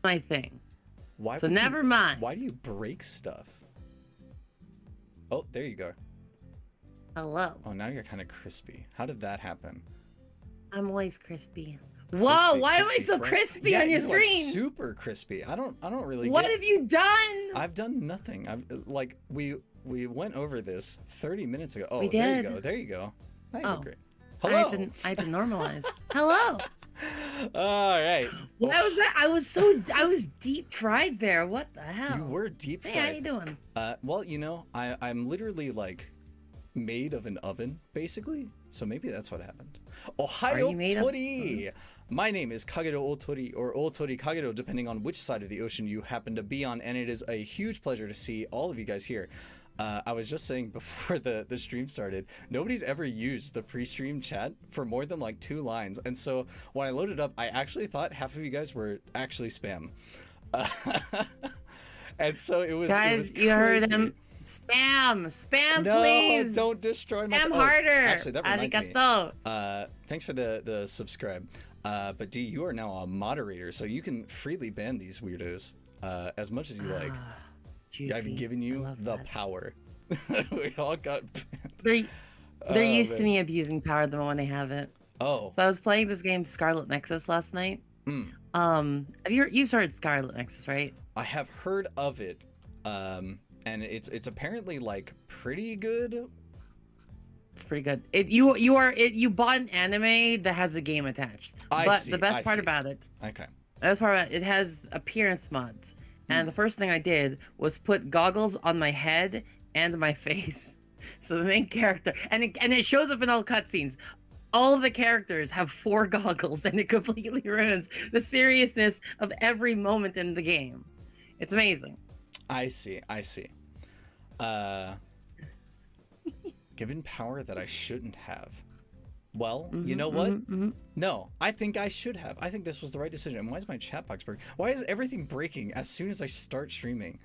my thing. Why So would never you, mind. Why do you break stuff? Oh, there you go. Hello. Oh, now you're kind of crispy. How did that happen? I'm always crispy. Whoa, why am I so crispy on your you're screen? Like super crispy. I don't really What get... have you done? I've done nothing. We went over this 30 minutes ago. Oh, We there you did. go. There you go. Now you look great. I Hello. had to normalize. Hello. All right. What was that? I was deep fried there. What the hell? You were deep fried. Hey, how you doing? Well, you know, I'm literally like made of an oven, basically. So maybe that's what happened. Ohio Ootori! My name is Kagerou Ootori, or Ootori Kagerou, depending on which side of the ocean you happen to be on, and it is a huge pleasure to see all of you guys here. I was just saying before the stream started, nobody's ever used the pre-stream chat for more than like 2 lines, and so when I loaded up, I actually thought half of you guys were actually spam. And so it was... Guys, you heard him. Spam, no, please. Don't destroy my... Spam harder. Actually, that reminds Arigato. me. Thanks for the subscribe. But D, you are now a moderator, so you can freely ban these weirdos as much as you like. Juicy. I've given you the power. We all got banned. They're used to me abusing power the moment I have it. Oh. So I was playing this game Scarlet Nexus last night. Have you started Scarlet Nexus, right? I have heard of it. And it's apparently like pretty good. It's pretty good. You bought an anime that has a game attached. The best part about it. Okay. The best part about it has appearance mods. And the first thing I did was put goggles on my head and my face. So the main character, and it shows up in all cutscenes. All of the characters have 4 goggles, and it completely ruins the seriousness of every moment in the game. It's amazing. I see. Given power that I shouldn't have. Well, you know what? No, I think I should have. I think this was the right decision. And why is my chat box breaking? Why is everything breaking as soon as I start streaming?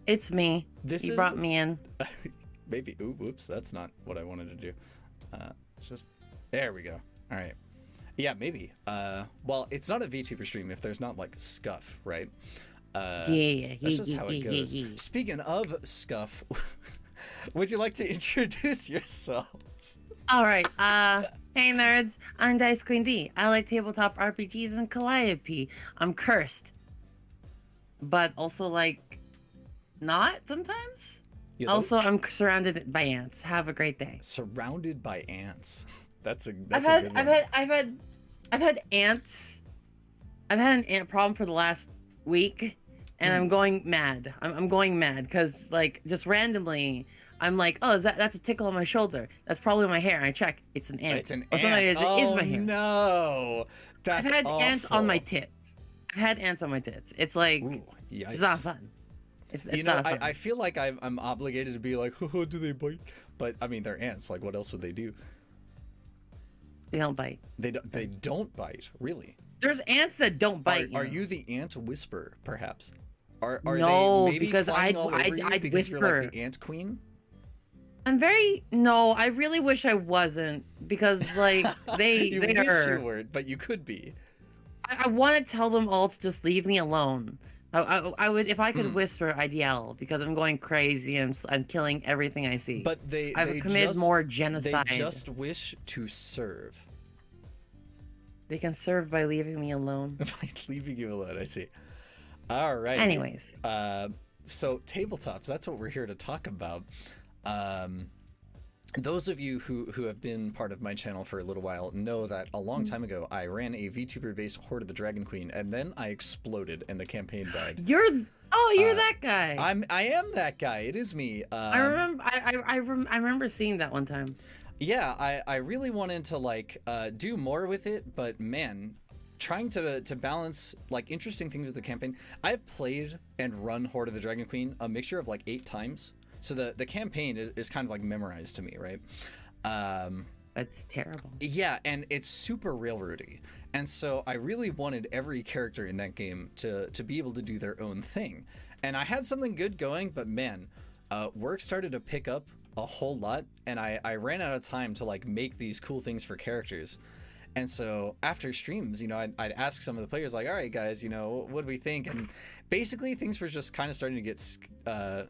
It's me. You brought me in. Maybe. Ooh, whoops. That's not what I wanted to do. It's just... There we go. All right. Yeah, maybe. Well, it's not a VTuber stream if there's not, like, scuff, right? That's just how it goes. Speaking of scuff, would you like to introduce yourself? All right. Hey nerds, I'm Dice Queen D. I like tabletop RPGs and Calliope. I'm cursed, but also like not sometimes. Also, I'm surrounded by ants. Have a great day. Surrounded by ants. That's a good I've one. had ants. I've had an ant problem for the last week, and I'm going mad. I'm going mad because like just randomly. I'm like, oh, that's a tickle on my shoulder. That's probably my hair. And I check, it's an ant. It's an or ant. It is my hair. No, that's I've had awful. ants on my tits. I've had ants on my tits. It's like, it's not fun. It's you know, not fun. I feel like I'm obligated to be like, oh, do they bite? But I mean, they're ants. Like, what else would they do? They don't bite. They don't bite, really. There's ants that don't bite. Are you the ant whisperer, perhaps? Are no, they maybe because flying all over you I'd because whisper. you're like the ant queen? No, I really wish I wasn't, because like they you they wish are. You weren't, but you could be. I want to tell them all to just leave me alone. I would, if I could whisper, I'd yell because I'm going crazy and I'm killing everything I see. But I've committed more genocide. They just wish to serve. They can serve by leaving me alone. By leaving you alone, I see. All right. Anyways. So tabletops, that's what we're here to talk about. Those of you who have been part of my channel for a little while know that a long time ago I ran a VTuber-based Horde of the Dragon Queen, and then I exploded and the campaign died. You're that guy. I am that guy. It is me. I remember seeing that one time. Yeah, I really wanted to like do more with it, but man, trying to balance like interesting things with the campaign. I've played and run Horde of the Dragon Queen a mixture of like 8 times. So the campaign is kind of like memorized to me, right? That's terrible. Yeah, and it's super railroady. And so I really wanted every character in that game to be able to do their own thing. And I had something good going, but man, work started to pick up a whole lot, and I ran out of time to like make these cool things for characters. And so after streams, you know, I'd ask some of the players like, all right, guys, you know, what do we think? And basically things were just kind of starting to get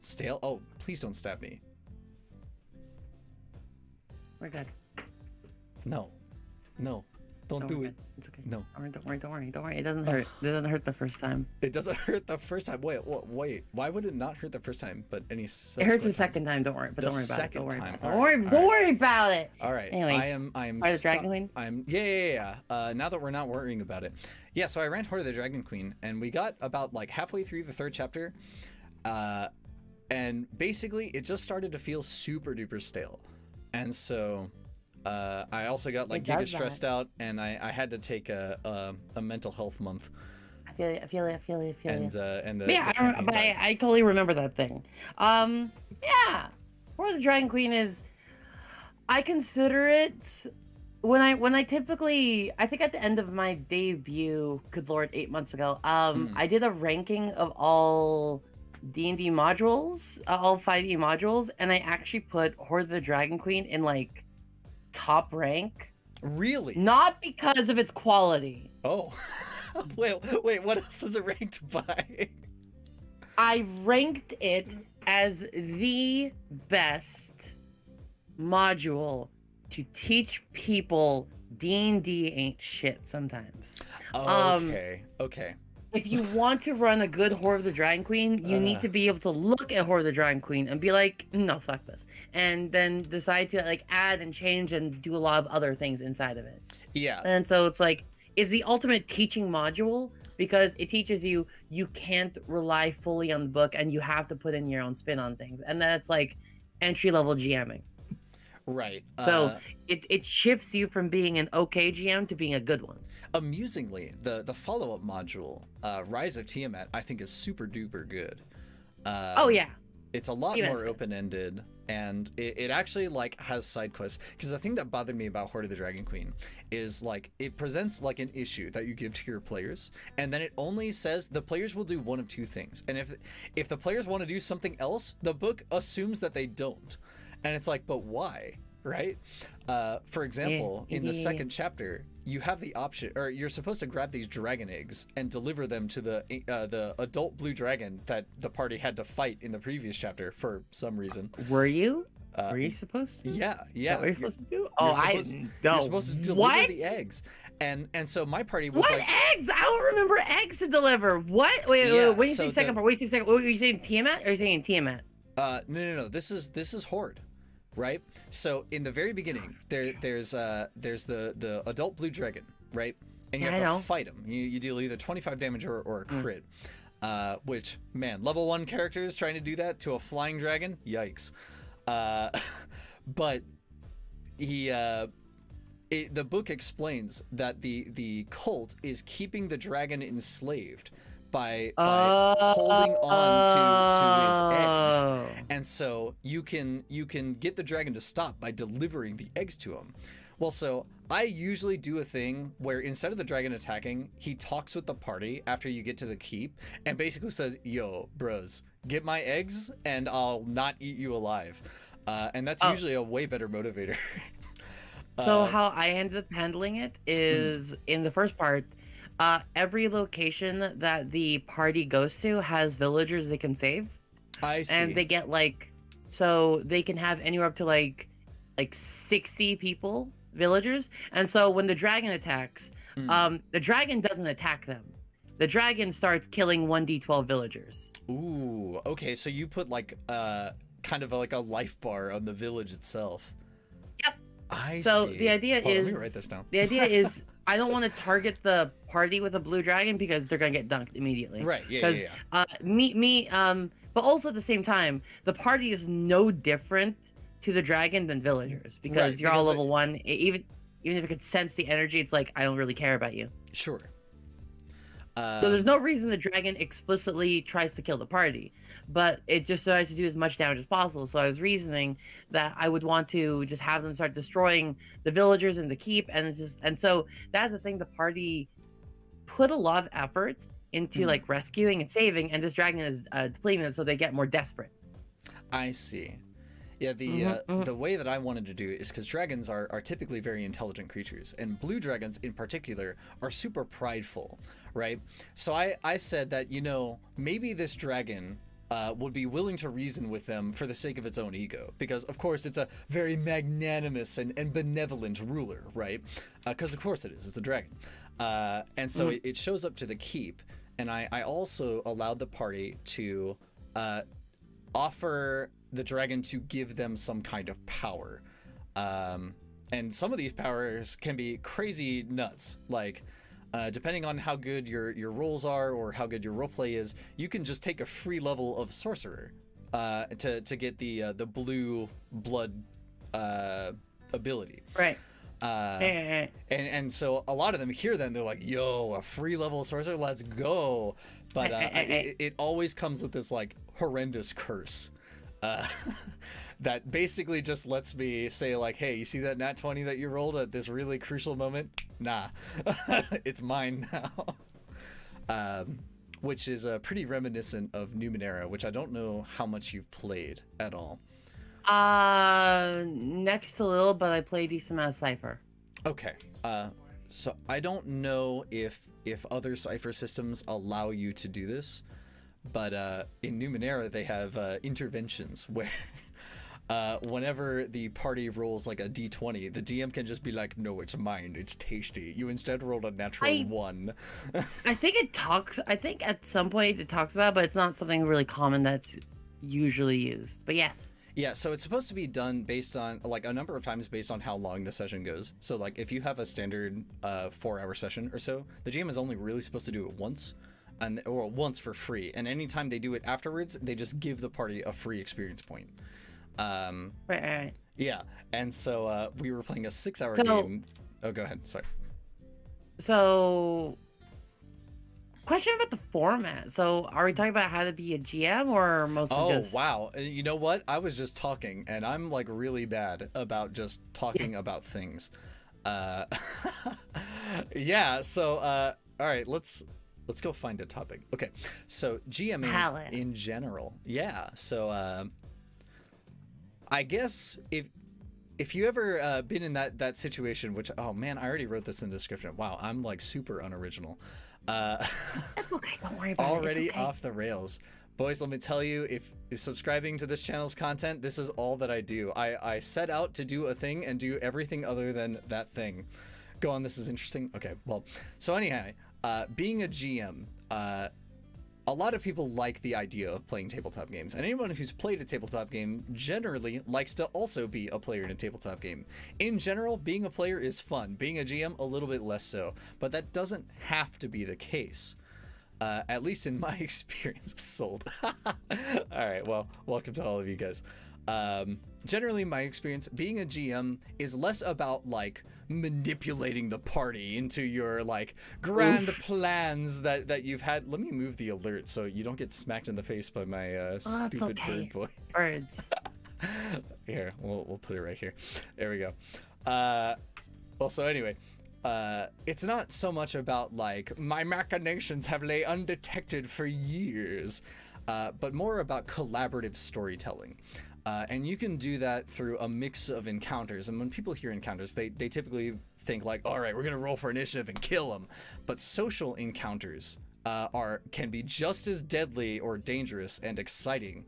stale. Oh, please don't stab me. We're good. No, don't do it. It's okay. No. Don't worry. It doesn't hurt. It doesn't hurt the first time. It doesn't hurt the first time. Wait. Why would it not hurt the first time? But any. It hurts the second time. Don't worry. But don't worry about it. Don't worry. Don't worry about it. All right. Anyways, I am. Horde of the Dragon Queen. Yeah. Now that we're not worrying about it, yeah. So I ran Horde of the Dragon Queen, and we got about like halfway through the 3rd chapter, and basically it just started to feel super duper stale, and so. I also got like giga stressed out, and I had to take a mental health month. I feel it. I totally remember that thing. Yeah, Horde of the Dragon Queen is. I consider it when I typically, I think at the end of my debut, good lord, 8 months ago, I did a ranking of all D&D modules, all 5e modules, and I actually put Horde of the Dragon Queen in like top rank. Really? Not because of its quality. Oh. wait, what else is it ranked by? I ranked it as the best module to teach people D&D ain't shit sometimes. Okay. If you want to run a good Horde of the Dragon Queen, you need to be able to look at Horde of the Dragon Queen and be like, no, fuck this. And then decide to like add and change and do a lot of other things inside of it. Yeah. And so it's like, it's the ultimate teaching module because it teaches you can't rely fully on the book and you have to put in your own spin on things. And that's like entry-level GMing. Right. So it shifts you from being an okay GM to being a good one. Amusingly, the follow-up module, Rise of Tiamat, I think is super duper good. Oh yeah. It's a lot more open-ended, and it actually like has side quests. Because the thing that bothered me about Horde of the Dragon Queen is like it presents like an issue that you give to your players, and then it only says the players will do one of two things. And if the players want to do something else, the book assumes that they don't. And it's like, but why? Right? For example, in the 2nd chapter, you have the option, or you're supposed to grab these dragon eggs and deliver them to the adult blue dragon that the party had to fight in the previous chapter for some reason. Were you? Were you supposed to? Yeah. What are you supposed to do? You're supposed to deliver the eggs, and so my party was what eggs? I don't remember eggs to deliver. What? Wait. When you say second part, what are you saying Tiamat? Or are you saying Tiamat? No. This is Horde. Right, so in the very beginning, there's the adult blue dragon, right, and you have to fight him. You deal either 25 damage or a crit, which man, level 1 characters trying to do that to a flying dragon, yikes. But the book explains that the cult is keeping the dragon enslaved by holding on to his eggs, and so you can get the dragon to stop by delivering the eggs to him. Well, so I usually do a thing where instead of the dragon attacking, he talks with the party after you get to the keep and basically says, "Yo, bros, get my eggs and I'll not eat you alive," and that's usually a way better motivator. So how I ended up handling it is in the first part. Every location that the party goes to has villagers they can save. I see. And they get so they can have anywhere up to like 60 people, villagers. And so when the dragon attacks, the dragon doesn't attack them. The dragon starts killing 1d12 villagers. Ooh, okay. So you put like kind of like a life bar on the village itself. Yep. I see. So the idea is, let me write this down. The idea is I don't want to target the party with a blue dragon because they're gonna get dunked immediately. Right. Yeah. But also at the same time, the party is no different to the dragon than villagers because you're all level 1. Even if it could sense the energy, it's like I don't really care about you. Sure. So there's no reason the dragon explicitly tries to kill the party, but it just tries to do as much damage as possible. So I was reasoning that I would want to just have them start destroying the villagers in the keep, and so that's the thing. The party put a lot of effort into like rescuing and saving, and this dragon is depleting them, so they get more desperate. I see. Yeah, the way that I wanted to do it is because dragons are typically very intelligent creatures, and blue dragons in particular are super prideful, right? So I said that, you know, maybe this dragon would be willing to reason with them for the sake of its own ego, because of course it's a very magnanimous and benevolent ruler, right? Because of course it is, it's a dragon. And so it shows up to the keep, and I also allowed the party to offer the dragon to give them some kind of power. And some of these powers can be crazy nuts, like depending on how good your rolls are or how good your roleplay is, you can just take a free level of sorcerer to get the blue blood ability. Right. And so a lot of them hear them, they're like, yo, a free level sorcerer, let's go. But it always comes with this like horrendous curse that basically just lets me say like, hey, you see that nat 20 that you rolled at this really crucial moment? Nah, it's mine now. Which is pretty reminiscent of Numenera, which I don't know how much you've played at all. Next to little, but I play a decent amount of Cypher. Okay. So I don't know if other Cypher systems allow you to do this, but in Numenera they have interventions where whenever the party rolls like a d20, the DM can just be like, no, it's mine, it's tasty. You instead rolled a natural 1. I think at some point it talks about it, but it's not something really common that's usually used. But yes. Yeah, so it's supposed to be done based on like a number of times based on how long the session goes. So like if you have a standard 4-hour session or so, the GM is only really supposed to do it once, or once for free. And anytime they do it afterwards, they just give the party a free experience point. Right. Yeah, and so we were playing a 6-hour game. Oh, go ahead. Sorry. So, question about the format. So, are we talking about how to be a GM or mostly just... Oh, wow. You know what? I was just talking, and I'm like really bad about just talking about things. Yeah, so, all right, let's go find a topic. Okay, so GMing in general. Yeah, so I guess if you ever been in that situation, which, oh man, I already wrote this in the description. Wow, I'm like super unoriginal. That's okay, don't worry about already it. It's okay. Off the rails. Boys, let me tell you, if subscribing to this channel's content, this is all that I do. I set out to do a thing and do everything other than that thing. Go on, this is interesting. Okay, well, so anyhow, being a GM, a lot of people like the idea of playing tabletop games, and anyone who's played a tabletop game generally likes to also be a player in a tabletop game. In general, being a player is fun. Being a GM, a little bit less so, but that doesn't have to be the case. At least in my experience. Sold. All right, well, welcome to all of you guys. Generally, my experience being a GM is less about like manipulating the party into your like grand plans that you've had. Let me move the alert so you don't get smacked in the face by my stupid bird boy. Birds. Here, we'll put it right here. There we go. Well, so anyway, it's not so much about like my machinations have lay undetected for years, but more about collaborative storytelling. And you can do that through a mix of encounters. And when people hear encounters, they typically think like, all right, we're going to roll for initiative and kill them. But social encounters can be just as deadly or dangerous and exciting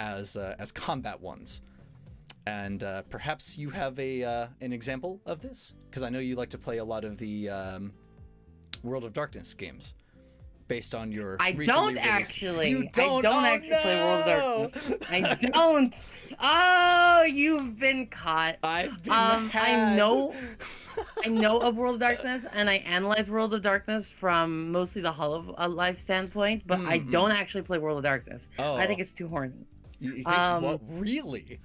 as combat ones. And perhaps you have an example of this? Because I know you like to play a lot of the World of Darkness games. Based on your I don't actually. You don't? I don't actually play World of Darkness. I don't. Oh, you've been caught. I've been had. I know of World of Darkness, and I analyze World of Darkness from mostly the Hollow Life standpoint, but I don't actually play World of Darkness. Oh. I think it's too horny. You think, what, really?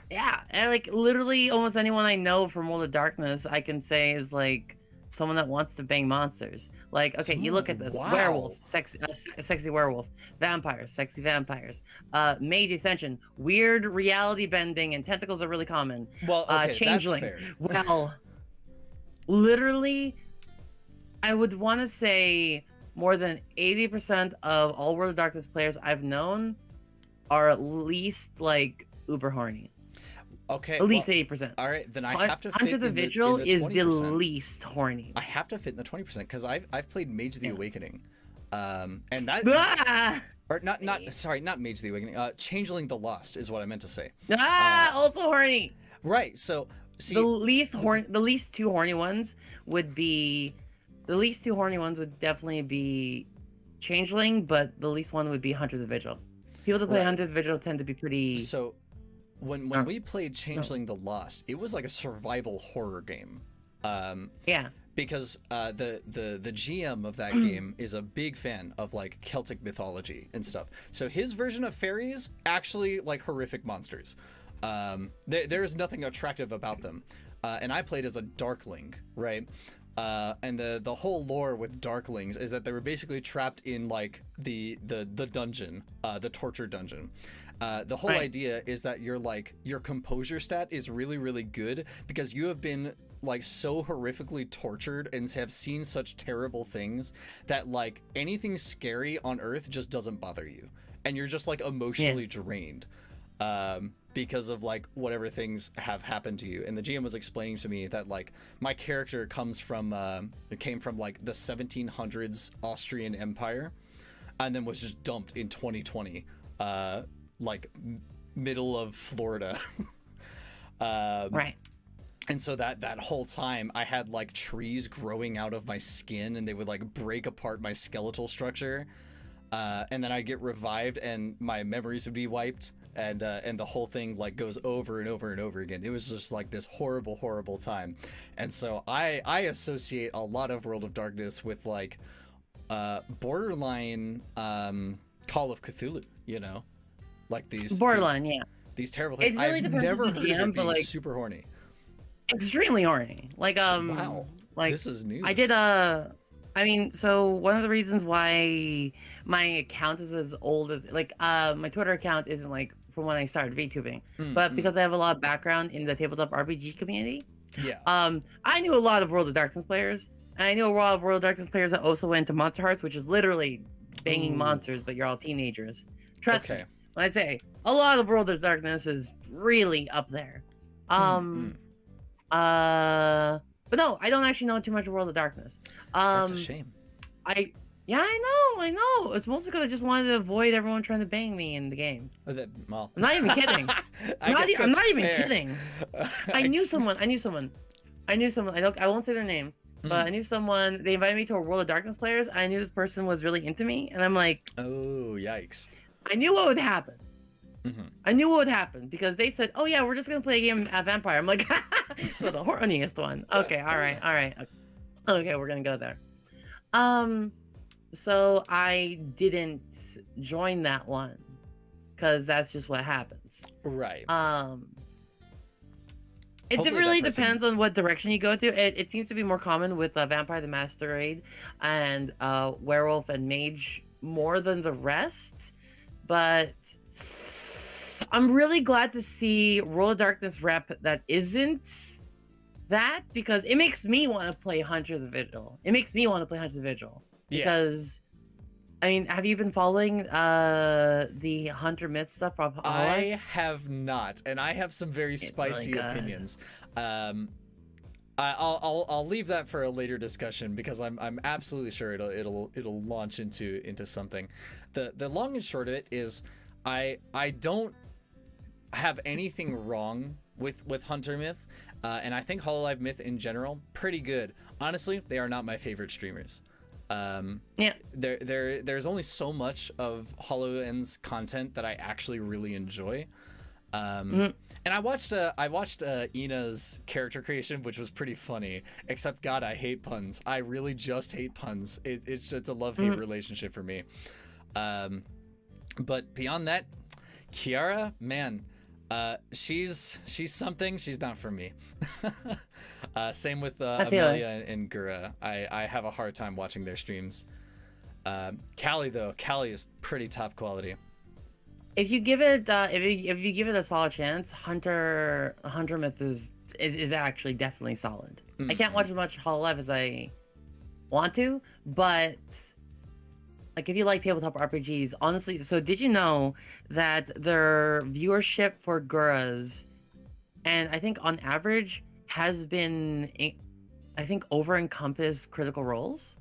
Yeah, and like literally almost anyone I know from World of Darkness, I can say is like someone that wants to bang monsters. Like, okay, you look at this. Wow. Werewolf, sexy werewolf. Vampires, sexy vampires. Mage Ascension, weird reality bending and tentacles are really common. Well, okay, Changeling. that's fair. Well, literally, I would want to say more than 80% of all World of Darkness players I've known are at least like uber horny. Okay. At least 80%. All right, then I have to fit Hunter the Vigil in the is the 20%. least horny. I have to fit in the 20% because I've played Mage the Awakening, and that or not Mage the Awakening. Changeling the Lost is what I meant to say. Also horny. Right. So see, the least two horny ones would definitely be Changeling, but the least one would be Hunter the Vigil. People that play Hunter the Vigil tend to be pretty. So when we played Changeling the Lost, it was like a survival horror game. Yeah. Because the GM of that game is a big fan of like Celtic mythology and stuff. So his version of fairies actually like horrific monsters. There's nothing attractive about them. And I played as a Darkling, right? And the whole lore with Darklings is that they were basically trapped in like the dungeon, the torture dungeon. The whole idea is that your composure stat is really, really good because you have been like so horrifically tortured and have seen such terrible things that like anything scary on Earth just doesn't bother you, and you're just like emotionally drained because of like whatever things have happened to you. And the GM was explaining to me that like my character came from like the 1700s Austrian Empire, and then was just dumped in 2020, like middle of Florida. Right. And so that whole time I had like trees growing out of my skin, and they would like break apart my skeletal structure. And then I'd get revived and my memories would be wiped, and the whole thing like goes over and over and over again. It was just like this horrible, horrible time. And so I associate a lot of World of Darkness with like borderline Call of Cthulhu, you know? Like these these terrible things. It really I've depends never on the heard of GM, it being super horny. Extremely horny. Like Wow. like This is news. I did so one of the reasons why my account is as old as like my Twitter account isn't like from when I started VTubing, but because I have a lot of background in the tabletop RPG community. Yeah. I knew a lot of World of Darkness players, and I knew a lot of World of Darkness players that also went to Monster Hearts, which is literally banging monsters, but you're all teenagers. Trust me when I say a lot of World of Darkness is really up there. But no, I don't actually know too much of World of Darkness. That's a shame. I know. It's mostly because I just wanted to avoid everyone trying to bang me in the game. Well, I'm not even kidding. I'm not even kidding. I knew someone. I won't say their name, but I knew someone. They invited me to a World of Darkness players. I knew this person was really into me, and I'm like, oh yikes! I knew what would happen. I knew what would happen because they said, "Oh yeah, we're just gonna play a game at Vampire." I'm like, "So the horniest one." Okay, all right. Okay, we're gonna go there. So I didn't join that one because that's just what happens. Right. It really depends on what direction you go to. It seems to be more common with Vampire the Masquerade and Werewolf and Mage more than the rest, but I'm really glad to see World of Darkness rep that isn't that, because it makes me want to play Hunter the Vigil. Because, I mean, have you been following the Hunter Myth stuff from Hololive? I have not, and I have some very spicy really opinions. I'll leave that for a later discussion because I'm absolutely sure it'll launch into something. The long and short of it is I don't have anything wrong with Hunter Myth, and I think Hololive Myth in general pretty good. Honestly, they are not my favorite streamers. There's only so much of HoloLens content that I actually really enjoy. And I watched Ina's character creation, which was pretty funny. Except, God, I hate puns. I really just hate puns. It's a love-hate relationship for me. But beyond that, Kiara, man, she's something. She's not for me. Same with Amelia and Gura. I have a hard time watching their streams. Callie though, Callie is pretty top quality. If you give it if you give it a solid chance, Hunter Myth is actually definitely solid. I can't watch as much Hololive as I want to, but like if you like tabletop RPGs, honestly, so did you know that their viewership for Guras, and I think on average has been, I think, over encompass Critical Roles?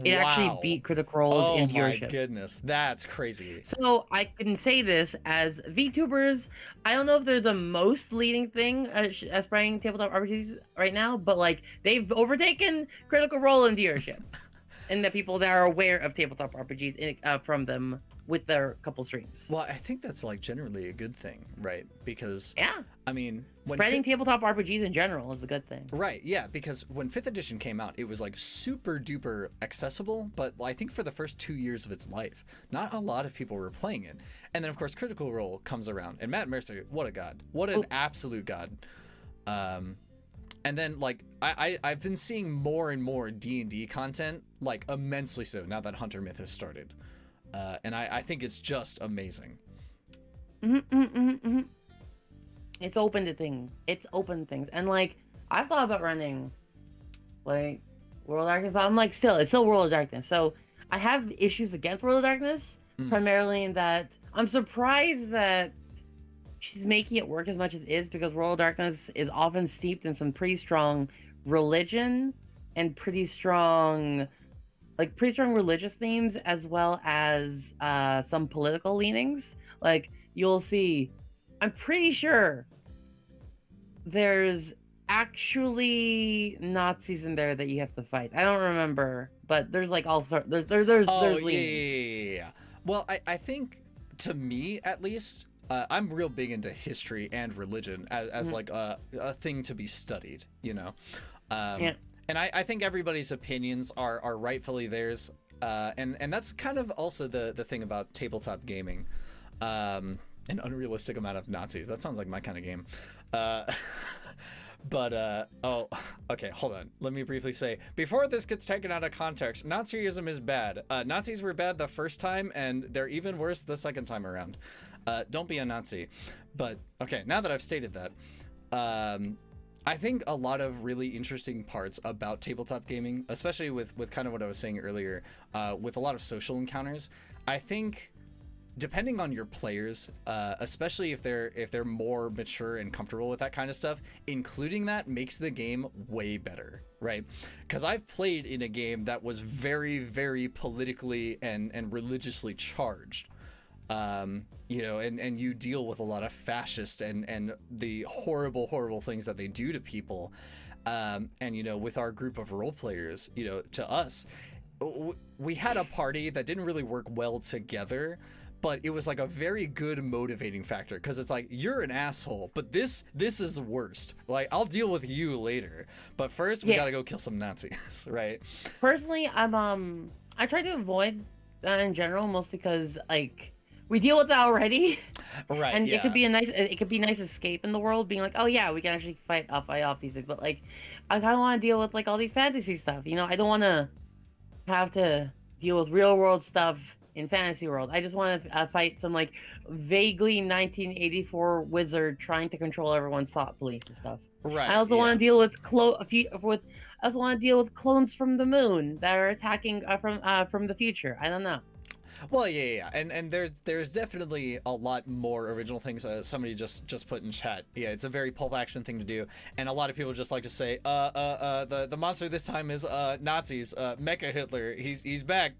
It actually Wow. beat Critical Roles Oh in my viewership. goodness, that's crazy. So I can say this as VTubers. I don't know if they're the most leading thing as playing tabletop RPGs right now, but like they've overtaken Critical Role in viewership, and the people that are aware of tabletop RPGs from them with their couple streams. Well, I think that's like generally a good thing, right? Because Yeah, I mean, spreading tabletop RPGs in general is a good thing. Right, yeah, because when 5th edition came out, it was like super duper accessible, but I think for the first 2 years of its life, not a lot of people were playing it. And then of course Critical Role comes around, and Matt Mercer, what a god. What an absolute god. And then like I've been seeing more and more D&D content, like immensely so now that Hunter Myth has started. And I think it's just amazing. It's open to things. It's open to things. And like I've thought about running like World of Darkness, but I'm like it's still World of Darkness. So I have issues against World of Darkness, primarily in that I'm surprised that she's making it work as much as it is, because World of Darkness is often steeped in some pretty strong religion and pretty strong religious themes, as well as some political leanings. Like you'll see, I'm pretty sure there's actually Nazis in there that you have to fight. I don't remember, but there's like all sorts. There's leanings. Yeah. Well, I think, to me at least, I'm real big into history and religion as like a thing to be studied, you know. Yeah. And I think everybody's opinions are rightfully theirs, and that's kind of also the thing about tabletop gaming. An unrealistic amount of Nazis. That sounds like my kind of game. But oh, okay, hold on. Let me briefly say, before this gets taken out of context, Nazism is bad. Nazis were bad the first time, and they're even worse the second time around. Don't be a Nazi. But okay, now that I've stated that, I think a lot of really interesting parts about tabletop gaming, especially with kind of what I was saying earlier, with a lot of social encounters, I think, depending on your players, especially if they're more mature and comfortable with that kind of stuff, including that makes the game way better, right? Because I've played in a game that was very, very politically and religiously charged, you know, and you deal with a lot of fascist and the horrible things that they do to people, and you know, with our group of role players, you know, to us, we had a party that didn't really work well together. But it was like a very good motivating factor, because it's like, you're an asshole, but this is worst. Like, I'll deal with you later, but first we gotta go kill some Nazis, right? Personally, I try to avoid that in general, mostly because like we deal with that already, right? And it could be a nice escape in the world, being like, oh yeah, we can actually fight off these things. But like, I kind of want to deal with like all these fantasy stuff. You know, I don't want to have to deal with real world stuff in fantasy world. I just want to fight some like vaguely 1984 wizard trying to control everyone's thought police and stuff. Right. I also want to deal with I also want to deal with clones from the moon that are attacking from the future. I don't know. Well, yeah, and there's definitely a lot more original things. Somebody just put in chat. Yeah, it's a very pulp action thing to do, and a lot of people just like to say, the monster this time is Nazis. Mecha Hitler, he's back.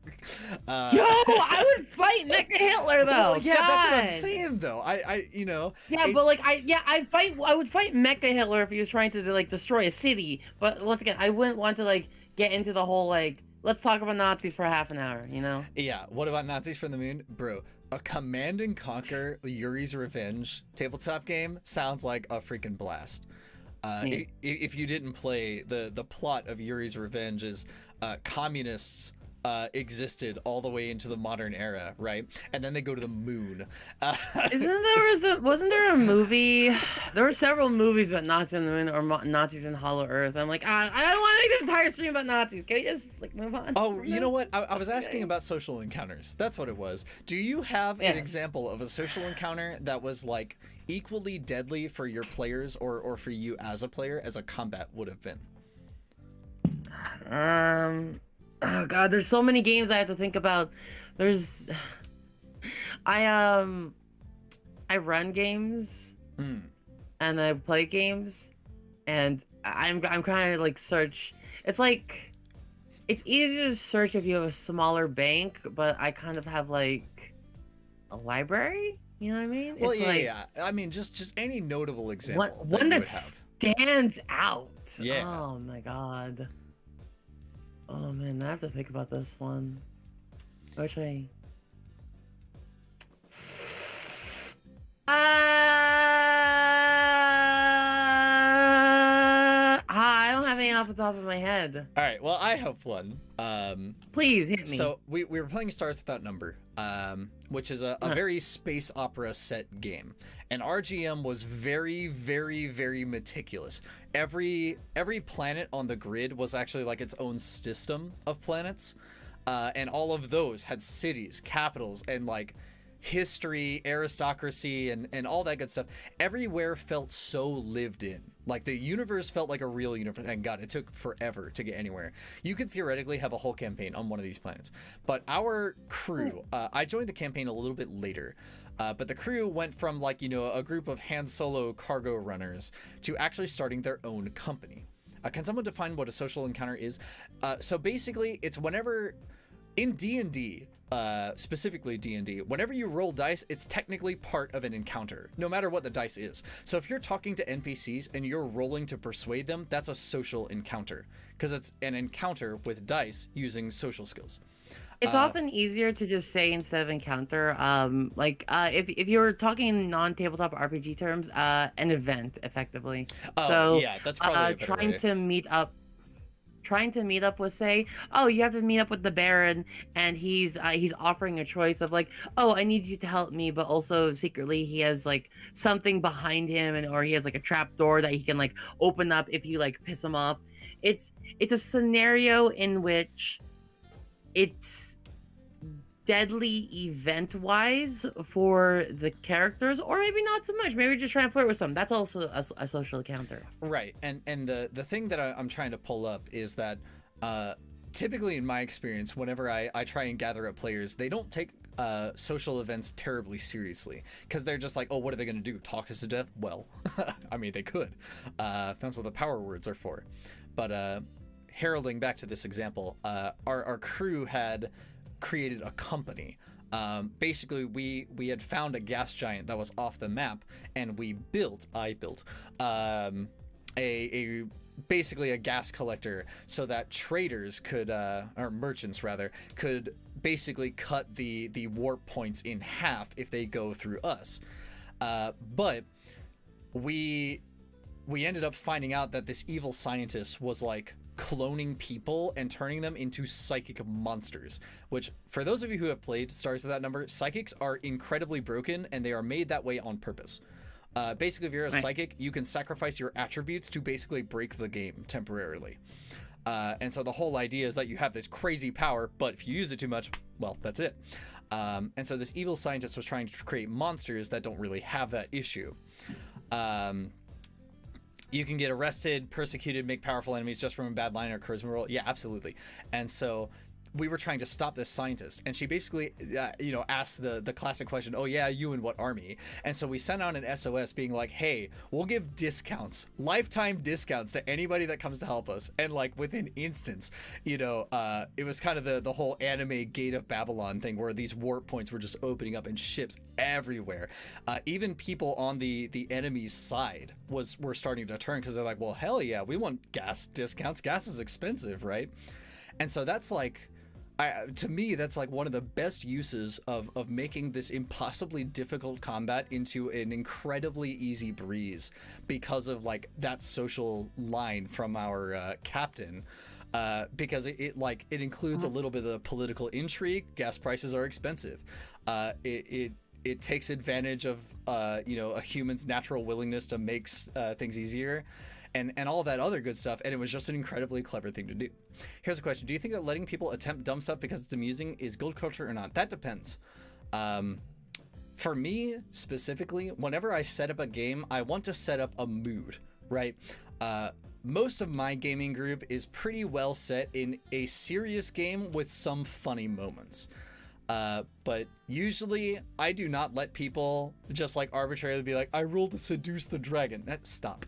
Yo, I would fight Mecha Hitler though. Well, yeah, God. that's what I'm saying though. I you know. Yeah, but like I would fight Mecha Hitler if he was trying to like destroy a city. But once again, I wouldn't want to like get into the whole like, let's talk about Nazis for half an hour, you know? Yeah, what about Nazis from the Moon? Bro, a Command and Conquer Yuri's Revenge tabletop game sounds like a freaking blast. If you didn't play, the plot of Yuri's Revenge is communists existed all the way into the modern era, right? And then they go to the moon. Wasn't there a movie? There were several movies about Nazis on the moon or Nazis in Hollow Earth. I'm like, I don't want to make this entire stream about Nazis. Can we just like move on? Oh, you know what? I was asking about social encounters. That's what it was. Do you have an example of a social encounter that was like equally deadly for your players or for you as a player as a combat would have been? Oh god, there's so many games I have to think about. There's I I run games and I play games, and I'm kind of like search. It's like it's easier to search if you have a smaller bank, but I kind of have like a library. You know what I mean? Well, it's yeah, like yeah. I mean, just any notable example one that you that would have. stands out. Yeah. Oh my god. Oh man, I have to think about this one. Which I I don't have any off the top of my head. All right, well, I have one. Please hit me. So we were playing Stars Without Number, which is a very space opera set game, and RGM was very, very, very meticulous. Every planet on the grid was actually like its own system of planets, and all of those had cities, capitals, and like history, aristocracy, and all that good stuff. Everywhere felt so lived in. Like the universe felt like a real universe. And God, it took forever to get anywhere. You could theoretically have a whole campaign on one of these planets. But our crew, I joined the campaign a little bit later. But the crew went from like, you know, a group of Han Solo cargo runners to actually starting their own company. Can someone define what a social encounter is? So basically, it's whenever in D&D, specifically D&D, whenever you roll dice, it's technically part of an encounter, no matter what the dice is. So if you're talking to NPCs and you're rolling to persuade them, that's a social encounter, because it's an encounter with dice using social skills. It's often easier to just say instead of encounter, if you're talking non-tabletop RPG terms, an event, effectively. Oh, so, yeah, that's probably a better way. Trying to meet up with, say, oh, you have to meet up with the Baron, and he's offering a choice of like, oh, I need you to help me, but also secretly he has like something behind him, or he has like a trap door that he can like open up if you like piss him off. It's a scenario in which it's deadly event-wise for the characters, or maybe not so much. Maybe just try and flirt with some. That's also a social encounter. Right, and the thing that I'm trying to pull up is that typically in my experience, whenever I try and gather up players, they don't take social events terribly seriously, because they're just like, oh, what are they going to do? Talk us to death? Well, I mean, they could. That's what the power words are for. But heralding back to this example, our crew had created a company. Basically, we had found a gas giant that was off the map, and I built a basically a gas collector, so that traders could, or merchants rather, could basically cut the warp points in half if they go through us. But we ended up finding out that this evil scientist was like cloning people and turning them into psychic monsters, which, for those of you who have played Stars Without Number, psychics are incredibly broken, and they are made that way on purpose. Basically, if you're a psychic, you can sacrifice your attributes to basically break the game temporarily. And so the whole idea is that you have this crazy power, but if you use it too much, well, that's it. And so this evil scientist was trying to create monsters that don't really have that issue. You can get arrested, persecuted, make powerful enemies just from a bad line or charisma roll. Yeah, absolutely. And so we were trying to stop this scientist, and she basically, asked the classic question, oh yeah, you in what army? And so we sent out an SOS being like, hey, we'll give discounts, lifetime discounts to anybody that comes to help us. And like within instance, it was kind of the whole anime Gate of Babylon thing, where these warp points were just opening up and ships everywhere. Even people on the enemy's side were starting to turn, because they're like, well, hell yeah, we want gas discounts. Gas is expensive, right? And so that's like, to me, that's like one of the best uses of making this impossibly difficult combat into an incredibly easy breeze, because of like that social line from our captain. Because it includes a little bit of political intrigue. Gas prices are expensive. It takes advantage of a human's natural willingness to make things easier, and all that other good stuff. And it was just an incredibly clever thing to do. Here's a question: do you think that letting people attempt dumb stuff because it's amusing is guild culture or not? That depends. For me specifically, whenever I set up a game, I want to set up a mood, right? most of my gaming group is pretty well set in a serious game with some funny moments. But usually I do not let people just like arbitrarily be like, I rolled to seduce the dragon. Stop.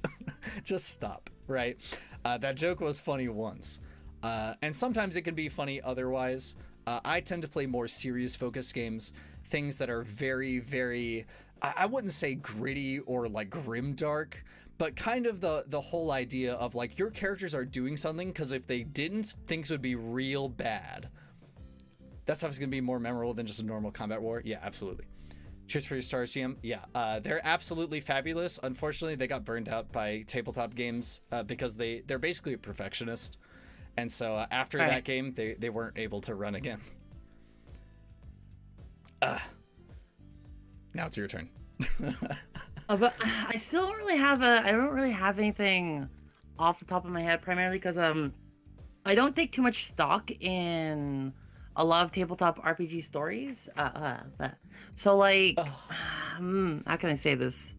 Just stop, right? That joke was funny once. And sometimes it can be funny otherwise. I tend to play more serious focused games, things that are very, very, I wouldn't say gritty or like grimdark, but kind of the whole idea of like your characters are doing something because if they didn't, things would be real bad. That stuff is going to be more memorable than just a normal combat war. Yeah, absolutely. Cheers for your stars, GM. Yeah, they're absolutely fabulous. Unfortunately, they got burned out by tabletop games because they're basically a perfectionist. And so after that game, they weren't able to run again. Now it's your turn. But I still don't really have I don't really have anything off the top of my head, primarily because I don't take too much stock in a lot of tabletop RPG stories. So like, how can I say this?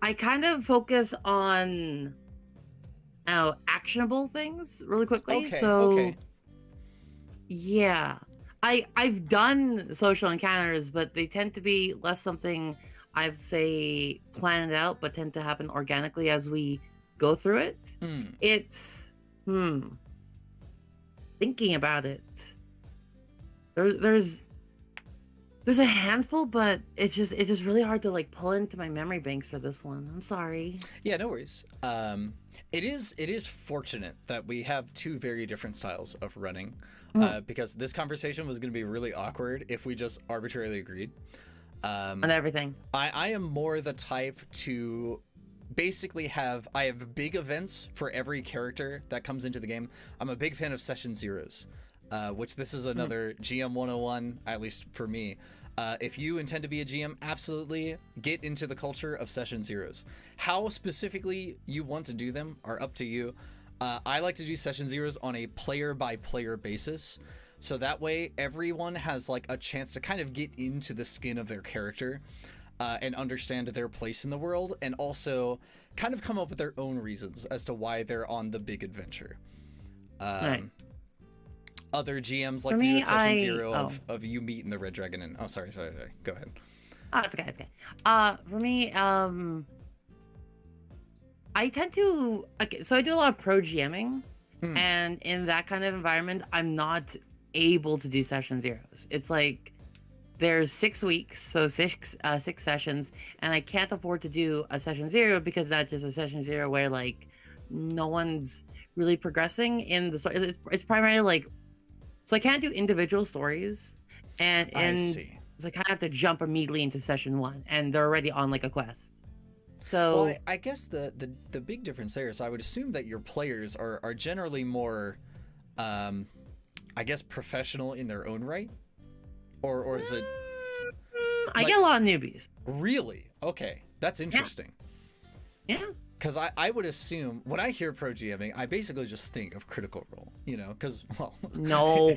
I kind of focus on actionable things really quickly. Yeah, I've done social encounters, but they tend to be less something I'd say planned out, but tend to happen organically as we go through it. It's thinking about it. There's a handful, but it's just really hard to like pull into my memory banks for this one. I'm sorry. Yeah, no worries. It is fortunate that we have two very different styles of running, because this conversation was going to be really awkward if we just arbitrarily agreed on everything. I am more the type to basically have big events for every character that comes into the game. I'm a big fan of session zeros, which this is another GM 101, at least for me. If you intend to be a GM, absolutely get into the culture of session zeros. How specifically you want to do them are up to you. I like to do session zeros on a player by player basis. So that way everyone has like a chance to kind of get into the skin of their character and understand their place in the world, and also kind of come up with their own reasons as to why they're on the big adventure. Other GMs like to do a session zero of you meeting the red dragon and sorry, go ahead. It's okay. For me, I tend to so I do a lot of pro GMing, and in that kind of environment, I'm not able to do session zeros. It's like there's 6 weeks, so six sessions, and I can't afford to do a session zero because that's just a session zero where like no one's really progressing in the story. It's primarily like, so I can't do individual stories, and so I kind of have to jump immediately into session 1, and they're already on like a quest. So well, I guess the big difference there is I would assume that your players are generally more, I guess, professional in their own right, or is it? I get a lot of newbies. Really? Okay, that's interesting. Yeah. Because I would assume, when I hear pro GMing, I basically just think of Critical Role, because, well... No.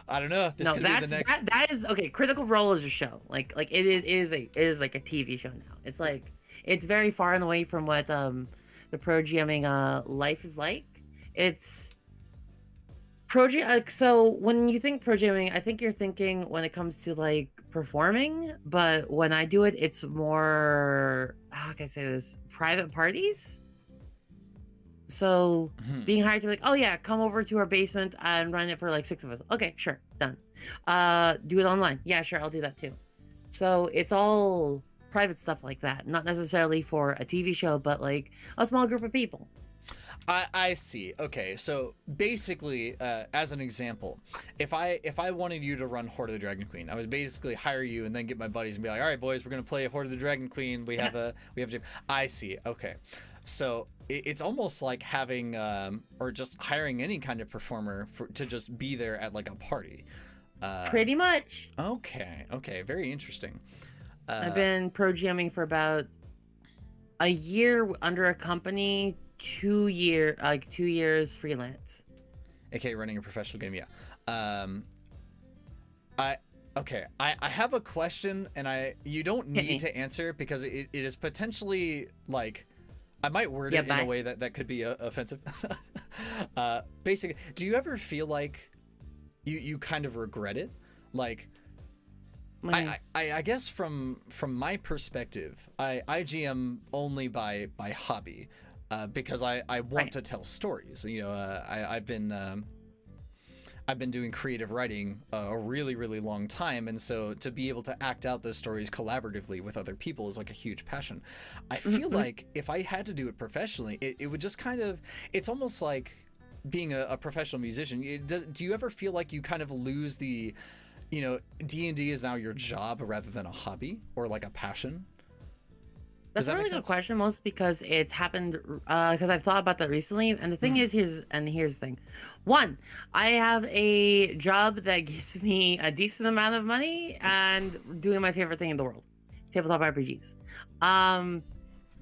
I don't know. This could be the next... That is... Okay, Critical Role is a show. Like it is like a TV show now. It's like... It's very far and away from what the pro GMing life is like. It's... So when you think pro GMing, I think you're thinking when it comes to, like, performing, but when I do it, it's more... How can I say this? Private parties. So being hired to like, oh yeah, come over to our basement and run it for like 6 of us. Okay, sure, done. Do it online. Yeah, sure, I'll do that too. So it's all private stuff like that, not necessarily for a TV show, but like a small group of people. I see. Okay, so basically, as an example, if I wanted you to run Horde of the Dragon Queen, I would basically hire you and then get my buddies and be like, all right, boys, we're gonna play Horde of the Dragon Queen. We have a I see. Okay, so it's almost like having or just hiring any kind of performer to just be there at like a party. Pretty much. Okay, very interesting. I've been pro GMing for about a year under a company. 2 years freelance. Okay, running a professional game, yeah. I have a question, and you don't need to answer because it is potentially like I might word it in a way that could be offensive. Basically, do you ever feel like you kind of regret it? Like, I guess from my perspective, I GM only by hobby, because I want to tell stories. You know, I've been doing creative writing a really, really long time, and so to be able to act out those stories collaboratively with other people is like a huge passion. I feel like if I had to do it professionally, it would just kind of, it's almost like being a professional musician. Do you ever feel like you kind of lose the, you know, D&D is now your job rather than a hobby or like a passion? That's a really good question, most because it's happened, because I've thought about that recently. And the thing is, here's the thing. One, I have a job that gives me a decent amount of money and doing my favorite thing in the world, tabletop RPGs.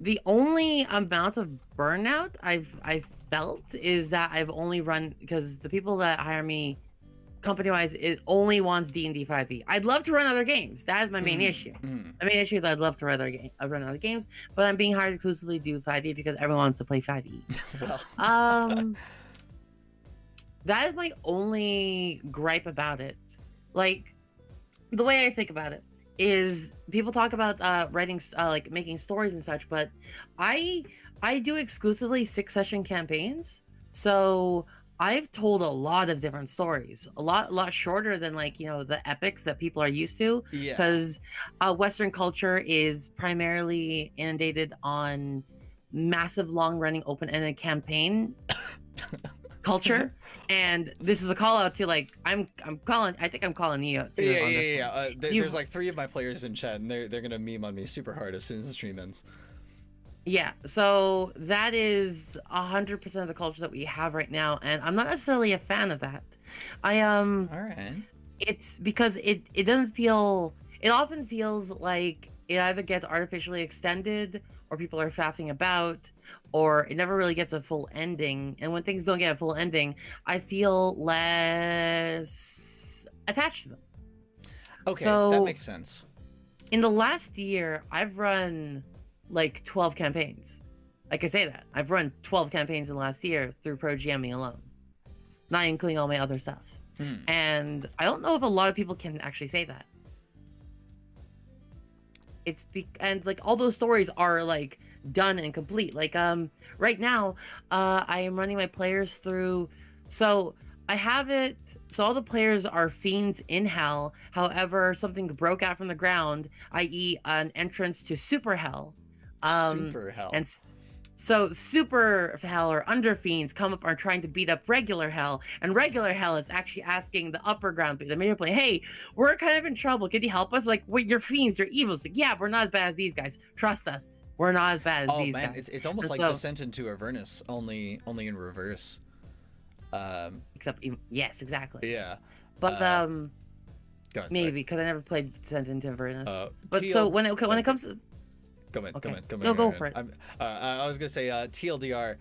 The only amount of burnout I've felt is that I've only run, because the people that hire me company-wise, it only wants D&D 5e. I'd love to run other games. That is my main issue. My main issue is I'd love to run other games, but I'm being hired exclusively to do 5e because everyone wants to play 5e. Well. That is my only gripe about it. Like, the way I think about it is people talk about writing, like making stories and such, but I do exclusively 6-session campaigns. So I've told a lot of different stories, a lot shorter than, like, you know, the epics that people are used to. Yeah. Because Western culture is primarily inundated on massive, long-running, open-ended campaign culture, and this is a call out to, like, I think I'm calling you out too. Yeah. There's like 3 of my players in chat, and they're gonna meme on me super hard as soon as the stream ends. Yeah, so that is 100% of the culture that we have right now, and I'm not necessarily a fan of that. All right. It's because it doesn't feel. It often feels like it either gets artificially extended, or people are faffing about, or it never really gets a full ending. And when things don't get a full ending, I feel less attached to them. Okay, so, that makes sense. In the last year, I've run like 12 campaigns. Like, I say that. I've run 12 campaigns in the last year through pro GMing alone, not including all my other stuff. And I don't know if a lot of people can actually say that. And like all those stories are like done and complete. Like right now, I am running my players through. So I have it. So all the players are fiends in hell. However, something broke out from the ground, i.e., an entrance to super hell. Super hell. And so super hell or under fiends come up, are trying to beat up regular hell, and regular hell is actually asking the upper ground, the major play, hey, we're kind of in trouble. Can you help us? Like, wait, you're fiends, you're evil. It's like, yeah, we're not as bad as these guys. Trust us. We're not as bad as these guys. It's almost like Descent into Avernus, only in reverse. Except, yes, exactly. Yeah. But go ahead, maybe because I never played Descent into Avernus. But TL, so when it comes to Go ahead. No, go for it. I was gonna say TLDR,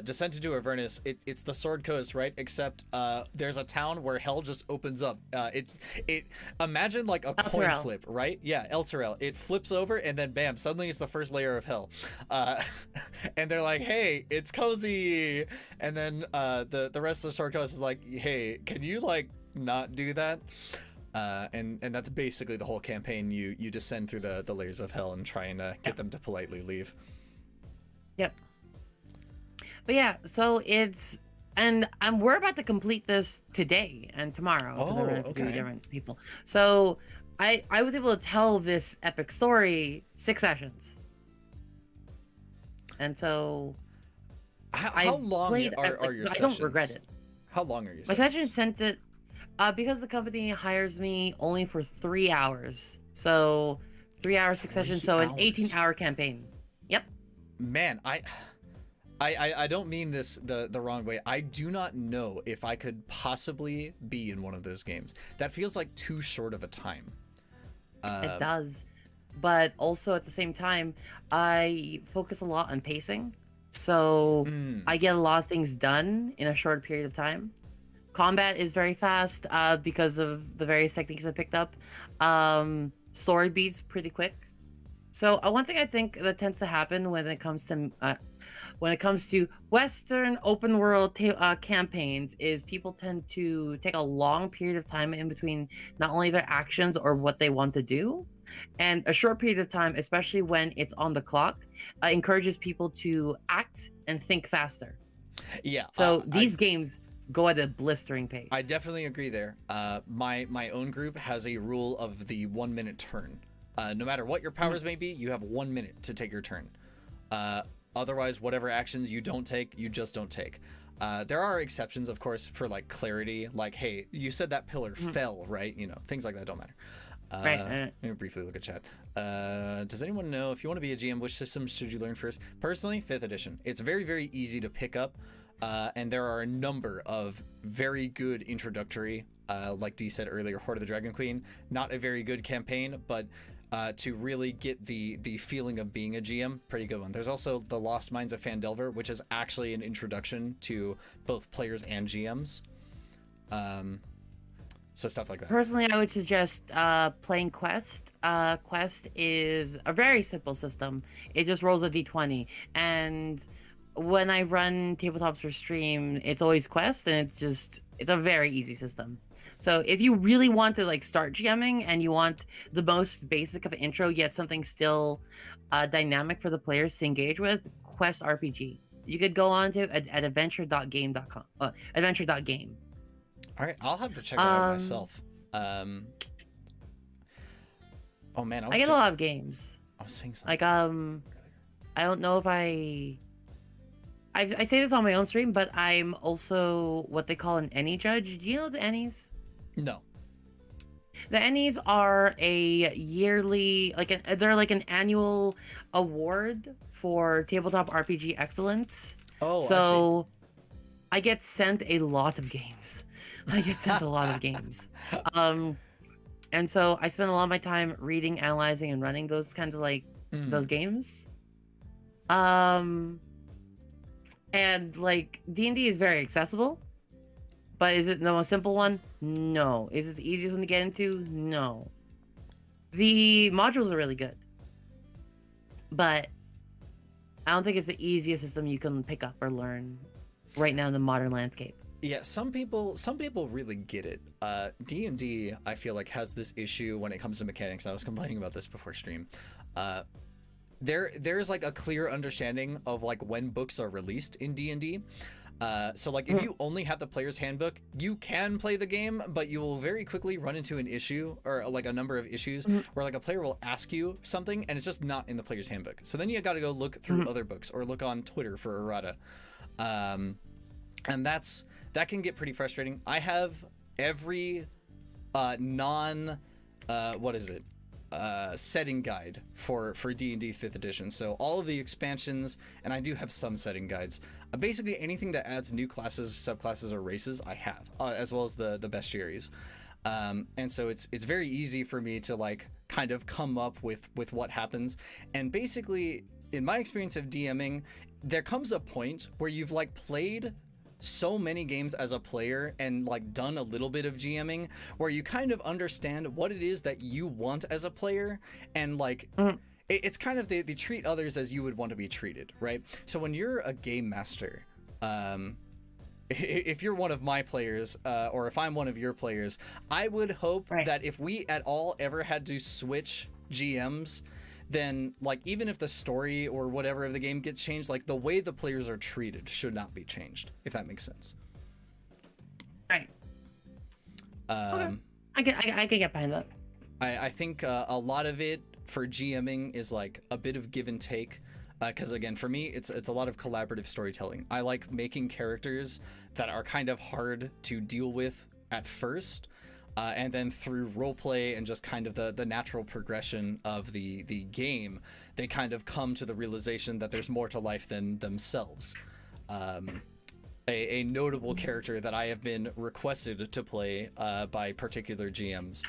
Descent into Avernus. It's the Sword Coast, right? Except there's a town where hell just opens up. Imagine like a coin flip, right? Yeah, El Terrell. It flips over and then bam, suddenly it's the first layer of hell. And they're like, hey, it's cozy. And then the rest of the Sword Coast is like, hey, can you like not do that? And that's basically the whole campaign. You descend through the layers of hell and try and get them to politely leave. Yep. But yeah, so we're about to complete this today and tomorrow. Oh, okay. Different people. So I was able to tell this epic story 6 sessions. And how long are your sessions? I don't regret it. How long are your sessions? My session sent it. Because the company hires me only for 3 hours. So 3 hours, 6 sessions, so an 18-hour campaign. Yep. Man, I don't mean this the wrong way. I do not know if I could possibly be in one of those games. That feels like too short of a time. It does. But also at the same time, I focus a lot on pacing. So I get a lot of things done in a short period of time. Combat is very fast because of the various techniques I picked up. Story beats pretty quick. So one thing I think that tends to happen when it comes to Western open world campaigns is people tend to take a long period of time in between not only their actions or what they want to do, and a short period of time, especially when it's on the clock, encourages people to act and think faster. Yeah. So these games go at a blistering pace. I definitely agree there. My own group has a rule of the 1 minute turn. No matter what your powers may be, you have 1 minute to take your turn. Otherwise, whatever actions you don't take, you just don't take. There are exceptions, of course, for like clarity. Like, hey, you said that pillar fell, right? You know, things like that don't matter. Right. Let me briefly look at chat. Does anyone know if you want to be a GM, which system should you learn first? Personally, 5th edition. It's very, very easy to pick up. And there are a number of very good introductory, like Dee said earlier, Horde of the Dragon Queen. Not a very good campaign, but to really get the feeling of being a GM, pretty good one. There's also the Lost Mines of Phandelver, which is actually an introduction to both players and GMs. So stuff like that. Personally, I would suggest playing Quest. Quest is a very simple system. It just rolls a d20. And when I run tabletops for stream, it's always Quest, and it's a very easy system. So if you really want to like start GMing and you want the most basic of an intro, yet something still dynamic for the players to engage with, Quest RPG. You could go on to at adventure.game.com. Adventure.game. All right, I'll have to check that out myself. Oh man, I get a lot of games. I was saying something. Like I don't know if I say this on my own stream, but I'm also what they call an Ennie judge. Do you know the Ennies? No. The Ennies are a yearly, they're like an annual award for tabletop RPG excellence. Oh, so I get sent a lot of games. And so I spend a lot of my time reading, analyzing, and running those kind of like those games. And like D&D is very accessible, but is it the most simple one? No. Is it the easiest one to get into? No. The modules are really good, but I don't think it's the easiest system you can pick up or learn right now in the modern landscape. Yeah, some people really get it. D&D, I feel like, has this issue when it comes to mechanics. I was complaining about this before stream. There's like a clear understanding of like when books are released in D&D. So like if you only have the player's handbook, you can play the game, but you will very quickly run into an issue or like a number of issues where like a player will ask you something and it's just not in the player's handbook. So then you got to go look through other books or look on Twitter for errata. And that can get pretty frustrating. I have every setting guide for D&D 5th edition. So all of the expansions, and I do have some setting guides. Basically anything that adds new classes, subclasses, or races, I have, as well as the bestiaries. And so it's very easy for me to like kind of come up with what happens. And basically, in my experience of DMing, there comes a point where you've like played so many games as a player and like done a little bit of GMing where you kind of understand what it is that you want as a player, and like it's kind of they treat others as you would want to be treated, right? So when you're a game master, if you're one of my players or if I'm one of your players, I would hope that if we at all ever had to switch GMs, then like even if the story or whatever of the game gets changed, like the way the players are treated should not be changed, if that makes sense. Right. Okay. I can get behind that. I think a lot of it for GMing is like a bit of give and take, because again, for me, it's a lot of collaborative storytelling. I like making characters that are kind of hard to deal with at first, and then through roleplay and just kind of the natural progression of the game, they kind of come to the realization that there's more to life than themselves. A notable character that I have been requested to play by particular GMs,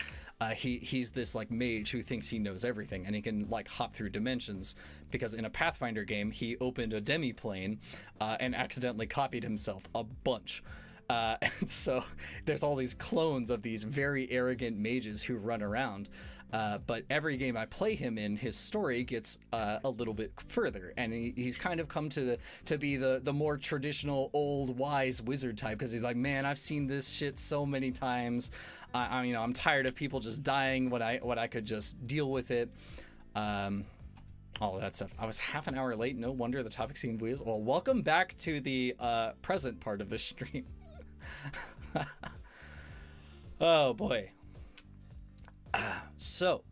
he's this like mage who thinks he knows everything and he can like hop through dimensions, because in a Pathfinder game he opened a demi-plane and accidentally copied himself a bunch. And so there's all these clones of these very arrogant mages who run around. But every game I play him in, his story gets a little bit further, and he's kind of come to be the more traditional old wise wizard type, because he's like, man, I've seen this shit so many times. I'm tired of people just dying when I could just deal with it. All of that stuff. I was half an hour late. No wonder the topic seemed weird. Well, welcome back to the present part of the stream. Oh boy. So,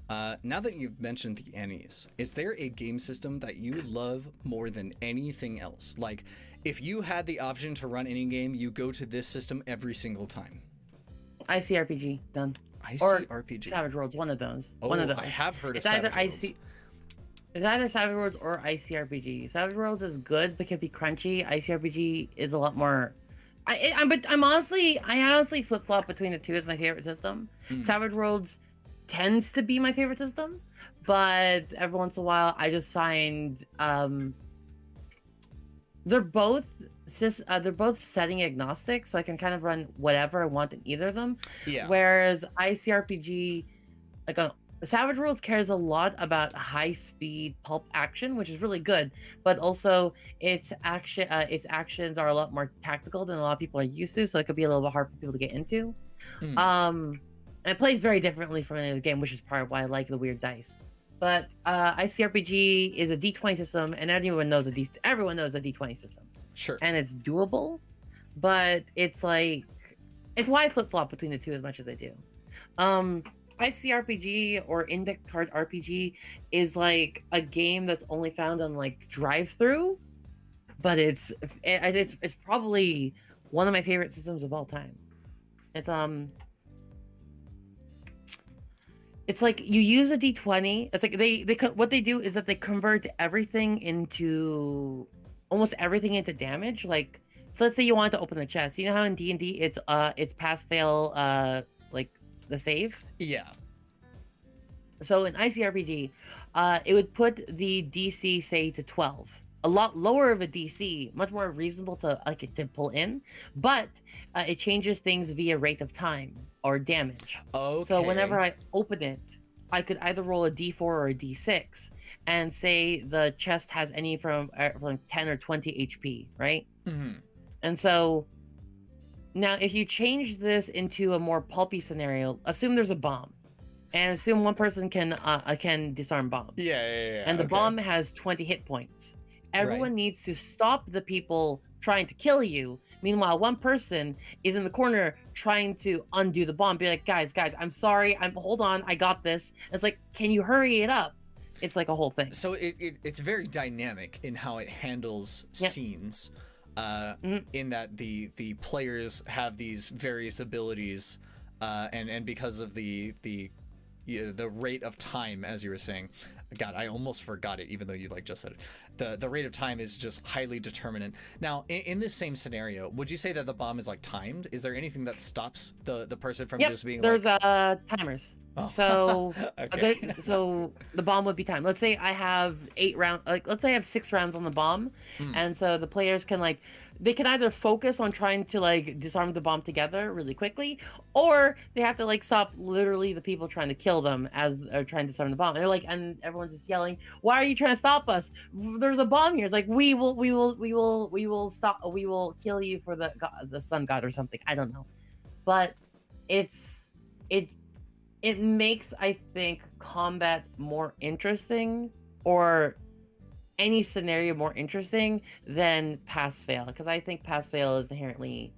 now that you've mentioned the Ennies, is there a game system that you love more than anything else? Like, if you had the option to run any game, you go to this system every single time. ICRPG, done. ICRPG. Or Savage Worlds, one of those. Oh, one of those. I have heard of Savage Worlds. It's either Savage Worlds or ICRPG. Savage Worlds is good but can be crunchy. ICRPG is a lot more. I honestly flip flop between the two as my favorite system. Savage Worlds tends to be my favorite system, but every once in a while I just find they're both setting agnostic, so I can kind of run whatever I want in either of them. Yeah. Whereas ICRPG, Savage Worlds cares a lot about high-speed pulp action, which is really good, but also its actions are a lot more tactical than a lot of people are used to, so it could be a little bit hard for people to get into. And it plays very differently from any other game, which is part of why I like the weird dice. But ICRPG is a D20 system, and everyone knows a D20 system. Sure. And it's doable, but it's why I flip-flop between the two as much as I do. ICRPG or Index Card RPG is like a game that's only found on like drive-through, but it's probably one of my favorite systems of all time. It's like you use a D20. It's like what they do is that they convert almost everything into damage. Like, so let's say you want to open a chest. You know how in D&D it's pass fail like the save? Yeah. So in ICRPG, it would put the DC say to 12. A lot lower of a DC, much more reasonable to pull in, but it changes things via rate of time or damage. Okay. So whenever I open it, I could either roll a D4 or a D6, and say the chest has any from 10 or 20 HP, right? Mm-hmm. And so now, if you change this into a more pulpy scenario, assume there's a bomb, and assume one person can disarm bombs. Yeah. And the bomb has 20 hit points. Everyone needs to stop the people trying to kill you. Meanwhile, one person is in the corner trying to undo the bomb. Be like, guys, I'm sorry. Hold on, I got this. And it's like, can you hurry it up? It's like a whole thing. So it's very dynamic in how it handles scenes. In that the players have these various abilities, and because of the rate of time, as you were saying, God, I almost forgot it, even though you just said it. The rate of time is just highly determinant. Now, in this same scenario, would you say that the bomb is timed? Is there anything that stops the person from just being there's timers. Oh. So okay. So the bomb would be timed. Let's say I have 8 rounds. Let's say I have 6 rounds on the bomb, and so the players can they can either focus on trying to disarm the bomb together really quickly, or they have to stop literally the people trying to kill them as they're trying to disarm the bomb. And they're and everyone's just yelling, "Why are you trying to stop us? There's a bomb here." It's like, we will stop. We will kill you for the god, the sun god or something. I don't know, but it makes, I think, combat more interesting, or any scenario more interesting than pass-fail. Because I think pass-fail is inherently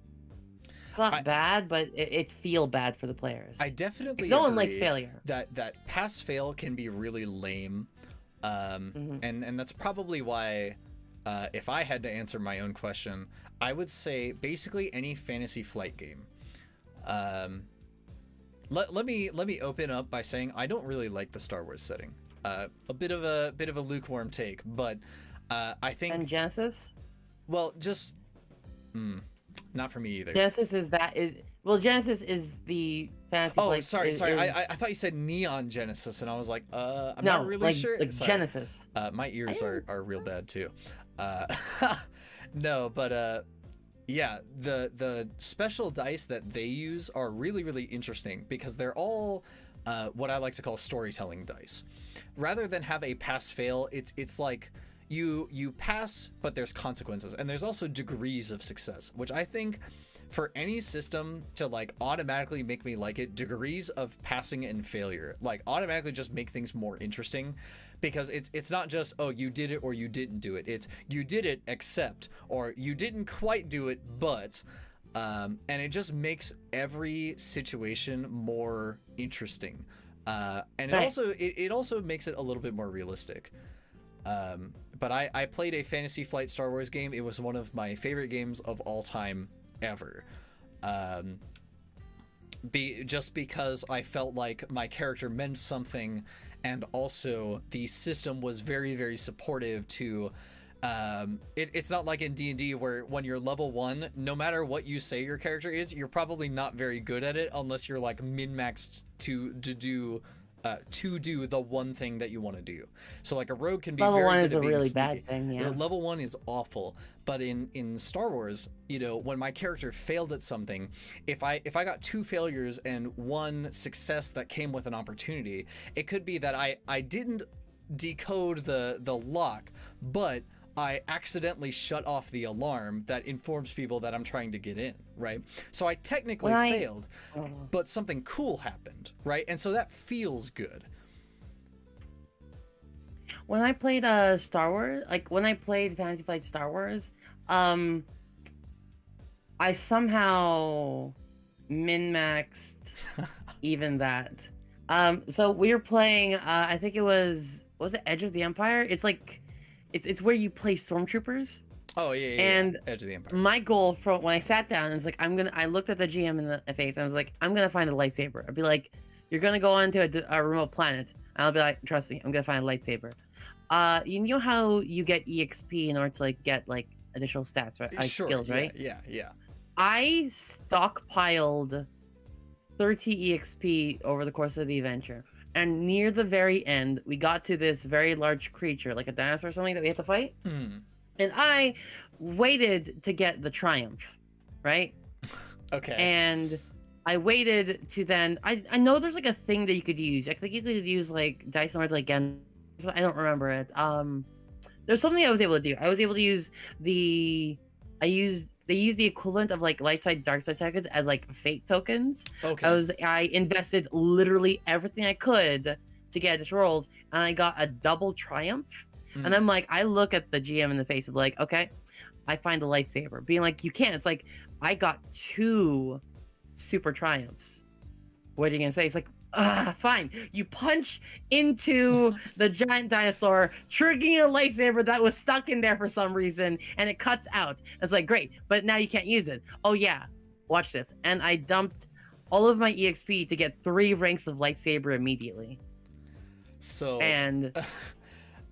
not bad, but it feel bad for the players. I definitely no one likes failure. That pass-fail can be really lame. And that's probably why, if I had to answer my own question, I would say basically any Fantasy Flight game. Let me open up by saying I don't really like the Star Wars setting. A bit of a lukewarm take, but I think. And Genesis? Well, just not for me either. Genesis is Genesis is the fantasy. Oh, sorry. I thought you said Neon Genesis, and I was like, I'm not really sure. Genesis. My ears are real bad too. No, but yeah, the special dice that they use are really, really interesting because they're all what I like to call storytelling dice. Rather than have a pass-fail, it's like you pass, but there's consequences, and there's also degrees of success, which I think for any system to like automatically make me like it, degrees of passing and failure like automatically just make things more interesting, because it's not just, oh, you did it or you didn't do it. It's you did it except, or you didn't quite do it but, and it just makes every situation more interesting, and it also makes it a little bit more realistic. But I played a Fantasy Flight Star Wars game. It was one of my favorite games of all time ever. Just because I felt like my character meant something, and also the system was very, very supportive to it's not like in D&D where when you're level 1, no matter what you say your character is, you're probably not very good at it unless you're like min-maxed to do the one thing that you want to do. So like a rogue can be level very 1 good is at a being really sneaky. bad thing. Yeah, level 1 is awful. But in Star Wars, you know, when my character failed at something, if I got 2 failures and 1 success that came with an opportunity, it could be that I didn't decode the lock, but I accidentally shut off the alarm that informs people that I'm trying to get in, right? So I technically failed, but something cool happened, right? And so that feels good. When I played Star Wars, like when I played Fantasy Flight Star Wars, I somehow min-maxed even that. So we were playing, I think it was it Edge of the Empire? It's like, it's where you play stormtroopers. Oh yeah, and Edge of the Empire. My goal from when I sat down is like, I looked at the GM in the face, and I was like, I'm gonna find a lightsaber. I'd be like, you're gonna go onto a remote planet, and I'll be like, trust me, I'm gonna find a lightsaber. You know how you get EXP in order to like get like additional stats, right? Sure, skills, right? Yeah. I stockpiled 30 EXP over the course of the adventure. And near the very end, we got to this very large creature, like a dinosaur or something, that we had to fight. Mm. And I waited to get the triumph, right? Okay. And I waited to then... I know there's like a thing that you could use. I think you could use like dice in order to like get... I don't remember it. There's something I was able to do. I was able to use the... They use the equivalent of like light side, dark side tokens as like fate tokens. Okay. I invested literally everything I could to get additional rolls, and I got a double triumph. Mm. And I'm like, I look at the GM in the face of like, okay, I find a lightsaber. Being like, you can't. It's like, I got 2 super triumphs. What are you gonna say? It's like, fine. You punch into the giant dinosaur, triggering a lightsaber that was stuck in there for some reason, and it cuts out. It's like, great, but now you can't use it. Oh yeah, watch this. And I dumped all of my EXP to get 3 ranks of lightsaber immediately. So and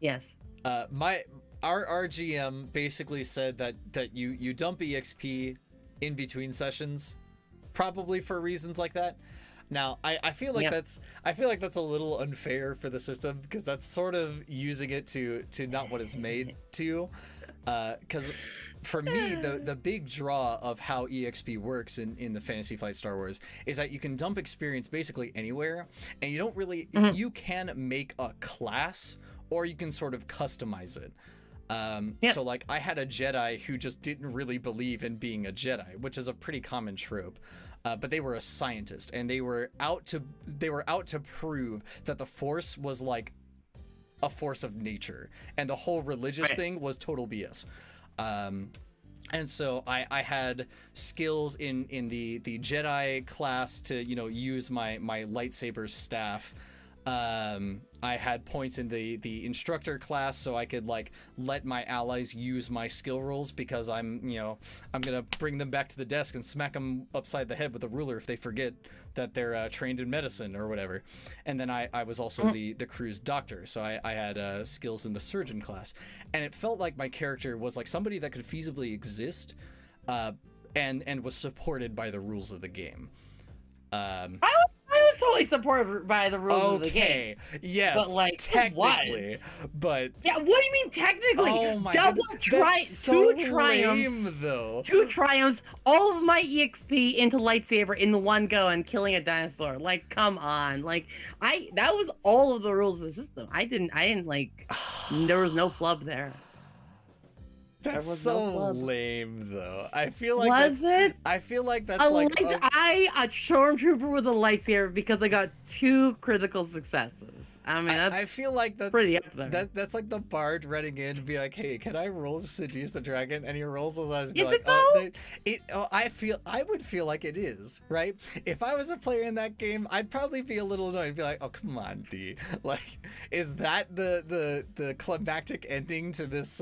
yes, our GM basically said that you dump EXP in between sessions, probably for reasons like that. Now, I feel like that's a little unfair for the system, because that's sort of using it to not what it's made to. Because for me, the big draw of how EXP works in the Fantasy Flight Star Wars is that you can dump experience basically anywhere, and you don't really you can make a class, or you can sort of customize it. So like I had a Jedi who just didn't really believe in being a Jedi, which is a pretty common trope. But they were a scientist, and they were out to prove that the Force was like a force of nature, and the whole religious thing was total BS. And so I had skills in the Jedi class to, you know, use my lightsaber staff. I had points in the instructor class, so I could like let my allies use my skill rolls, because I'm gonna bring them back to the desk and smack them upside the head with a ruler if they forget that they're trained in medicine or whatever. And then I was also the crew's doctor, so I had skills in the surgeon class, and it felt like my character was like somebody that could feasibly exist, and was supported by the rules of the game. I was totally supported by the rules of the game. Yes, but like technically, but yeah, what do you mean technically? Oh my Double that's so two triumphs, lame, though. 2 triumphs, all of my EXP into lightsaber in one go and killing a dinosaur. Like, come on, like that was all of the rules of the system. I didn't like. There was no flub there. That's so lame, though. I feel like I feel like that's a stormtrooper with a lightsaber because I got 2 critical successes. I mean, I feel like that's pretty up there. That's like the bard running in to be like, "Hey, can I roll to seduce the dragon?" And he rolls those eyes and be like, I would feel like it is, right? If I was a player in that game, I'd probably be a little annoyed and be like, "Oh, come on, D. Like, is that the climactic ending to this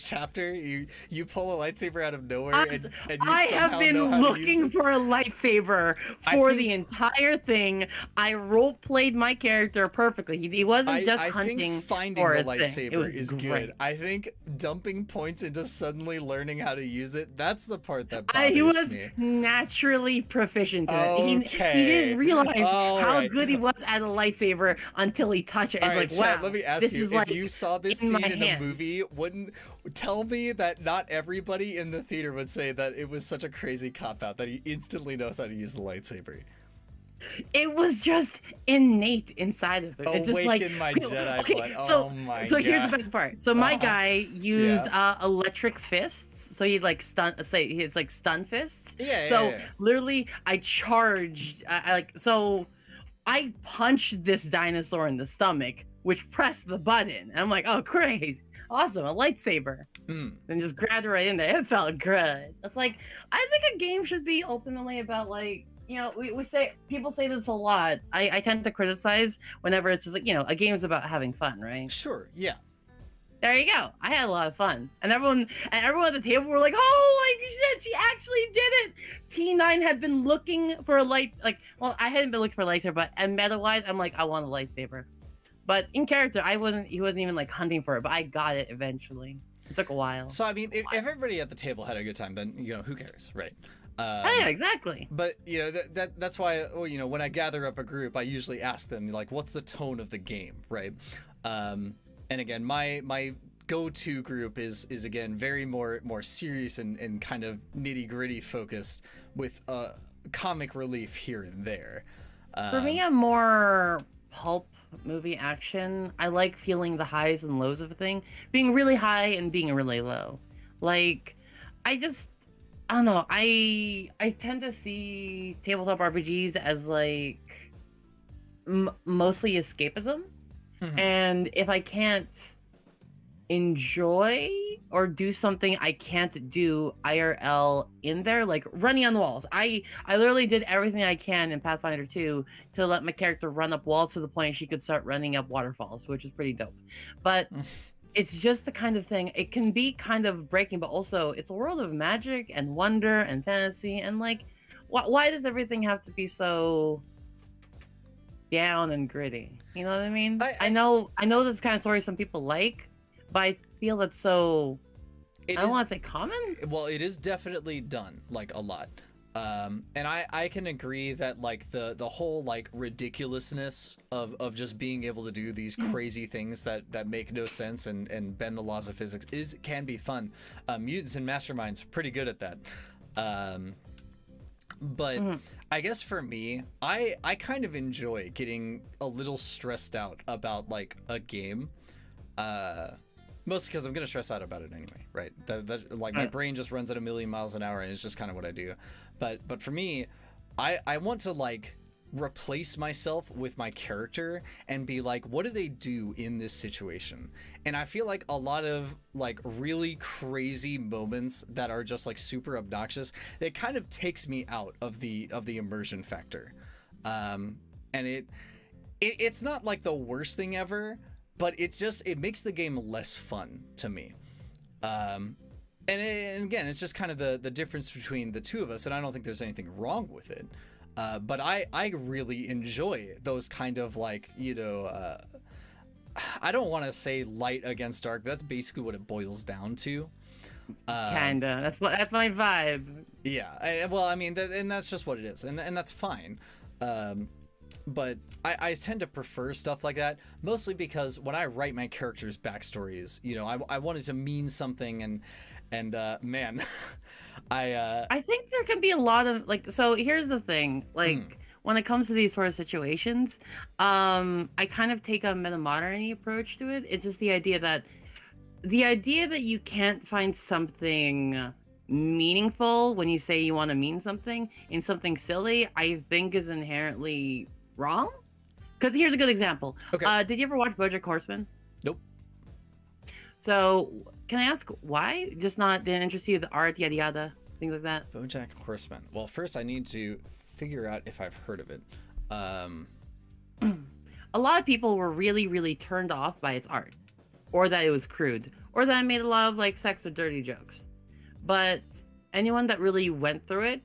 chapter? You pull a lightsaber out of nowhere and you I somehow have been looking for a lightsaber for the entire thing. I role played my character perfectly. He wasn't just hunting. I think finding for the a lightsaber is great. good. I think dumping points into suddenly learning how to use it—that's the part that bothers me. He was naturally proficient in it. Okay. He didn't realize how good he was at a lightsaber until he touched it. It's like, Chad, wow. let me ask you: if you saw this scene in a movie, wouldn't tell me that not everybody in the theater would say that it was such a crazy cop-out that he instantly knows how to use the lightsaber? It was just innate inside of it. It's just like my Jedi blood. So here's the best part. So my guy used electric fists. So he'd like stun fists. Literally, I charged. I punched this dinosaur in the stomach, which pressed the button. And I'm like, oh great, awesome, a lightsaber. And just grabbed it right in there. It felt good. It's like, I think a game should be ultimately about like. People say this a lot. I tend to criticize whenever it's just like, a game is about having fun, right? Sure, yeah. There you go. I had a lot of fun. And everyone at the table were like, holy shit, she actually did it. T9 had been looking for a I hadn't been looking for a lightsaber, but meta-wise, I'm like, I want a lightsaber. But in character, he wasn't even like hunting for it, but I got it eventually. It took a while. So I mean, if everybody at the table had a good time, then who cares, right? Yeah, exactly. But that's why when I gather up a group, I usually ask them like, what's the tone of the game, right? And again, my go-to group is again very more serious and kind of nitty-gritty focused with comic relief here and there. For me, I'm more pulp movie action. I like feeling the highs and lows of a thing, being really high and being really low. Like, I don't know. I tend to see tabletop RPGs as like mostly escapism, and if I can't enjoy or do something I can't do IRL in there, like running on the walls. I literally did everything I can in Pathfinder 2 to let my character run up walls to the point she could start running up waterfalls, which is pretty dope. But it's just the kind of thing, it can be kind of breaking, but also it's a world of magic and wonder and fantasy, and like, why does everything have to be so down and gritty? You know what I mean? I know this kind of story some people like, but I feel that's so, I don't want to say common? Well, it is definitely done, like, a lot. And I can agree that like the whole like ridiculousness of just being able to do these crazy things that make no sense and bend the laws of physics can be fun. Mutants and Masterminds are pretty good at that. But I guess for me, I kind of enjoy getting a little stressed out about like a game. Mostly because I'm gonna stress out about it anyway, right? That like my brain just runs at 1,000,000 miles an hour, and it's just kind of what I do. But for me, I want to like replace myself with my character and be like, what do they do in this situation? And I feel like a lot of like really crazy moments that are just like super obnoxious, that kind of takes me out of the immersion factor. And it's not like the worst thing ever, but it makes the game less fun to me. And again, it's just kind of the difference between the two of us, and I don't think there's anything wrong with it. But I really enjoy those kind of like, I don't want to say light against dark. That's basically what it boils down to. Kinda. That's my vibe. Yeah. Well, I mean, and that's just what it is, and that's fine. I tend to prefer stuff like that, mostly because when I write my characters' backstories, you know, I want it to mean something, and man, I think there can be a lot of like. So here's the thing, like when it comes to these sort of situations, I kind of take a metamodernity approach to it. It's just the idea that you can't find something meaningful when you say you want to mean something in something silly, I think is inherently wrong. Because here's a good example. Okay. Did you ever watch BoJack Horseman? Nope. So can I ask why? Just not didn't interest you, the art, yada yada, things like that. BoJack Horseman. Well, first I need to figure out if I've heard of it. A lot of people were really, really turned off by its art, or that it was crude, or that it made a lot of like sex or dirty jokes. But anyone that really went through it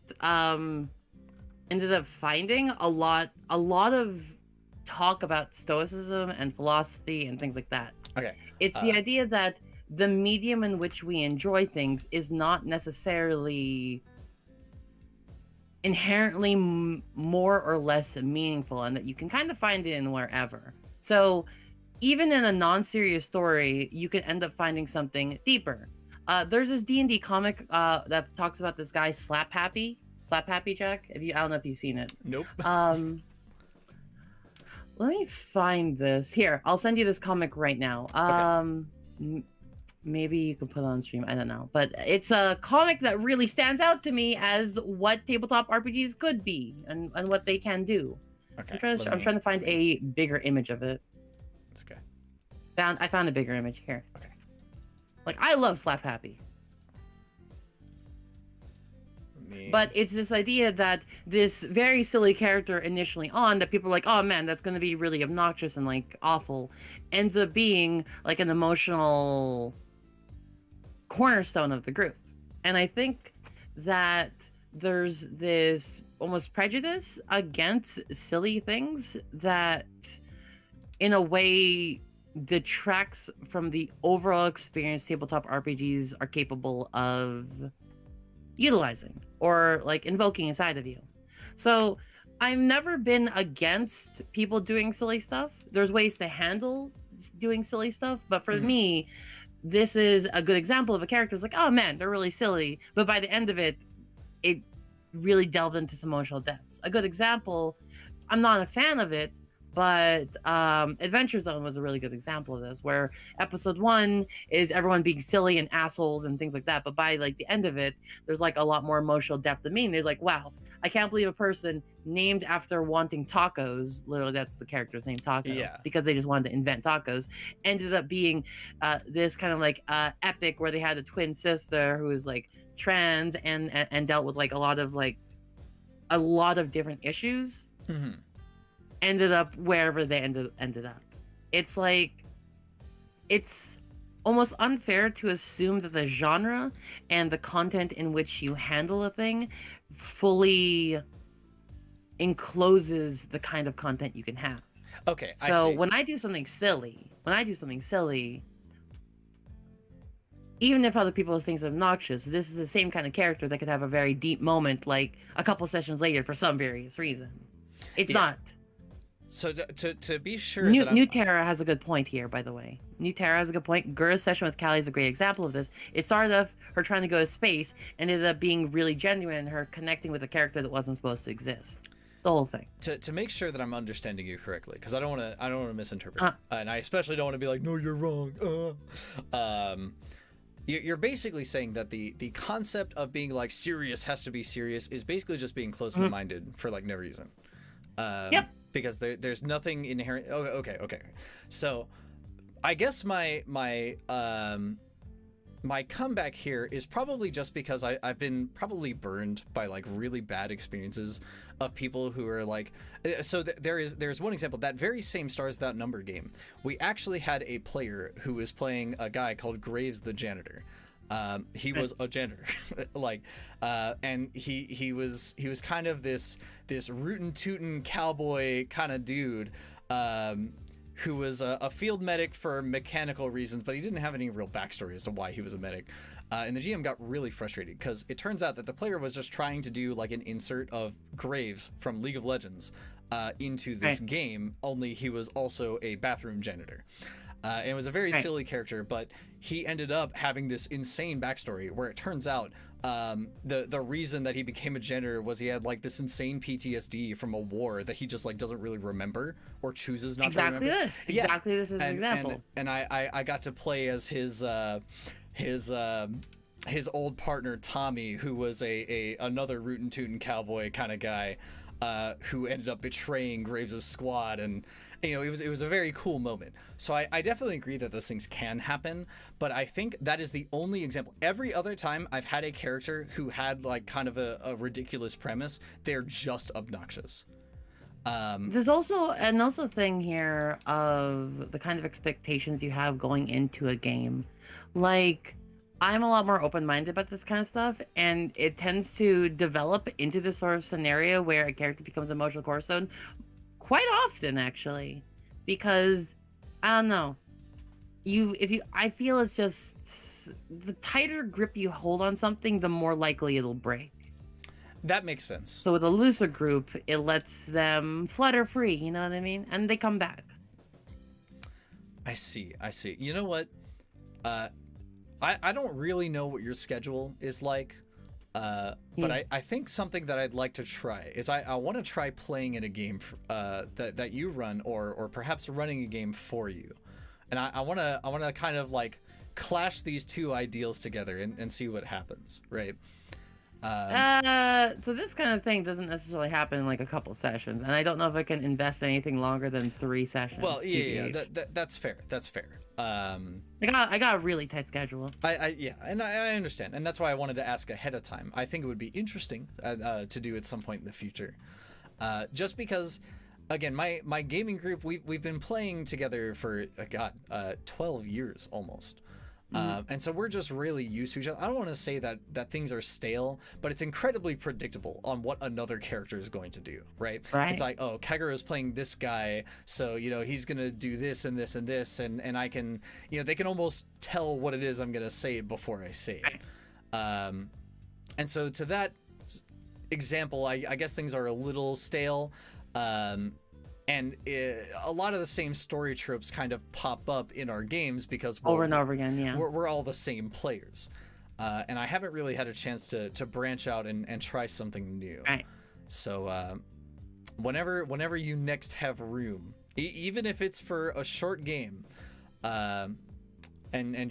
ended up finding a lot of talk about stoicism and philosophy and things like that. Okay. It's the idea that the medium in which we enjoy things is not necessarily inherently more or less meaningful, and that you can kind of find it in wherever. So even in a non-serious story, you could end up finding something deeper. There's this D&D comic that talks about this guy Slap Happy Jack. I don't know if you've seen it. Nope. Let me find this. Here, I'll send you this comic right now. Okay. Maybe you can put it on stream. I don't know, but it's a comic that really stands out to me as what tabletop RPGs could be and what they can do. Okay. I'm trying to find a bigger image of it. That's okay. I found a bigger image here. Okay. Like, I love Slap Happy. But it's this idea that this very silly character initially on that people are like, oh man, that's going to be really obnoxious and like awful, ends up being like an emotional cornerstone of the group. And I think that there's this almost prejudice against silly things that in a way detracts from the overall experience tabletop RPGs are capable of utilizing or like invoking inside of you. So I've never been against people doing silly stuff. There's ways to handle doing silly stuff, but for me, this is a good example of a character who's like, oh man, they're really silly, but by the end of it, it really delved into some emotional depths. A good example, I'm not a fan of it, but Adventure Zone was a really good example of this, where episode 1 is everyone being silly and assholes and things like that, but by like the end of it, there's like a lot more emotional depth than me. And they're like, wow, I can't believe a person named after wanting tacos, literally that's the character's name, Taco, because they just wanted to invent tacos, ended up being this kind of like epic where they had a twin sister who was like trans and dealt with like a lot of different issues. Ended up wherever they ended up. It's like, it's almost unfair to assume that the genre and the content in which you handle a thing fully encloses the kind of content you can have. Okay. So when I do something silly, even if other people think it's obnoxious, this is the same kind of character that could have a very deep moment like a couple sessions later for some various reason. It's not. So to be sure, New Terra has a good point here, by the way. New Terra has a good point. Gura's session with Callie is a great example of this. It started off her trying to go to space and ended up being really genuine, her connecting with a character that wasn't supposed to exist. The whole thing. To make sure that I'm understanding you correctly, because I don't want to misinterpret, and I especially don't want to be like, no, you're wrong. You're basically saying that the concept of being like serious has to be serious is basically just being closely minded for like no reason. Yep. Because there's nothing inherent. Oh, okay. So, I guess my comeback here is probably just because I've been probably burned by like really bad experiences of people who are like. So there's one example, that very same Stars Without Number game. We actually had a player who was playing a guy called Graves the Janitor. He was a janitor, and he was kind of this rootin' tootin' cowboy kind of dude, who was a field medic for mechanical reasons, but he didn't have any real backstory as to why he was a medic. And the GM got really frustrated because it turns out that the player was just trying to do like an insert of Graves from League of Legends into this game, only he was also a bathroom janitor. And it was a very silly character, but he ended up having this insane backstory where it turns out the reason that he became a janitor was he had like this insane PTSD from a war that he just like doesn't really remember or chooses not to remember. Exactly this is an example. And I got to play as his old partner Tommy, who was another rootin' tootin' cowboy kind of guy, who ended up betraying Graves' squad, and you know, it was a very cool moment. So I definitely agree that those things can happen, but I think that is the only example. Every other time I've had a character who had like kind of a ridiculous premise, they're just obnoxious. There's also a thing here of the kind of expectations you have going into a game. Like, I'm a lot more open-minded about this kind of stuff, and it tends to develop into this sort of scenario where a character becomes an emotional cornerstone quite often, actually, because I don't know. I feel it's just the tighter grip you hold on something, the more likely it'll break. That makes sense. So with a looser group, it lets them flutter free, you know what I mean? And they come back. I see. You know what? I don't really know what your schedule is like, but I think something that I'd like to try is I want to try playing in a game that you run, or perhaps running a game for you, and I want to kind of like clash these two ideals together and see what happens, right? So this kind of thing doesn't necessarily happen in like a couple sessions, and I don't know if I can invest anything longer than 3 sessions. Well, yeah, that's fair. I got a really tight schedule. I understand, and that's why I wanted to ask ahead of time. I think it would be interesting to do at some point in the future, just because, again, my gaming group, we've been playing together for 12 years almost. And so we're just really used to each other. I don't want to say that things are stale, but it's incredibly predictable on what another character is going to do, right? It's like, oh, Kagerou is playing this guy, so, you know, he's going to do this and this and this, and I can, you know, they can almost tell what it is I'm going to say before I say it. And so to that example, I guess things are a little stale. And a lot of the same story tropes kind of pop up in our games because over and over again, yeah. We're all the same players. And I haven't really had a chance to branch out and try something new. Right. So whenever you next have room, even if it's for a short game, and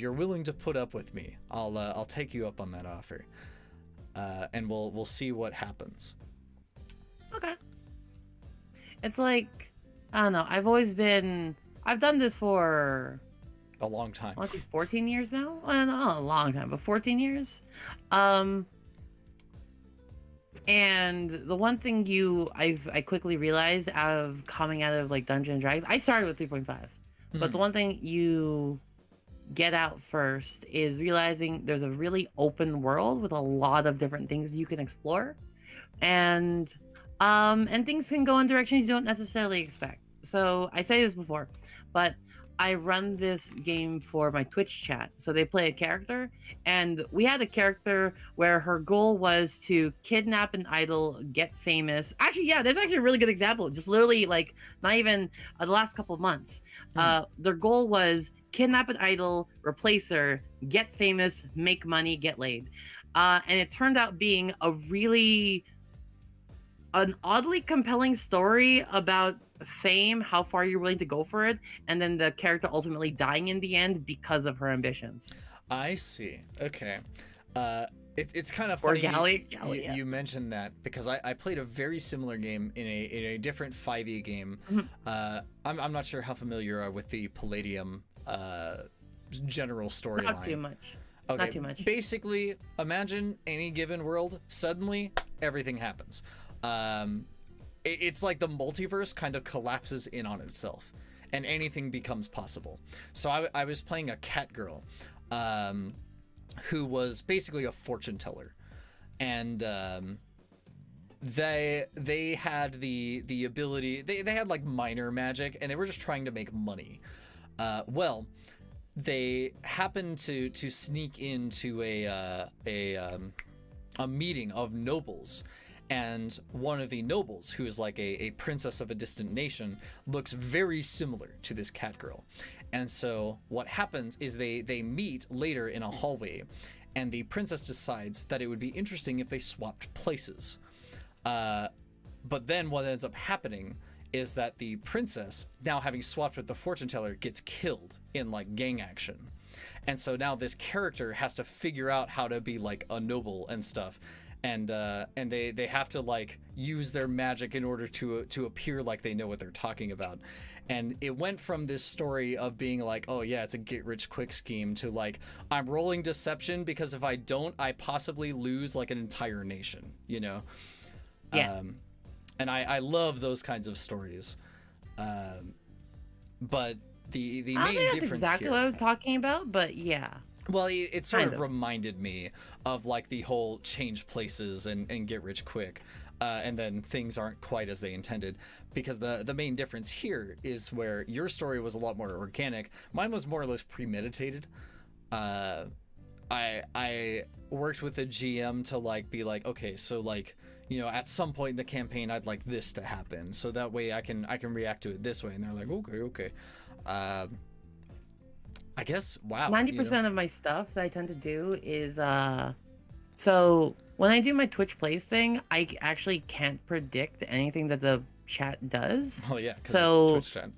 you're willing to put up with me, I'll take you up on that offer. And we'll see what happens. Okay. It's like, I don't know, I've done this for a long time. 14 years now? Well, not a long time, but 14 years. And the one thing I quickly realized coming out of like Dungeons and Dragons, I started with 3.5, but the one thing you get out first is realizing there's a really open world with a lot of different things you can explore, and things can go in directions you don't necessarily expect. So I say this before, but I run this game for my Twitch chat. So they play a character, and we had a character where her goal was to kidnap an idol, get famous. Actually, yeah, there's actually a really good example. Just literally, like, not even the last couple of months. Their goal was kidnap an idol, replace her, get famous, make money, get laid. And it turned out being an oddly compelling story about fame, how far you're willing to go for it, and then the character ultimately dying in the end because of her ambitions. I see. Okay. It's kind of funny you mentioned that, because I played a very similar game in a different 5e game. I'm not sure how familiar you are with the Palladium general storyline. Not too much. Okay. Not too much. Basically, imagine any given world, suddenly everything happens. It's like the multiverse kind of collapses in on itself, and anything becomes possible. So I was playing a cat girl, who was basically a fortune teller, and they had the ability. They had like minor magic, and they were just trying to make money. Well, they happen to sneak into a meeting of nobles, and one of the nobles, who is like a princess of a distant nation, looks very similar to this cat girl. And so what happens is they meet later in a hallway, and the princess decides that it would be interesting if they swapped places. But then what ends up happening is that the princess, now having swapped with the fortune teller, gets killed in like gang action. And so now this character has to figure out how to be like a noble and stuff. And they have to like use their magic in order to appear like they know what they're talking about. And it went from this story of being like, oh yeah, it's a get rich quick scheme, to like, I'm rolling deception because if I don't, I possibly lose like an entire nation, you know? Yeah. And I love those kinds of stories. But the main I don't think difference that's exactly here, what I'm talking about, but yeah. well, it sort of reminded me of like the whole change places and get rich quick, and then things aren't quite as they intended, because the main difference here is where your story was a lot more organic. Mine was more or less premeditated. I worked with the GM to like be like, okay, so like, you know, at some point in the campaign, I'd like this to happen, so that way I can react to it this way. And they're like, okay. I guess, wow. 90% of my stuff that I tend to do is so when I do my Twitch plays thing, I actually can't predict anything that the chat does. Oh yeah, 'cause so it's Twitch chat.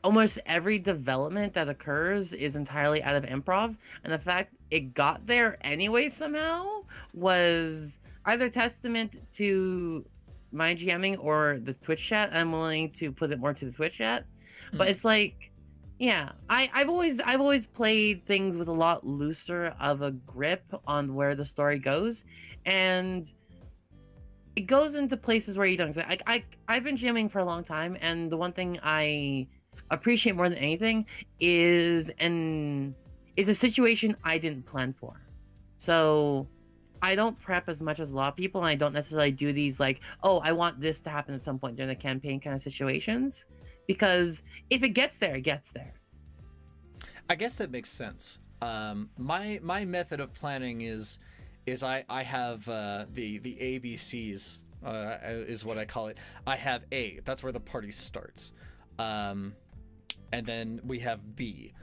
almost every development that occurs is entirely out of improv, and the fact it got there anyway somehow was either testament to my GMing or the Twitch chat. I'm willing to put it more to the Twitch chat, but it's like, yeah, I've always played things with a lot looser of a grip on where the story goes, and it goes into places where you don't. I've been GMing for a long time, and the one thing I appreciate more than anything is a situation I didn't plan for. So I don't prep as much as a lot of people, and I don't necessarily do these like, oh, I want this to happen at some point during the campaign kind of situations, because if it gets there, it gets there. I guess that makes sense. My method of planning is I have the ABCs, is what I call it. I have A, that's where the party starts, and then we have B.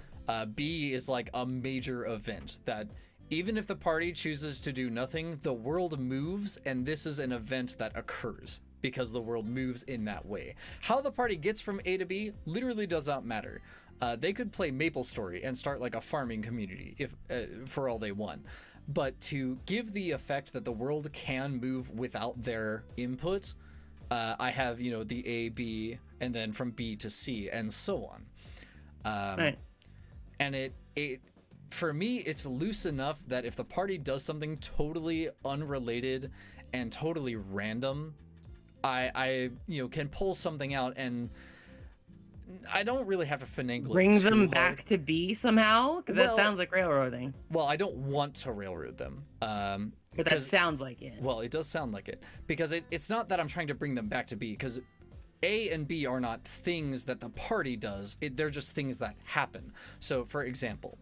B is like a major event that, even if the party chooses to do nothing, the world moves, and this is an event that occurs because the world moves in that way. How the party gets from A to B literally does not matter. They could play MapleStory and start like a farming community if for all they want. But to give the effect that the world can move without their input, I have, you know, the A, B, and then from B to C, and so on. Right. And it for me, it's loose enough that if the party does something totally unrelated and totally random, I you know, can pull something out, and I don't really have to finagle it Bring too them hard. back to B somehow, because that sounds like railroading. Well, I don't want to railroad them. But that sounds like it. Well, it does sound like it, because it's not that I'm trying to bring them back to B, because A and B are not things that the party does. They're just things that happen. So, for example,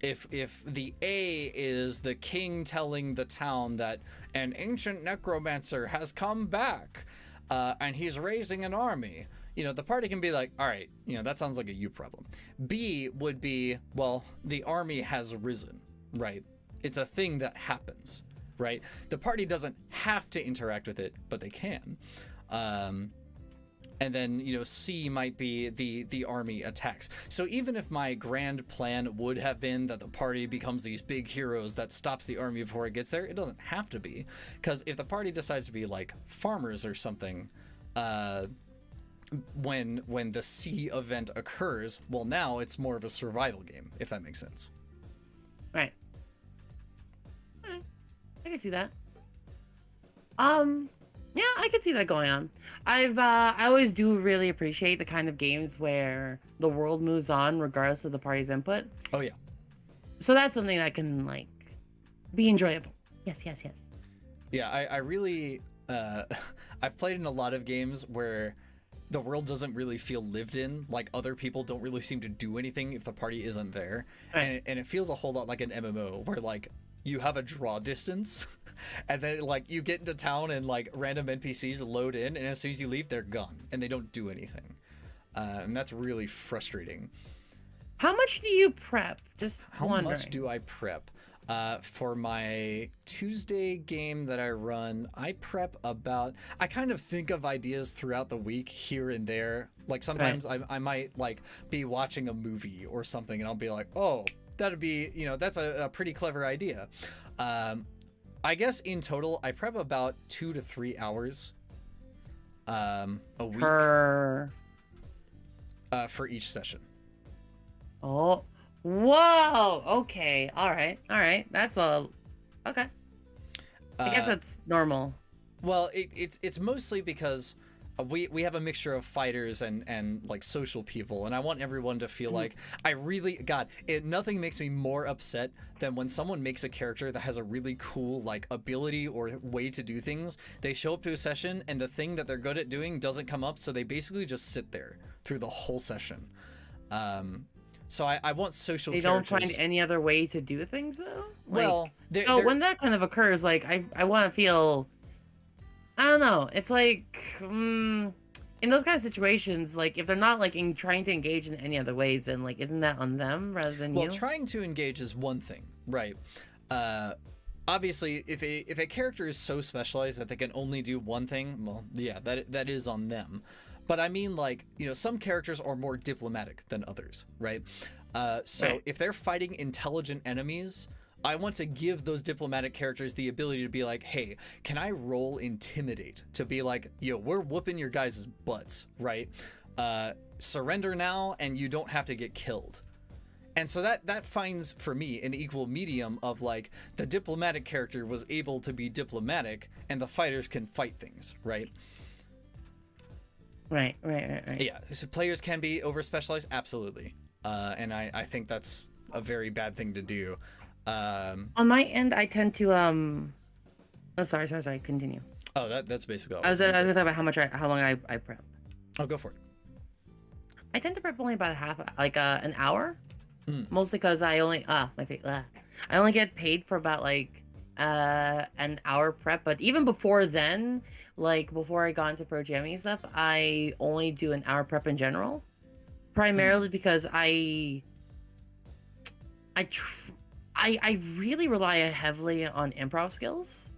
if the A is the king telling the town that an ancient necromancer has come back, and he's raising an army, you know, the party can be like, all right, you know, that sounds like a you problem. B would be, well, the army has risen, right? It's a thing that happens, right? The party doesn't have to interact with it, but they can. And then, you know, C might be the army attacks. So even if my grand plan would have been that the party becomes these big heroes that stops the army before it gets there, it doesn't have to be. Because if the party decides to be like farmers or something, when the C event occurs, well, now it's more of a survival game, if that makes sense. Right. I can see that. Yeah, I can see that going on. I always do really appreciate the kind of games where the world moves on regardless of the party's input. Oh yeah. So that's something that can like be enjoyable. Yes. Yeah, I really I've played in a lot of games where the world doesn't really feel lived in. Like, other people don't really seem to do anything if the party isn't there. Right. And it feels a whole lot like an MMO where, like, you have a draw distance and then, like, you get into town and, like, random NPCs load in, and as soon as you leave, they're gone and they don't do anything. And that's really frustrating. How much do you prep? Just How wondering. much do I prep? For my Tuesday game that I run, I prep about... I kind of think of ideas throughout the week here and there. Like, sometimes I might, like, be watching a movie or something, and I'll be like, oh, that'd be, you know, that's a pretty clever idea. I guess in total, I prep about 2 to 3 hours a week Per... for each session. Oh... Whoa! Okay. All right. That's a... Okay. I guess that's normal. Well, it's mostly because we have a mixture of fighters and like social people, and I want everyone to feel like nothing makes me more upset than when someone makes a character that has a really cool like ability or way to do things. They show up to a session and the thing that they're good at doing doesn't come up, so they basically just sit there through the whole session. So I want social characters. They don't find any other way to do things, though? Like, well, when that kind of occurs, like, I want to feel... I don't know. It's like... in those kind of situations, like, if they're not, like, trying to engage in any other ways, then, like, isn't that on them rather than you? Well, trying to engage is one thing, right? Obviously, if a character is so specialized that they can only do one thing, well, yeah, that is on them. But I mean, like, you know, some characters are more diplomatic than others, right? So if they're fighting intelligent enemies, I want to give those diplomatic characters the ability to be like, hey, can I roll intimidate? To be like, yo, we're whooping your guys' butts, right? Surrender now and you don't have to get killed. And so that finds, for me, an equal medium of, like, the diplomatic character was able to be diplomatic and the fighters can fight things, right? Right. Yeah, so players can be over-specialized, absolutely. And I think that's a very bad thing to do. On my end, I tend to Oh, sorry. Continue. Oh, that's basically all I was gonna talk about how long I prep. Oh, go for it. I tend to prep only about an hour. Mostly because I only I only get paid for about like an hour prep. But even before then, like before I got into pro jamming stuff, I only do an hour prep in general, primarily because I really rely heavily on improv skills,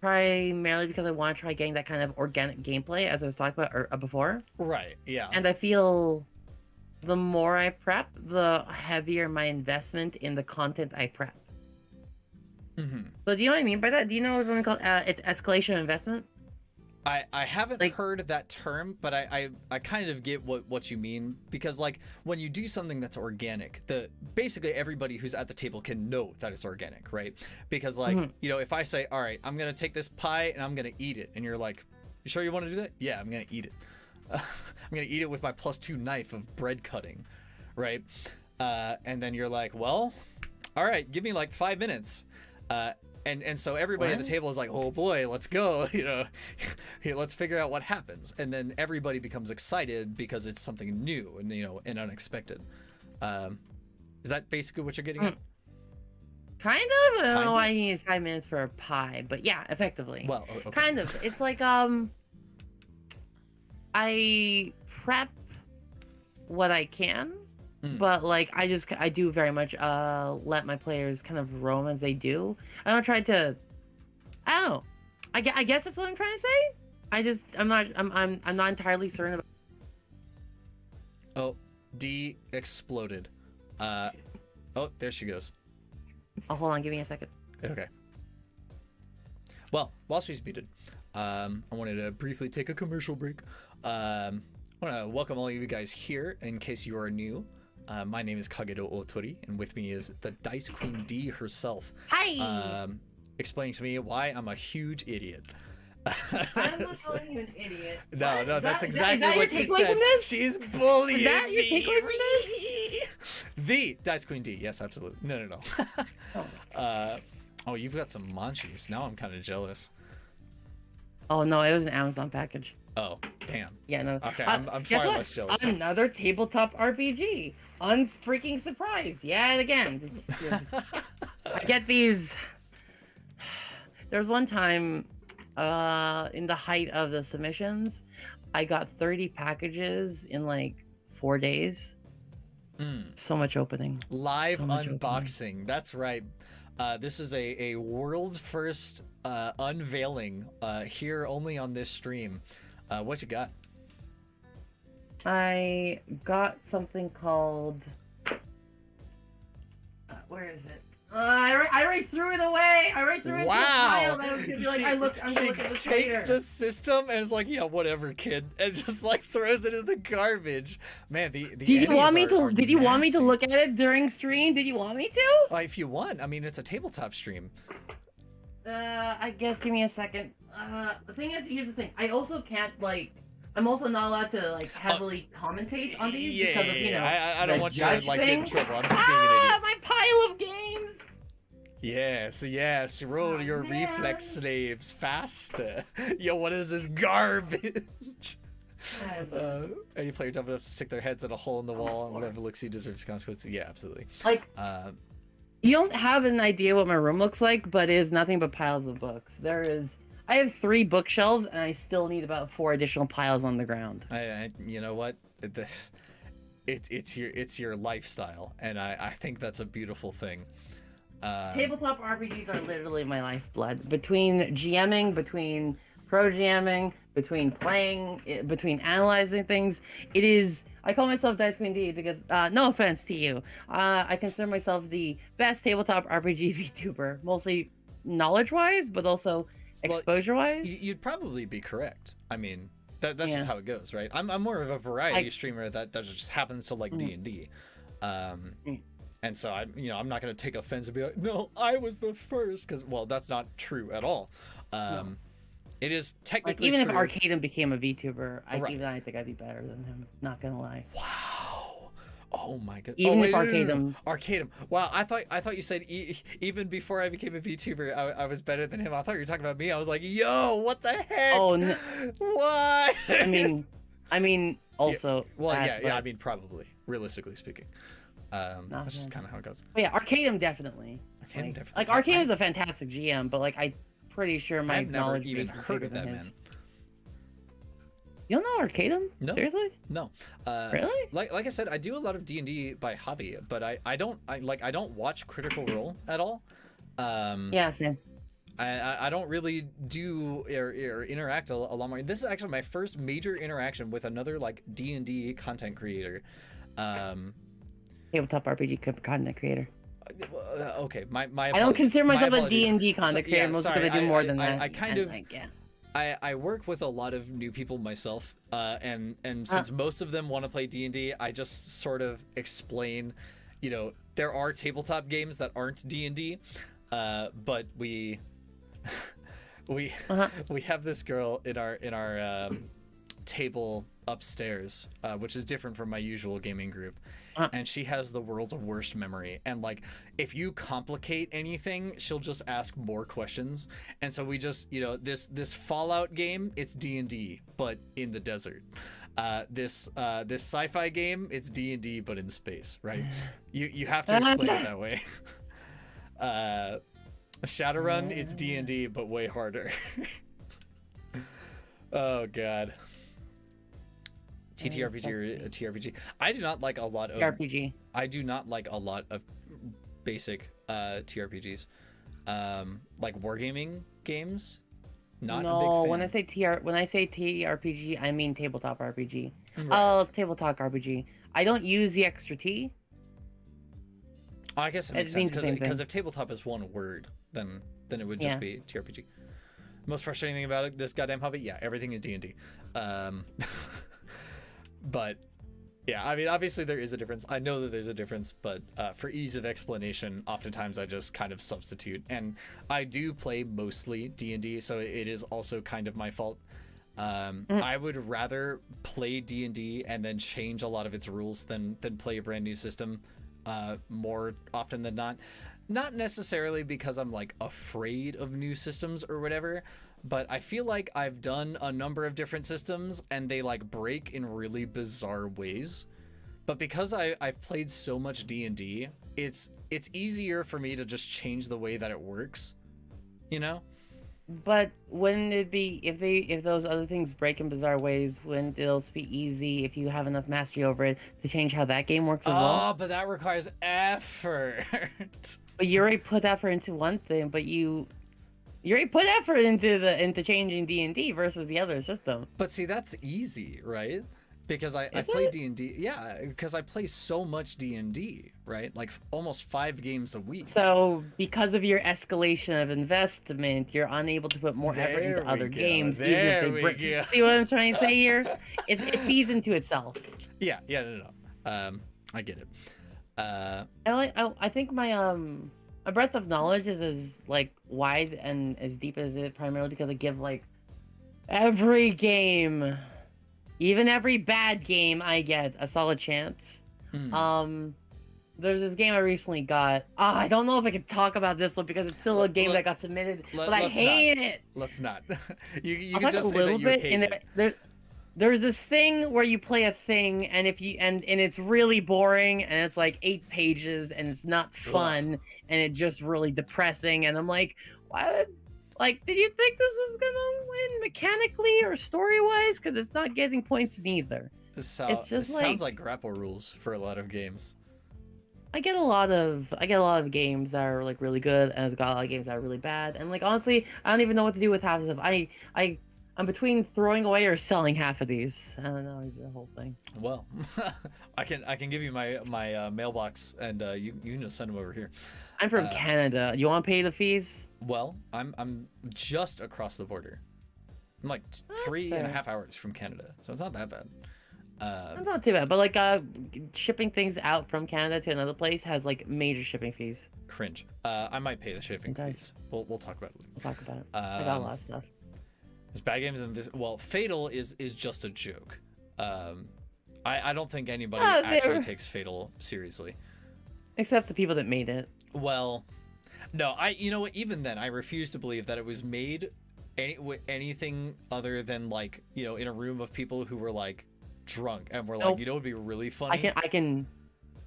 primarily because I want to try getting that kind of organic gameplay, as I was talking about before. Right. Yeah. And I feel the more I prep, the heavier my investment in the content I prep. So do you know what I mean by that? Do you know something called it's escalation of investment? I haven't heard that term, but I kind of get what you mean, because like when you do something that's organic, basically everybody who's at the table can know that it's organic, right? Because like, you know, if I say, all right, I'm gonna take this pie and I'm gonna eat it, and you're like, you sure you want to do that? Yeah, I'm gonna eat it. I'm gonna eat it with my +2 knife of bread cutting, right? And then you're like, well, all right, give me like 5 minutes. And so everybody at the table is like, oh boy, let's go, you know, let's figure out what happens. And then everybody becomes excited because it's something new and, you know, and unexpected. Is that basically what you're getting at? Kind of. I don't know why you need 5 minutes for a pie, but yeah, effectively. Well, okay. Kind of. It's like, I prep what I can, but like I do very much let my players kind of roam as they do. I don't try to. I don't know. I guess that's what I'm trying to say. I'm not entirely certain about. Oh, D exploded. Oh, there she goes. Oh, hold on, give me a second. Okay. Well, while she's muted, I wanted to briefly take a commercial break. I want to welcome all of you guys here. In case you are new, my name is Kagerou Ootori, and with me is the Dice Queen D herself. Hi! Explaining to me why I'm a huge idiot. I'm not calling you an idiot. No, that's exactly what she said. She's bullying me. Is that your takeaway from this? The Dice Queen D. Yes, absolutely. No. Oh, you've got some munchies. Now I'm kind of jealous. Oh no, it was an Amazon package. Oh, damn. Yeah, no. Okay, I'm guess far what? less jealous. Another tabletop RPG. Unfreaking surprise. Yeah, and again. I get these. There's one time, in the height of the submissions, I got 30 packages in like 4 days. So much opening. Live so much unboxing. Opening. That's right. This is a world's first unveiling here only on this stream. What you got? I got something called. Where is it? I already threw it away. I already threw it. Wow. I was gonna be like, I'm gonna look at this takes later. the system and is like, yeah, whatever, kid, and just like throws it in the garbage. Man, the Did you want me to? Did you want me to nasty. look at it during stream? Did you want me to? If you want, I mean, it's a tabletop stream. I guess give me a second. The thing is, here's the thing. I also can't like. I'm also not allowed to like heavily commentate on these because of, you know, I don't want you to like get in trouble. I'm just being an idiot. my pile of games. Yes, roll your reflex slaves faster. Yo, what is this garbage? Any player dumb enough to stick their heads in a hole in the wall and whatever looks he deserves consequences. Yeah, absolutely. Like, you don't have an idea what my room looks like, but it is nothing but piles of books. I have 3 bookshelves, and I still need about 4 additional piles on the ground. You know what? It's your lifestyle, and I think that's a beautiful thing. Tabletop RPGs are literally my lifeblood. Between GMing, between pro GMing, between playing, between analyzing things, it is. I call myself Dice Queen D because, no offense to you, I consider myself the best tabletop RPG VTuber, mostly knowledge-wise, but also exposure-wise. You'd probably be correct. I mean, that's just how it goes, right? I'm more of a variety streamer that just happens to like D&D. And so I'm not going to take offense and be like, no, I was the first, because, well, that's not true at all. No. It is technically even true. if Arcadum became a VTuber, I think I'd be better than him. Not gonna lie. Wow. Oh my god. Even if Arcadum. Arcadum. Wow. I thought you said even before I became a VTuber, I was better than him. I thought you were talking about me. I was like, yo, what the heck? Oh no. What? I mean, also. I mean, probably, realistically speaking. That's just kind of how it goes. But yeah, Arcadum definitely. Like Arcadum's a fantastic GM, but like I'm pretty sure my knowledge even base is heard bigger of that than his. man. You don't know Arcadum? No. Seriously? No. Really? Like I said, I do a lot of D&D by hobby, but I don't watch Critical Role at all. Yeah, same. I don't really do or interact a lot more. This is actually my first major interaction with another like D&D content creator. Tabletop RPG content creator. Okay, my I don't consider myself a apologies. D&D content creator, mostly because I do more than that. I work with a lot of new people myself, and since most of them want to play D&D, I just sort of explain, there are tabletop games that aren't D&D, but we have this girl in our table upstairs, which is different from my usual gaming group. And she has the world's worst memory, and like if you complicate anything, she'll just ask more questions. And so we just this Fallout game, it's D&D but in the desert. This sci-fi game, it's D&D but in space, right? You have to explain it that way. Shadowrun, it's D&D but way harder. Oh god. TTRPG or TRPG. I do not like a lot of RPG. I do not like a lot of basic TRPGs. Like wargaming games. Not a big fan. When I say TRPG, I mean tabletop RPG. Right. Oh, tabletop RPG. I don't use the extra T. I guess it makes sense because if tabletop is one word, then it would just be TRPG. Most frustrating thing about this goddamn hobby, everything is D&D. But yeah, I mean, obviously there is a difference. I know that there's a difference, but for ease of explanation, oftentimes I just kind of substitute. And I do play mostly D&D, so it is also kind of my fault. I would rather play D&D and then change a lot of its rules than play a brand new system more often than not. not necessarily because I'm like afraid of new systems or whatever, but I feel like I've done a number of different systems and they like break in really bizarre ways. But because I've played so much D&D, it's easier for me to just change the way that it works, you know? But wouldn't it be if those other things break in bizarre ways, wouldn't it also be easy if you have enough mastery over it to change how that game works as well? Oh, but that requires effort. But you already put effort into one thing, but you already put effort into changing D&D versus the other system. But see, that's easy, right? Because I Is play it? D&D, yeah, because I play so much D&D, right? Like almost 5 games a week. So because of your escalation of investment, you're unable to put more effort into other games, even if they break. See what I'm trying to say here? It feeds into itself. Yeah, no. I get it. I think my breadth of knowledge is as like wide and as deep as it primarily because I give like every game, even every bad game, I get a solid chance. There's this game I recently got. I don't know if I can talk about this one because it's still a game that got submitted, but I hate it. Let's not. you I'll can talk just a say little that you bit. hate it. There's this thing where you play a thing, and and it's really boring, and it's like 8 pages, and it's not fun, and it's just really depressing. And I'm like, why would did you think this was gonna win mechanically or story wise? Because it's not getting points neither. It's just it sounds like grapple rules for a lot of games. I get a lot of games that are like really good, and I've got a lot of games that are really bad. And like honestly, I don't even know what to do with half of them. I'm between throwing away or selling half of these. I don't know the whole thing. Well, I can give you my mailbox, and you can just send them over here. I'm from Canada. You want to pay the fees? Well, I'm just across the border. I'm like 3.5 hours from Canada, so it's not that bad. It's not too bad, but like shipping things out from Canada to another place has like major shipping fees. Cringe. I might pay the shipping fees. We'll talk about it later. We'll talk about it. I got a lot of stuff. There's bad games and this. Well, Fatal is just a joke. I don't think anybody actually takes Fatal seriously. Except the people that made it. Well, no, you know what? Even then, I refuse to believe that it was made anything other than like in a room of people who were like drunk and were like, it would be really funny.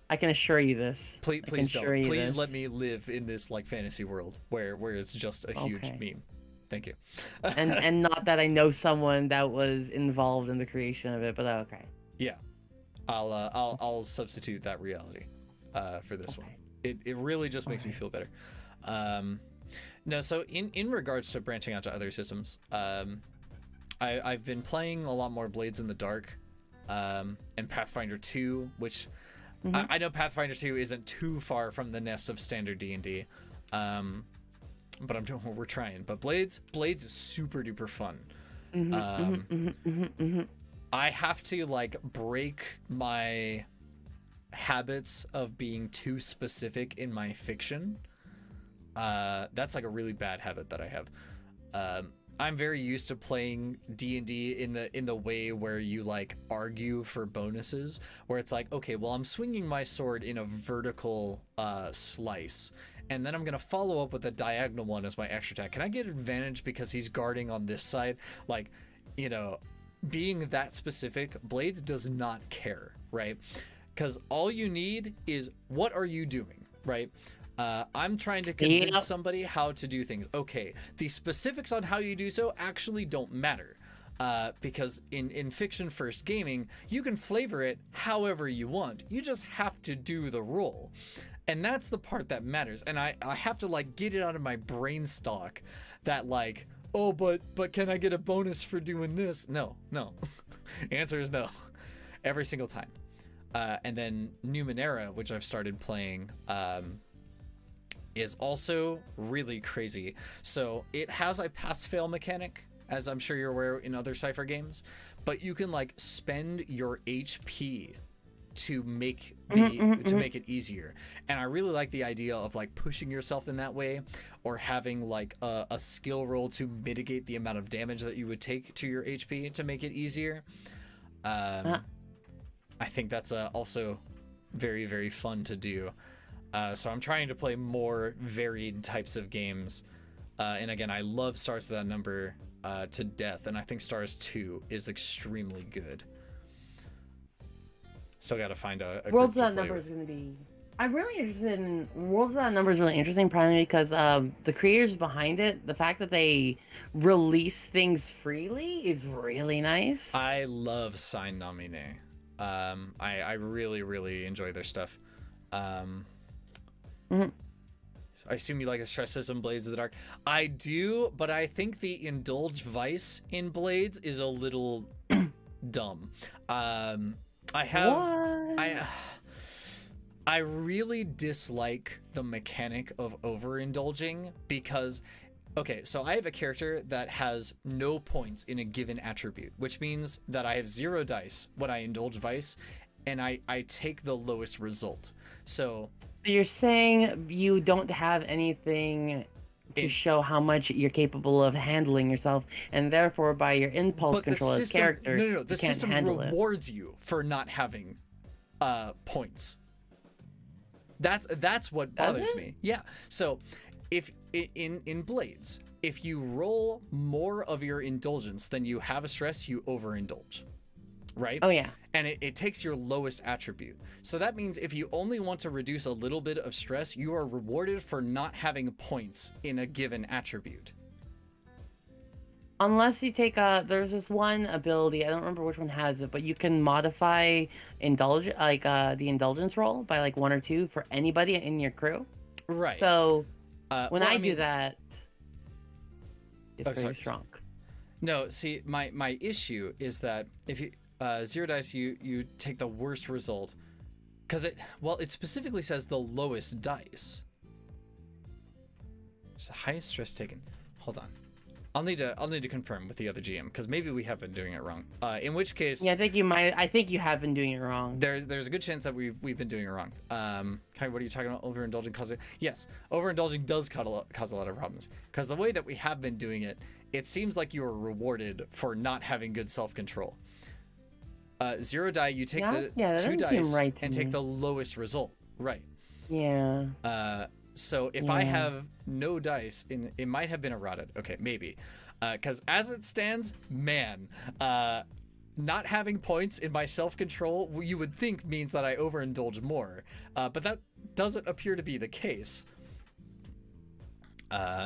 I can assure you this. Please don't. Please let me live in this like fantasy world where it's just a huge meme. Thank you. and not that I know someone that was involved in the creation of it, but okay. Yeah, I'll substitute that reality for this one. It really just makes me feel better. No, so in regards to branching out to other systems, I've been playing a lot more Blades in the Dark, and Pathfinder 2, which I know Pathfinder 2 isn't too far from the nest of standard D&D, but we're trying. But Blades is super duper fun. I have to like break my habits of being too specific in my fiction. That's like a really bad habit that I have. I'm very used to playing D&D in the way where you like argue for bonuses, where it's like, okay, well, I'm swinging my sword in a vertical slice, and then I'm gonna follow up with a diagonal one as my extra attack. Can I get advantage because he's guarding on this side? Like, being that specific, Blades does not care, right? Because all you need is, what are you doing, right? I'm trying to convince somebody how to do things. Okay, the specifics on how you do so actually don't matter. Because in fiction first gaming, you can flavor it however you want. You just have to do the role. And that's the part that matters. And I have to like get it out of my brain stock that like, oh, but can I get a bonus for doing this? No. Answer is no. Every single time. And then Numenera, which I've started playing, is also really crazy. So it has a pass-fail mechanic, as I'm sure you're aware in other Cypher games, but you can like spend your HP to make it easier. And I really like the idea of like pushing yourself in that way, or having like a skill roll to mitigate the amount of damage that you would take to your HP to make it easier. I think that's also very, very fun to do. So I'm trying to play more varied types of games. And again, I love Stars Without Number to death, and I think Stars 2 is extremely good. Still got to find a Worlds Without Number is going to be... I'm really interested in... Worlds Without Number is really interesting, primarily because the creators behind it, the fact that they release things freely is really nice. I love Sign Nomine. I really, really enjoy their stuff. I assume you like the stress system Blades of the Dark. I do, but I think the indulged vice in Blades is a little dumb. I really dislike the mechanic of overindulging because, okay, so I have a character that has no points in a given attribute, which means that I have 0 dice when I indulge vice, and I take the lowest result. So you're saying you don't have anything to show how much you're capable of handling yourself, and therefore by your impulse control as character, no, the system rewards you for not having points. That's what bothers me. Yeah. So if in Blades, if you roll more of your indulgence than you have a stress, you overindulge. Right? Oh yeah. And it takes your lowest attribute. So that means if you only want to reduce a little bit of stress, you are rewarded for not having points in a given attribute. Unless you take there's this one ability, I don't remember which one has it, but you can modify the indulgence roll by like 1 or 2 for anybody in your crew. Right. So when I do that, it's pretty strong. No, see, my issue is that if you 0 dice, you take the worst result, because it specifically says the lowest dice. It's the highest stress taken. Hold on, I'll need to confirm with the other GM, because maybe we have been doing it wrong. In which case, yeah, I think you have been doing it wrong. There's a good chance that we've been doing it wrong. Kai, what are you talking about? Overindulging causing? Yes, overindulging does cause a lot of problems, because the way that we have been doing it, it seems like you are rewarded for not having good self-control. 0 die, you take the 2 dice right and take the lowest result. Right. Yeah. So if I have no dice, it might have been errated. Okay, maybe. Because as it stands, man, not having points in my self-control, you would think means that I overindulge more. But that doesn't appear to be the case.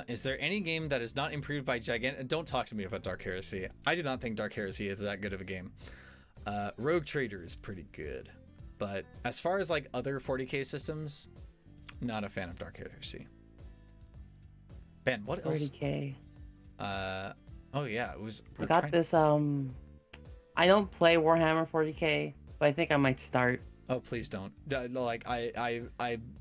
Is there any game that is not improved by gigantic... Don't talk to me about Dark Heresy. I do not think Dark Heresy is that good of a game. Rogue Trader is pretty good, but as far as like other 40k systems, not a fan of Dark Heresy. Ben, what 40k. else? Oh yeah, it was. I got this. I don't play Warhammer 40k, but I think I might start. Oh, please don't. Like I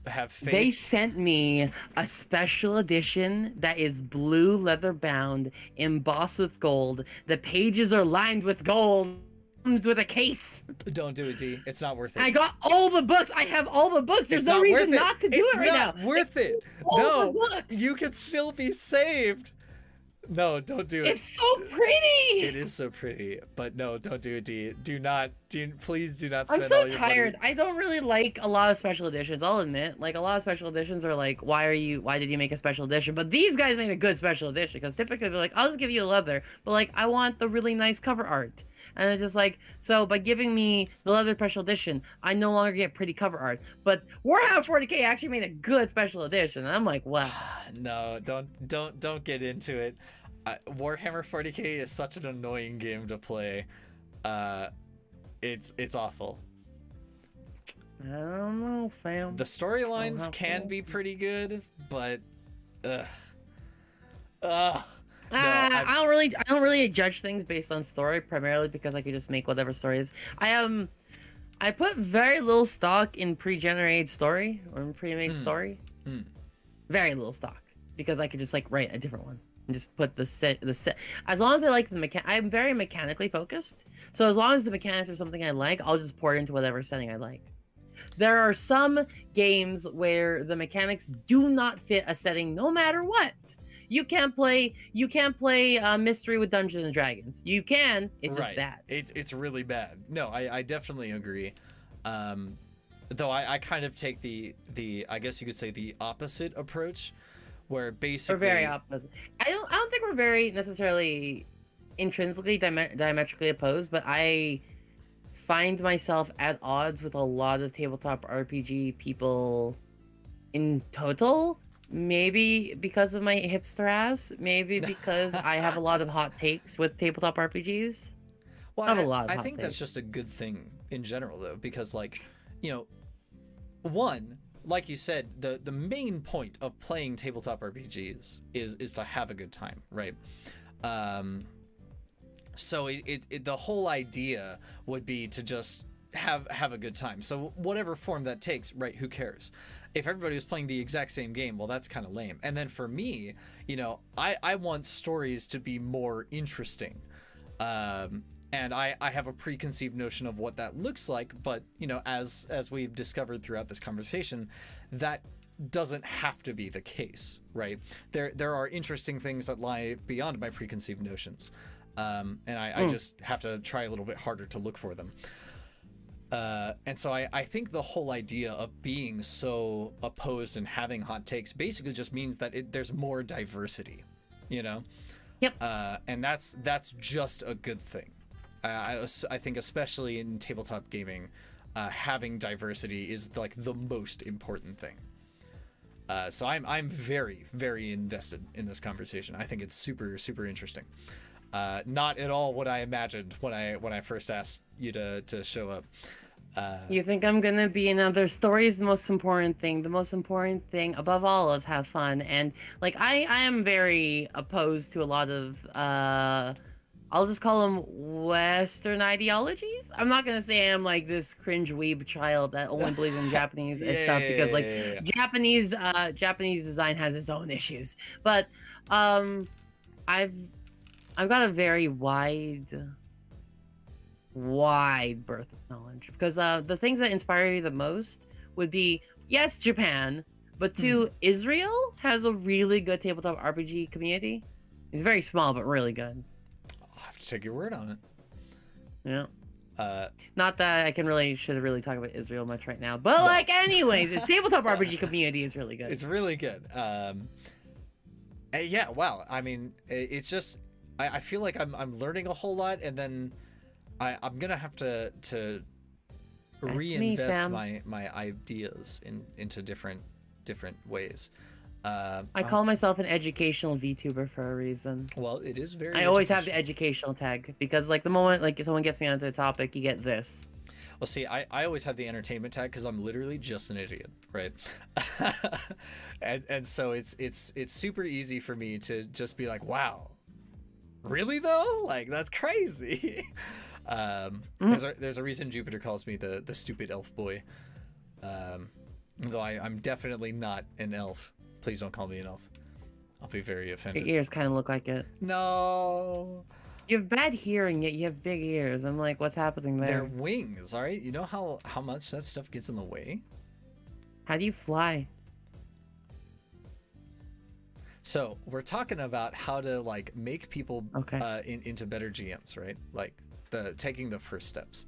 have faith. They sent me a special edition that is blue leather bound, embossed with gold. The pages are lined with gold. With a case. Don't do it, D. It's not worth it. I got all the books. I have all the books. There's no reason not to do it right now. It's not worth it. No, you can still be saved. No, don't do it. It's so pretty. It is so pretty, but no, don't do it, D. Please do not spend I'm so all your tired. money. I don't really like a lot of special editions. I'll admit, like a lot of special editions are like, why did you make a special edition? But these guys made a good special edition, because typically they're like, I'll just give you a leather, but like I want the really nice cover art. And it's just like, so by giving me the leather special edition, I no longer get pretty cover art. But Warhammer 40k actually made a good special edition, and I'm like, wow. No, don't get into it. Warhammer 40k is such an annoying game to play. It's awful. I don't know, fam. The storylines can be pretty good, but No, I don't really judge things based on story, primarily because I could just make whatever stories. I put very little stock in pre-generated story or in pre-made story. Very little stock, because I could just like write a different one and just put the set. As long as I like the I'm very mechanically focused. So as long as the mechanics are something I like, I'll just pour it into whatever setting I like. There are some games where the mechanics do not fit a setting, no matter what. You can't play Mystery with Dungeons and Dragons. You can, it's just bad. It's really bad. No, I definitely agree. Though I kind of take the I guess you could say the opposite approach, where basically we're very opposite. I don't think we're very necessarily intrinsically diametrically opposed, but I find myself at odds with a lot of tabletop RPG people in total. Maybe because of my hipster ass. Maybe because I have a lot of hot takes with tabletop RPGs. Well, I have a lot of I hot think takes. that's just a good thing in general, though, because, like, you know, one, like you said, the main point of playing tabletop RPGs is to have a good time, right? So the whole idea would be to just have a good time. So whatever form that takes, right? Who cares? If everybody was playing the exact same game, well, that's kind of lame. And then for me, you know, I want stories to be more interesting. And I have a preconceived notion of what that looks like, but, you know, as we've discovered throughout this conversation, that doesn't have to be the case, right? There are interesting things that lie beyond my preconceived notions. And I just have to try a little bit harder to look for them. And so I think the whole idea of being so opposed and having hot takes basically just means that there's more diversity, you know? Yep. And that's just a good thing. I think especially in tabletop gaming, having diversity is like the most important thing. So I'm very, very invested in this conversation. I think it's super, super interesting. Not at all what I imagined when I first asked you to show up. You think I'm gonna be another story is the most important thing. The most important thing above all is have fun. And like I am very opposed to a lot of I'll just call them Western ideologies. I'm not gonna say I'm like this cringe weeb child that only believes in Japanese stuff because like Japanese design has its own issues. But I've got a very wide berth of knowledge because the things that inspire me the most would be yes, Japan, but two, Israel has a really good tabletop RPG community. It's very small but really good. I'll have to take your word on it. Yeah. Not that I should really talk about Israel much right now, but like anyways, its tabletop RPG community is really good. It's really good. Yeah, wow. I mean, it's just I feel like I'm learning a whole lot, and then I'm gonna have to reinvest my ideas into different ways. I call myself an educational VTuber for a reason. Well, it is very. I always have the educational tag because, like, the moment like someone gets me onto the topic, you get this. Well, see, I always have the entertainment tag because I'm literally just an idiot, right? and so it's super easy for me to just be like, wow, really though? Like that's crazy. There's a reason Jupiter calls me the stupid elf boy. Though I'm definitely not an elf. Please don't call me an elf. I'll be very offended. Your ears kind of look like it. No. You have bad hearing, yet you have big ears. I'm like, what's happening there? They're wings, all right? You know how much that stuff gets in the way? How do you fly? So we're talking about how to like make people into better GMs, right? Like taking the first steps.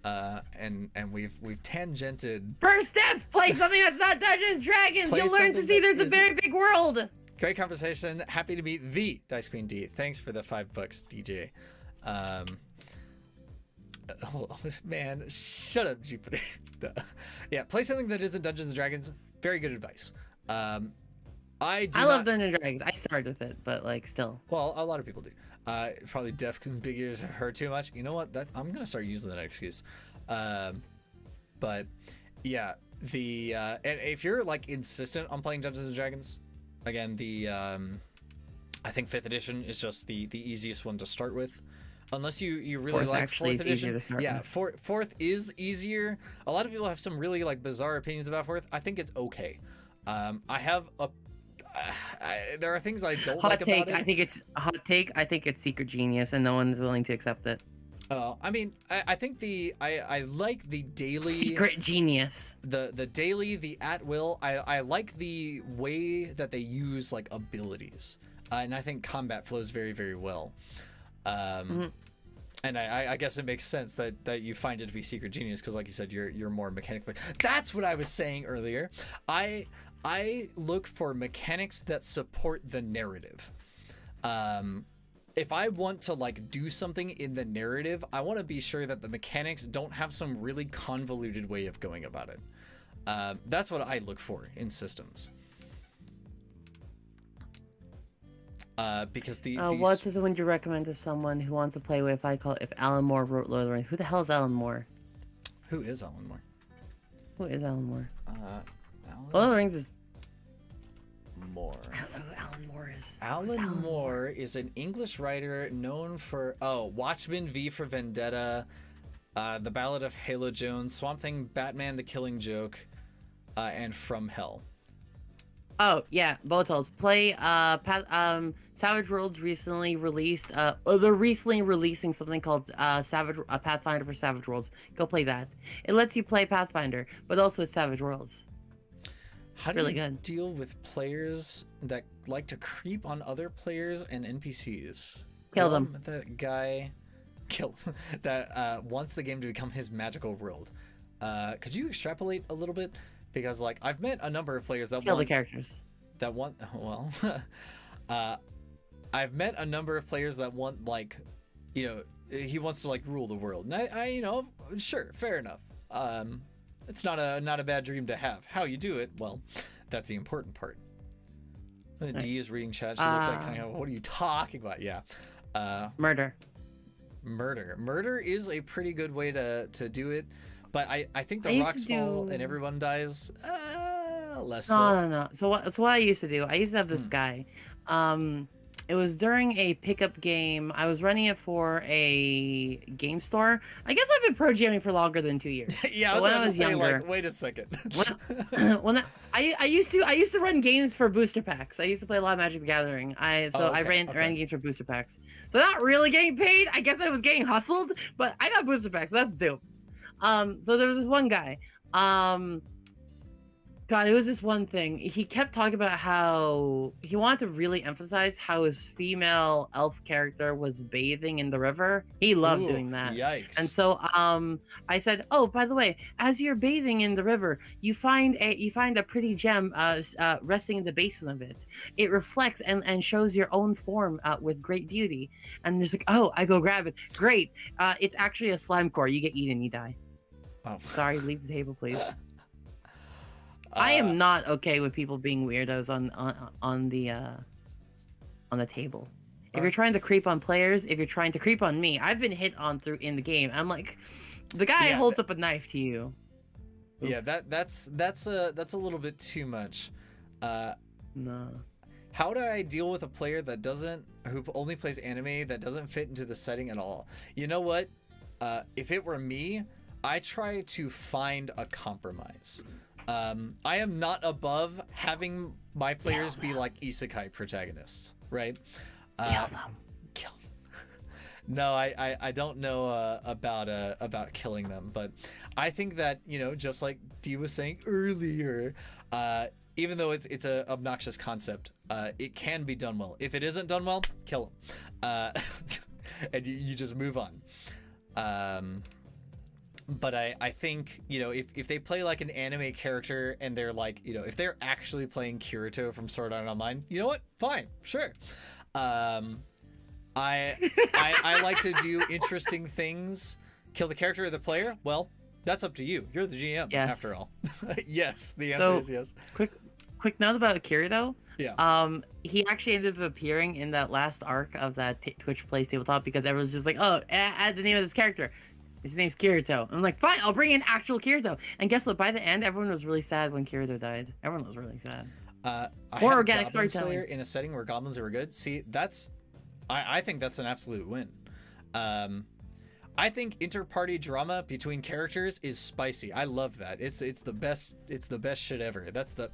And we've tangented first steps. Play something that's not Dungeons Dragons. You'll learn to see there's a very big world. Great conversation. Happy to meet the Dice Queen D. Thanks for the $5, DJ. Oh, man, shut up, Jupiter. Yeah, play something that isn't Dungeons and Dragons. Very good advice. I love Dungeons and Dragons. I started with it, but like still. Well, a lot of people do. Probably deaf and big ears hurt too much. You know what? I'm gonna start using that excuse. But yeah, and if you're like insistent on playing Dungeons and Dragons, again, I think 5th edition is just the easiest one to start with. Unless you really like 4th edition. Yeah, 4th is easier. A lot of people have some really like bizarre opinions about 4th. I think it's okay. There are things I don't like about it. I think it's secret genius, and no one's willing to accept it. I mean, I think I like the daily secret genius. The daily, the at will. I like the way that they use like abilities, and I think combat flows very, very well. And I guess it makes sense that you find it to be secret genius because, like you said, you're more mechanically. That's what I was saying earlier. I look for mechanics that support the narrative. If I want to like do something in the narrative, I want to be sure that the mechanics don't have some really convoluted way of going about it. That's what I look for in systems. Because what is would you recommend to someone who wants to play with? If Alan Moore wrote Lord of the Rings, who the hell is Alan Moore? Who is Alan Moore? Who is Alan Moore? Lord of the Rings is Moore. I don't know who Alan Moore is. Alan Moore is an English writer known for Watchmen, V for Vendetta, The Ballad of Halo Jones, Swamp Thing, Batman: The Killing Joke, and From Hell. Oh yeah, Botos. Play Savage Worlds recently released they're recently releasing something called Pathfinder for Savage Worlds. Go play that. It lets you play Pathfinder, but also it's Savage Worlds. How do you deal with players that like to creep on other players and NPCs? Kill them. That guy that wants the game to become his magical world. Could you extrapolate a little bit? Because like I've met a number of players that kill the characters. That want I've met a number of players that want like, he wants to like rule the world. And I sure, fair enough. It's not a bad dream to have. How you do it, well, that's the important part. D is reading chat. She looks like kind of, what are you talking about? Yeah. Murder. Murder is a pretty good way to do it. But I think the rocks fall and everyone dies. Less so. No. So what I used to do, I used to have this guy. It was during a pickup game. I was running it for a game store. I guess I've been pro jamming for longer than 2 years. Yeah, when I was younger. Like, wait a second. I used to run games for booster packs. I used to play a lot of Magic the Gathering. I ran games for booster packs. So not really getting paid. I guess I was getting hustled, but I got booster packs. So that's dope. So there was this one guy. God, it was this one thing. He kept talking about how he wanted to really emphasize how his female elf character was bathing in the river. He loved doing that. Yikes. And so I said, "Oh, by the way, as you're bathing in the river, you find a pretty gem resting in the basin of it. It reflects and shows your own form with great beauty." And there's like, "Oh, I go grab it. Great. It's actually a slime core. You get eaten, you die." Oh. Sorry, leave the table, please. I am not okay with people being weirdos on the table. If you're trying to creep on players, if you're trying to creep on me, I've been hit on in the game. I'm like, the guy holds up a knife to you. Oops. Yeah, that's a little bit too much. No. How do I deal with a player who only plays anime that doesn't fit into the setting at all? You know what? If it were me, I try to find a compromise. I am not above having my players be like isekai protagonists, right? Kill them. No, I don't know about killing them, but I think that, just like Dee was saying earlier, even though it's a obnoxious concept, it can be done well. If it isn't done well, kill them, and you just move on. But I think, if they play like an anime character and they're like, if they're actually playing Kirito from Sword Art Online, you know what? Fine, sure. I like to do interesting things. Kill the character or the player? Well, that's up to you. You're the GM, after all. Yes, the answer is yes. Quick note about Kirito. Yeah. He actually ended up appearing in that last arc of that Twitch Plays Tabletop because everyone's just like, oh, add the name of this character. His name's Kirito. I'm like, fine, I'll bring in actual Kirito. And guess what? By the end, everyone was really sad when Kirito died. Everyone was really sad. More organic storytelling in a setting where goblins were good. See, I think that's an absolute win. I think inter-party drama between characters is spicy. I love that. It's the best. It's the best shit ever. It's the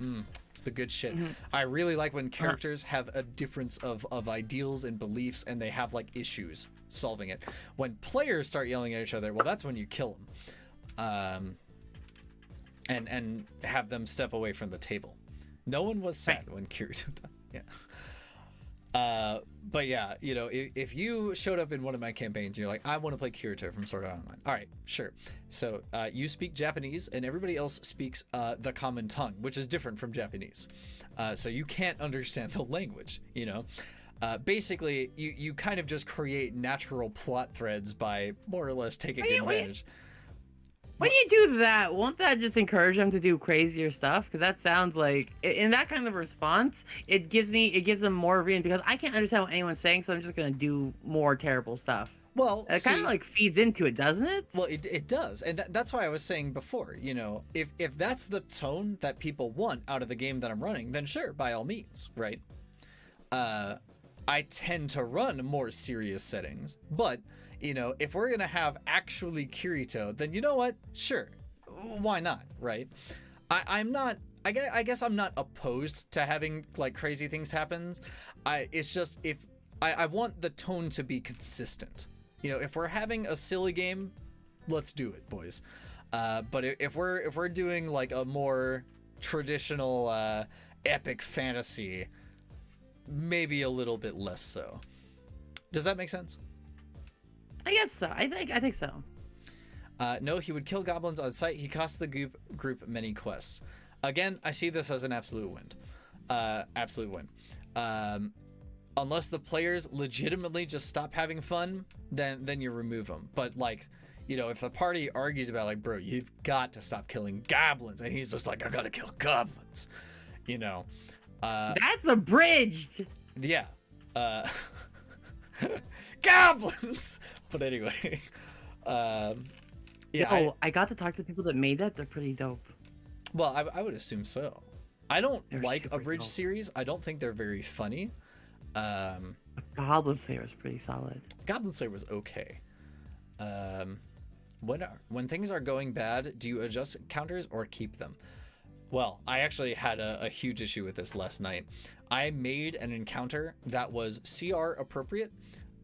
good shit. Mm-hmm. I really like when characters have a difference of ideals and beliefs, and they have like issues solving it. When players start yelling at each other, well, that's when you kill them, and have them step away from the table. No one was sad when Kirito died. But yeah, you know, if you showed up in one of my campaigns and you're like, I want to play Kirito from Sword Art Online. All right, sure. So you speak Japanese and everybody else speaks the common tongue, which is different from Japanese. So you can't understand the language, you know. Basically, you kind of just create natural plot threads by more or less taking advantage. When you do that, won't that just encourage them to do crazier stuff? Because that sounds like, in that kind of response, it gives them more reason, because I can't understand what anyone's saying, so I'm just gonna do more terrible stuff. Well, it kind of like feeds into it, doesn't it? Well, it does, and that's why I was saying before. You know, if that's the tone that people want out of the game that I'm running, then sure, by all means, right? I tend to run more serious settings, but you know, if we're gonna have actually Kirito, then you know what? Sure, why not, right? I'm not. I guess I'm not opposed to having like crazy things happen. It's just if I want the tone to be consistent. You know, if we're having a silly game, let's do it, boys. But if we're doing like a more traditional epic fantasy, maybe a little bit less so. Does that make sense? I guess so. I think so. No, he would kill goblins on sight. He cost the group many quests. Again, I see this as an absolute win. Absolute win. Unless the players legitimately just stop having fun, then you remove them. But like, you know, if the party argues about like, bro, you've got to stop killing goblins, and he's just like, I gotta kill goblins, you know. That's abridged. Yeah. Goblins. But anyway, yeah. Oh, I got to talk to people that made that. They're pretty dope. Well, I would assume so. I don't like super abridged dope. series. I don't think they're very funny. Goblin Slayer is pretty solid. Goblin Slayer was okay. When things are going bad, do you adjust counters or keep them? Well, I actually had a huge issue with this last night. I made an encounter that was CR appropriate,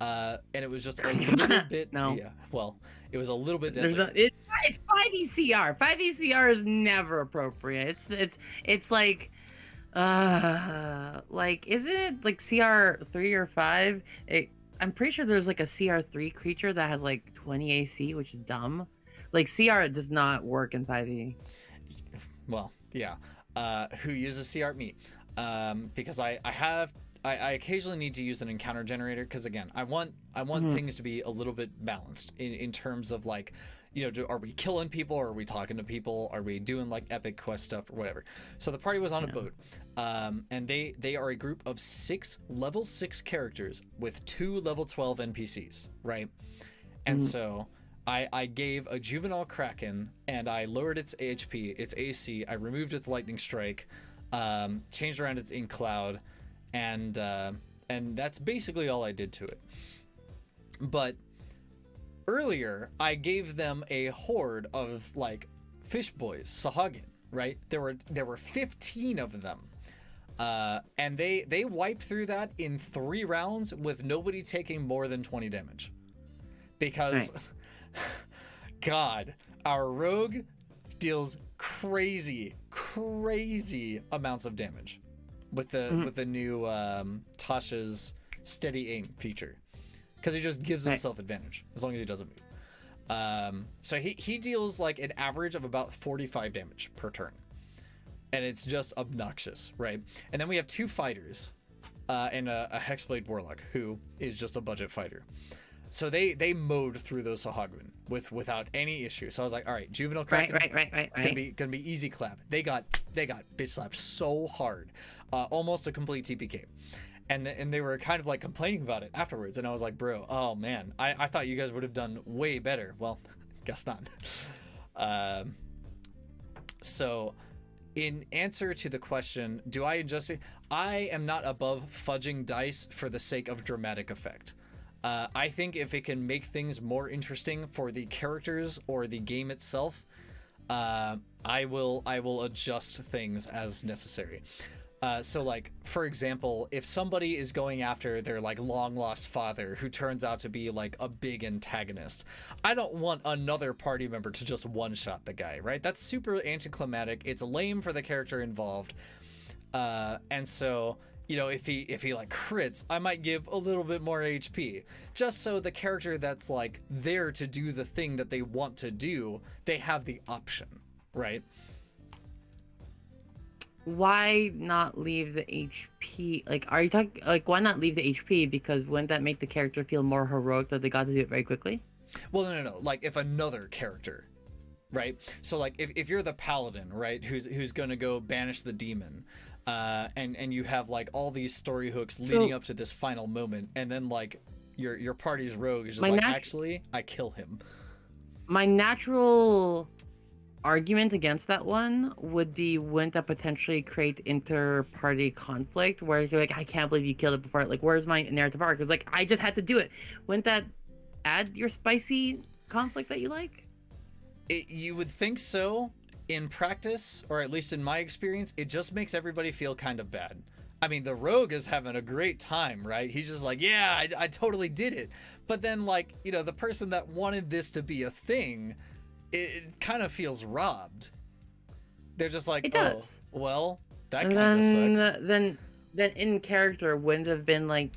and it was just a little bit. No. Yeah. Well, it was a little bit. It's 5 ECR. 5 ECR is never appropriate. It's like isn't it like CR 3 or 5? I'm pretty sure there's like a CR 3 creature that has like 20 AC, which is dumb. Like CR does not work in 5e. Well, yeah. Who uses CR? Me. Because I occasionally need to use an encounter generator, because again, I want things to be a little bit balanced in terms of like, you know, are we killing people, or are we talking to people, are we doing like epic quest stuff or whatever. So the party was on a boat, and they are a group of 6 level 6 characters with 2 level 12 NPCs, right? And so I gave a juvenile kraken, and I lowered its HP, its AC, I removed its lightning strike, changed around its ink cloud, and that's basically all I did to it. But earlier, I gave them a horde of like fish boys, Sahagin, right? There were 15 of them, and they wiped through that in 3 rounds with nobody taking more than 20 damage, because God, our rogue deals crazy amounts of damage with the new Tasha's steady aim feature, because he just gives himself advantage as long as he doesn't move. So he deals like an average of about 45 damage per turn, and it's just obnoxious, right? And then we have 2 fighters and a Hexblade Warlock who is just a budget fighter. So they mowed through those Sahagwin without any issue. So I was like, all right, juvenile Kraken, right. It's gonna be easy clap. They got bitch slapped so hard, almost a complete TPK, and they were kind of like complaining about it afterwards. And I was like, bro, oh man, I thought you guys would have done way better. Well, guess not. So in answer to the question, do I adjust it? I am not above fudging dice for the sake of dramatic effect. I think if it can make things more interesting for the characters or the game itself, I will adjust things as necessary. So like, for example, if somebody is going after their like long lost father who turns out to be like a big antagonist, I don't want another party member to just one-shot the guy, right? That's super anticlimactic. It's lame for the character involved. And so you know, if he like crits, I might give a little bit more HP, just so the character that's like there to do the thing that they want to do, they have the option, right? Why not leave the HP? Like, are you talking, like, why not leave the HP? Because wouldn't that make the character feel more heroic that they got to do it very quickly? Well, no. Like, if another character, right? So, like, if you're the paladin, right, who's gonna go banish the demon, and you have like all these story hooks leading up to this final moment, and then like your party's rogue is just like, actually, I kill him. My natural argument against that one would be, wouldn't that potentially create inter-party conflict where you're like, I can't believe you killed it before, like, where's my narrative arc? It's like, I just had to do it. Wouldn't that add your spicy conflict that you like? You would think so. In practice, or at least in my experience, it just makes everybody feel kind of bad. I mean, the rogue is having a great time, right? He's just like, yeah, I totally did it. But then, like, you know, the person that wanted this to be a thing, it kind of feels robbed. They're just like, it does. Oh, well, that kind of sucks. Then in character wouldn't have been like,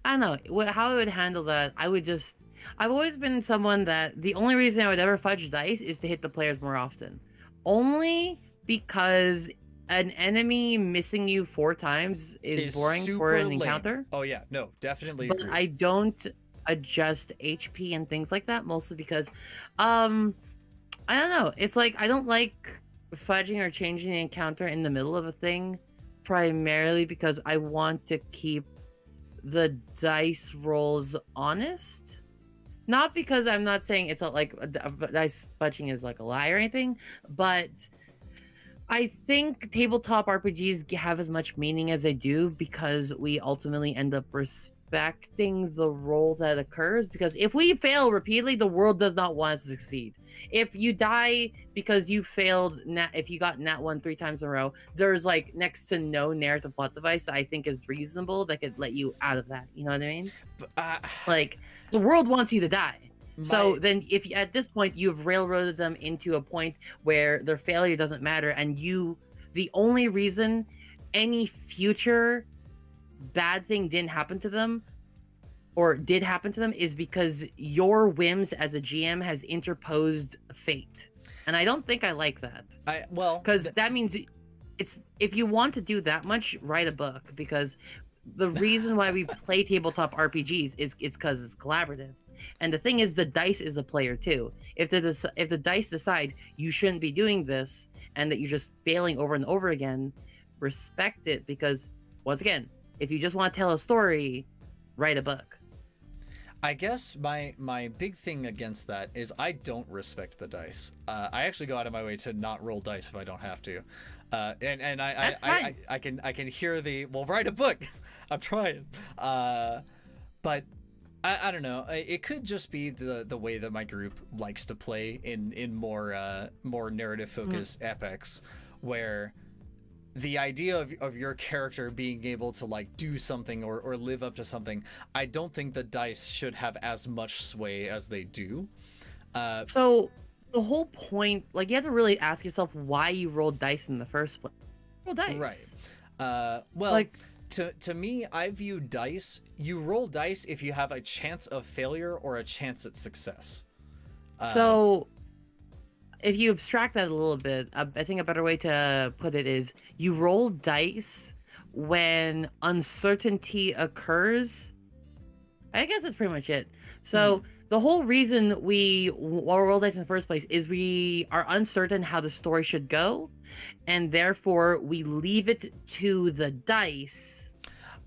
I don't know, how I would handle that. I've always been someone that the only reason I would ever fudge dice is to hit the players more often. Only because an enemy missing you 4 times is boring for an encounter. Oh yeah, no, definitely But agree. I don't adjust HP and things like that, mostly because I don't know, it's like I don't like fudging or changing the encounter in the middle of a thing, primarily because I want to keep the dice rolls honest. Not because I'm not saying it's not like dice fudging is like a lie or anything, but I think tabletop RPGs have as much meaning as they do because we ultimately end up respecting the roll that occurs. Because if we fail repeatedly, the world does not want us to succeed. If you die because you failed, if you got nat 1 3 times in a row, there's like next to no narrative plot device that I think is reasonable that could let you out of that. You know what I mean? Like, the world wants you to die. So then if at this point you've railroaded them into a point where their failure doesn't matter, and the only reason any future bad thing didn't happen to them or did happen to them is because your whims as a GM has interposed fate. And I don't think I like that. Because that means it's, if you want to do that much, write a book, because the reason why we play tabletop RPGs is it's because it's collaborative. And the thing is, the dice is a player too. If the dice decide you shouldn't be doing this and that you're just failing over and over again, respect it, because once again, if you just want to tell a story, write a book. I guess my big thing against that is I don't respect the dice. I actually go out of my way to not roll dice if I don't have to. And I can hear the, well, write a book. I'm trying. But I don't know. It could just be the way that my group likes to play in more narrative focused epics, where the idea of your character being able to like do something or live up to something, I don't think the dice should have as much sway as they do. So the whole point, like, you have to really ask yourself why you rolled dice in the first place. Roll dice. Right. Well, like, to me, I view dice, you roll dice if you have a chance of failure or a chance at success. So if you abstract that a little bit, I think a better way to put it is you roll dice when uncertainty occurs. I guess that's pretty much it. So the whole reason we roll dice in the first place is we are uncertain how the story should go, and therefore we leave it to the dice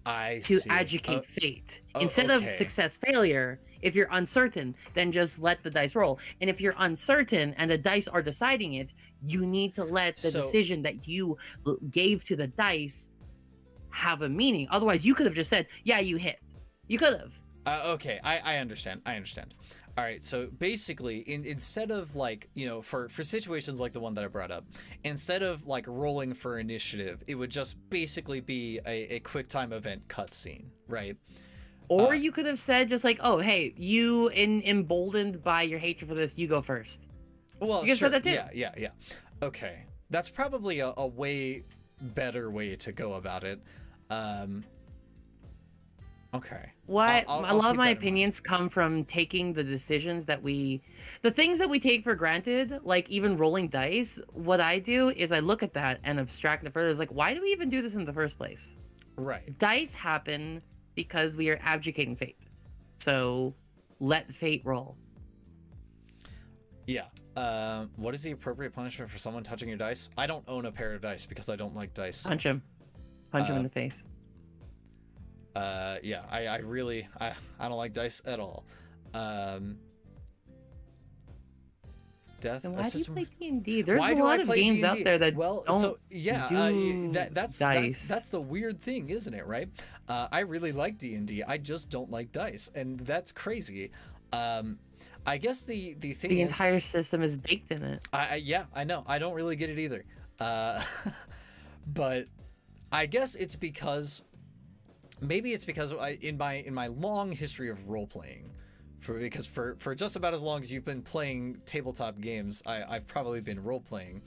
to educate fate. Instead of success failure, if you're uncertain, then just let the dice roll. And if you're uncertain and the dice are deciding it, you need to let the decision that you gave to the dice have a meaning. Otherwise, you could have just said, yeah, you hit. You could have. Okay, I understand. All right, so basically, instead of like, you know, for situations like the one that I brought up, instead of like rolling for initiative, it would just basically be a quick time event cutscene, right? Or you could have said just like, oh, hey, you emboldened by your hatred for this, you go first. Well, you sure. Said that too. Yeah. Okay, that's probably a way better way to go about it. Okay. Why I'll a lot of keep my that in mind. opinions come from taking the decisions the things that we take for granted, like even rolling dice. What I do is I look at that and abstract it further. It's like, why do we even do this in the first place? Right. Dice happen because we are abdicating fate. So let fate roll. Yeah. What is the appropriate punishment for someone touching your dice? I don't own a pair of dice because I don't like dice. Punch him in the face. Yeah, I really I don't like dice at all. Death. Then why do you play D&D? There's Why a do lot I of play games D&D? out there that well, don't so yeah, do that's dice. that's the weird thing, isn't it? Right? I really like D&D. I just don't like dice, and that's crazy. I guess the thing The is, entire system is baked in it. yeah, I know. I don't really get it either. But I guess it's because maybe it's because in my long history of role playing, because for just about as long as you've been playing tabletop games, I've probably been role playing.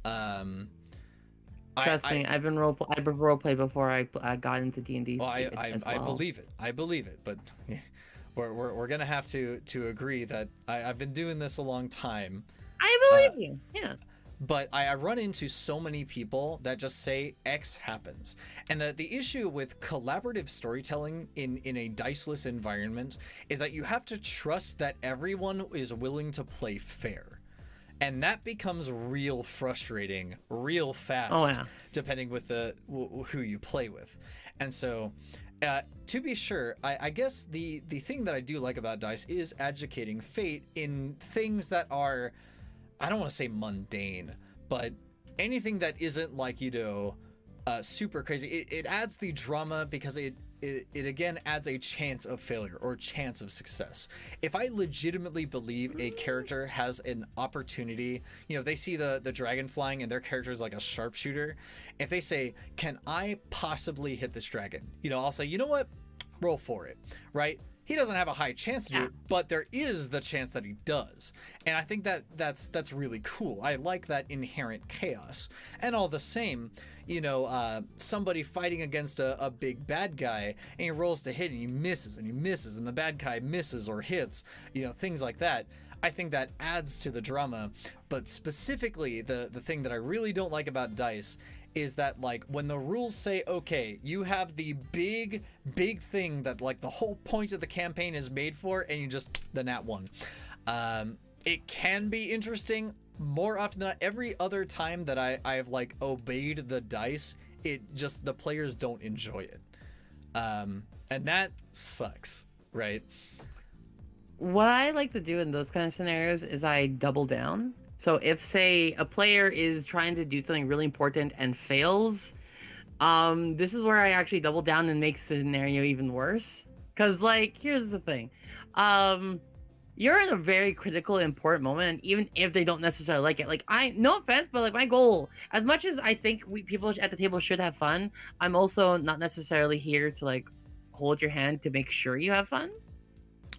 Trust me, I've been role play before I got into D&D. Well, I believe it. I believe it. But we're gonna have to agree that I've been doing this a long time. I believe you. Yeah. But I run into so many people that just say X happens. And the issue with collaborative storytelling in a diceless environment is that you have to trust that everyone is willing to play fair. And that becomes real frustrating real fast, depending with who you play with. And so, to be sure, I guess the thing that I do like about dice is advocating fate in things that are, I don't want to say mundane, but anything that isn't like, super crazy. It adds the drama because it again adds a chance of failure or chance of success. If I legitimately believe a character has an opportunity, if they see the dragon flying and their character is like a sharpshooter, if they say, can I possibly hit this dragon? I'll say, you know what? Roll for it, right? He doesn't have a high chance to do it, but there is the chance that he does. And I think that's really cool. I like that inherent chaos. And all the same, somebody fighting against a big bad guy and he rolls to hit and he misses and the bad guy misses or hits, things like that. I think that adds to the drama. But specifically, the thing that I really don't like about dice is that, like, when the rules say, okay, you have the big thing that, like, the whole point of the campaign is made for, and you just the nat one. It can be interesting. More often than not, every other time that I've like obeyed the dice, the players don't enjoy it. And that sucks, right? What I like to do in those kind of scenarios is I double down. So if, say, a player is trying to do something really important and fails, this is where I actually double down and make the scenario even worse. Because, like, here's the thing. You're in a very critical, important moment, and even if they don't necessarily like it, like, no offense, but, like, my goal, as much as I think people at the table should have fun, I'm also not necessarily here to, like, hold your hand to make sure you have fun.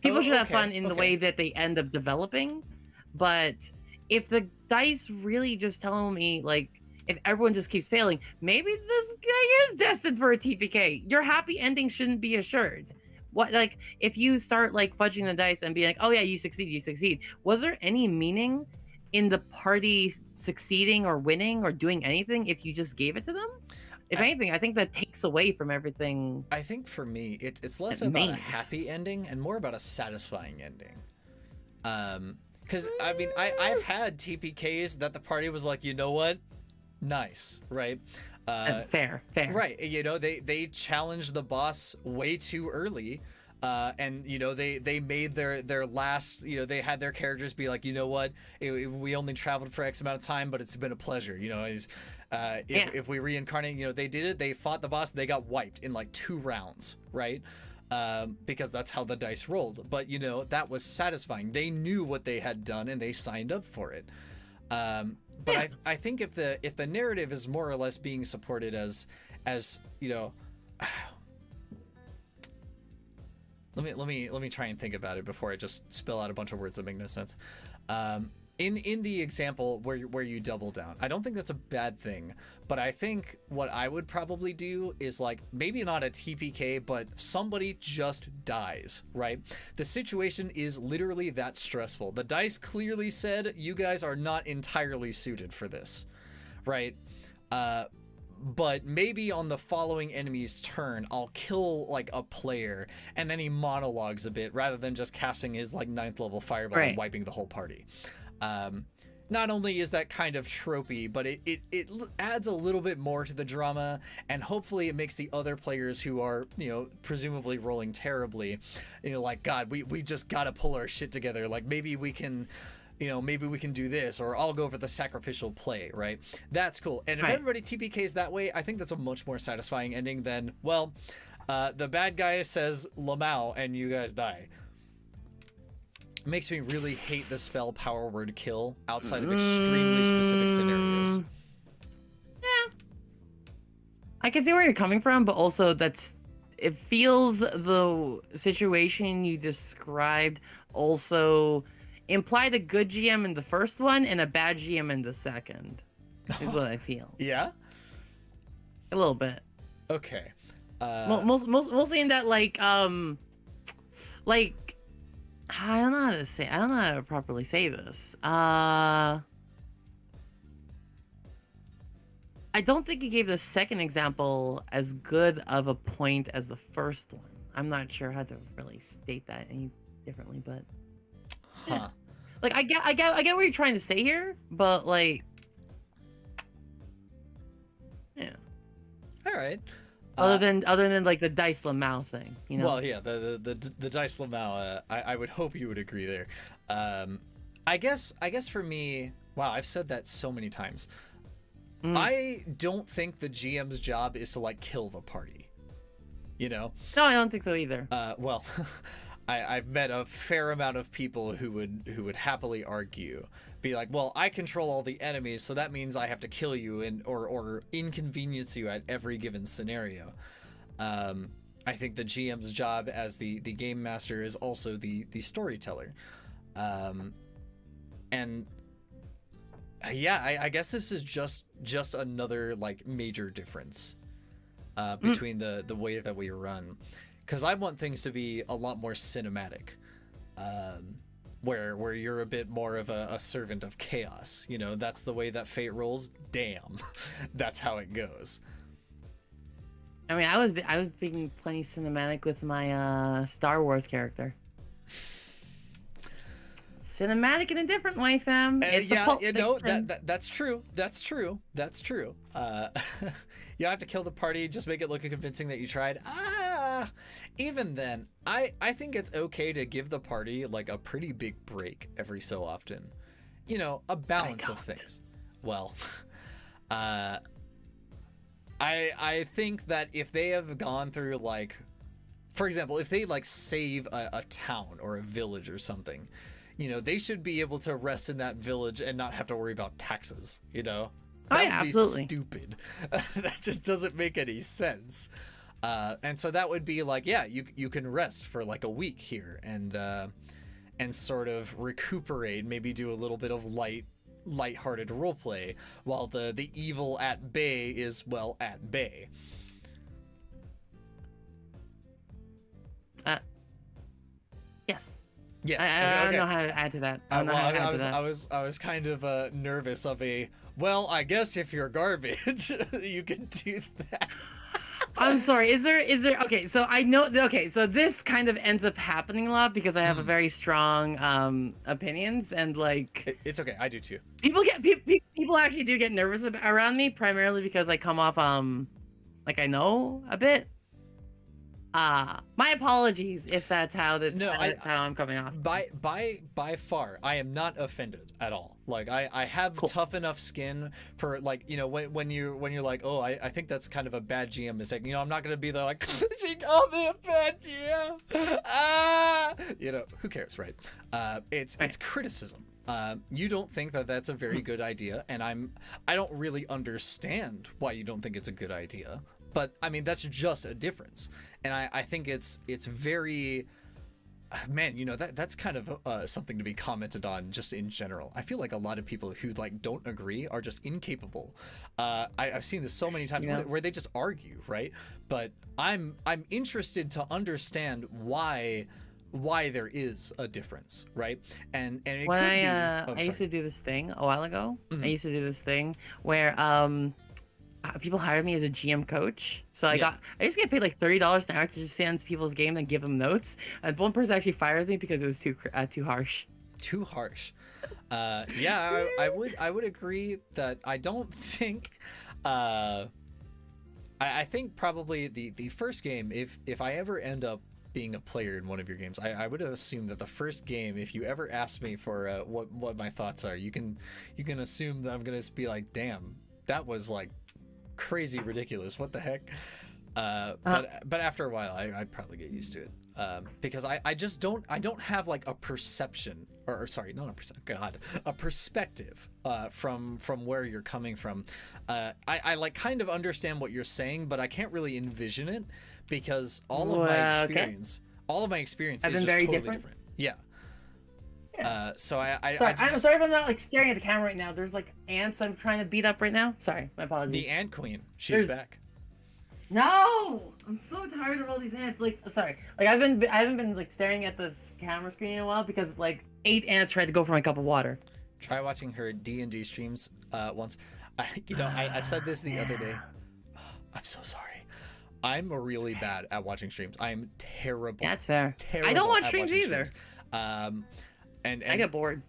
People should have fun in the way that they end up developing, but if the dice really just tell me, like, if everyone just keeps failing, maybe this guy is destined for a TPK. Your happy ending shouldn't be assured. What, like, if you start, like, fudging the dice and being like, oh yeah, you succeed. Was there any meaning in the party succeeding or winning or doing anything if you just gave it to them? If anything, I think that takes away from everything. I think for me, it's less about a happy ending and more about a satisfying ending. Because, I mean, I've had TPKs that the party was like, you know what? Nice, right? Fair. Right, they challenged the boss way too early. And, they made their last, they had their characters be like, you know what? We only traveled for X amount of time, but it's been a pleasure. If we reincarnate, they did it. They fought the boss. They got wiped in like 2 rounds, right? Because that's how the dice rolled. But that was satisfying. They knew what they had done and they signed up for it. But I think if the narrative is more or less being supported as let me try and think about it before I just spill out a bunch of words that make no sense. in the example where you double down, I don't think that's a bad thing, but I think what I would probably do is like maybe not a TPK, but somebody just dies, right? The situation is literally that stressful. The dice clearly said you guys are not entirely suited for this, right? But maybe on the following enemy's turn, I'll kill like a player, and then he monologues a bit rather than just casting his like 9th level fireball and wiping the whole party. Not only is that kind of tropey, but it adds a little bit more to the drama, and hopefully it makes the other players who are, you know, presumably rolling terribly, you know, like, God, we just gotta pull our shit together. Like, maybe we can, you know, maybe we can do this, or I'll go for the sacrificial play, right? That's cool. And if everybody TPKs that way, I think that's a much more satisfying ending than, well, the bad guy says Lamau and you guys die. Makes me really hate the spell power word kill outside of extremely specific scenarios. Yeah. I can see where you're coming from, but also it feels the situation you described also implied a good GM in the first one and a bad GM in the second, is what I feel. Yeah? A little bit. Okay. Mostly in that, like, I don't know how to say. I don't know how to properly say this. I don't think he gave the second example as good of a point as the first one. I'm not sure how to really state that any differently, but yeah. Like I get what you're trying to say here, but like, yeah. All right. Other than like the Dice Lamau thing, you know. Well, yeah, the Dice Lamau. I would hope you would agree there. I guess for me, wow, I've said that so many times. I don't think the GM's job is to like kill the party. You know? No, I don't think so either. Well, I've met a fair amount of people who would happily argue, be like, well, I control all the enemies, so that means I have to kill you or inconvenience you at every given scenario. I think the GM's job as the game master is also the storyteller. And yeah, I guess this is just another like major difference between the way that we run. Because I want things to be a lot more cinematic, where you're a bit more of a servant of chaos. You know, that's the way that fate rolls. Damn, that's how it goes. I mean, I was being plenty cinematic with my Star Wars character. Cinematic in a different way, fam. Yeah, you know that's true. That's true. You have to kill the party, just make it look convincing that you tried. Even then, I think it's okay to give the party like a pretty big break every so often. You know, a balance of things. Well, I think that if they have gone through like, for example, if they like save a town or a village or something, you know, they should be able to rest in that village and not have to worry about taxes, you know? That would absolutely. be stupid. That just doesn't make any sense. And so that would be like, yeah, you can rest for like a week here and sort of recuperate, maybe do a little bit of lighthearted roleplay while the evil at bay is, well, at bay. Yes. Yes. I don't know how to add to that. I was kind of nervous of a, well, I guess if you're garbage, you can do that. I'm sorry. Is there? Okay, so I know. Okay, so this kind of ends up happening a lot because I have a very strong opinions and like. It's okay. I do too. People actually do get nervous around me primarily because I come off like I know a bit. My apologies if that's how how I'm coming off. By far, I am not offended at all. Like I have tough enough skin for like, you know, when you're like, oh, I think that's kind of a bad GM mistake. You know, I'm not gonna be there like, she called me a bad GM. You know, who cares, right? It's criticism. You don't think that that's a very good idea, and I don't really understand why you don't think it's a good idea. But I mean, that's just a difference. And I think it's very man, you know, that's kind of something to be commented on just in general. I feel like a lot of people who like don't agree are just incapable. I've seen this so many times where they just argue, right? But I'm interested to understand why there is a difference, right? And it when could be. I used to do this thing a while ago. I used to do this thing where people hired me as a GM coach. So I used to get paid like $30 an hour to just sit on people's game and give them notes. And one person actually fired me because it was too harsh. Too harsh. Yeah, I would agree that I don't think. I think probably the first game, if I ever end up being a player in one of your games, I would assume that the first game, if you ever ask me for what my thoughts are, you can assume that I'm gonna be like, damn, that was like crazy ridiculous, what the heck. But after a while I'd probably get used to it, because I just don't have like a perception, or sorry, not a perception, god, a perspective from where you're coming from. I like kind of understand what you're saying, but I can't really envision it, because all of my experience is just totally different. Yeah. So I'm sorry if I'm not like staring at the camera right now. There's like ants I'm trying to beat up right now. Sorry, my apologies. The ant queen, she's back. No, I'm so tired of all these ants. Like, sorry, like I haven't been like staring at this camera screen in a while because like 8 ants tried to go for my cup of water. Try watching her D&D streams once. I said this the other day. I'm so sorry. I'm really bad at watching streams. I'm terrible. That's fair. Terrible I don't watch streams either. And I get bored.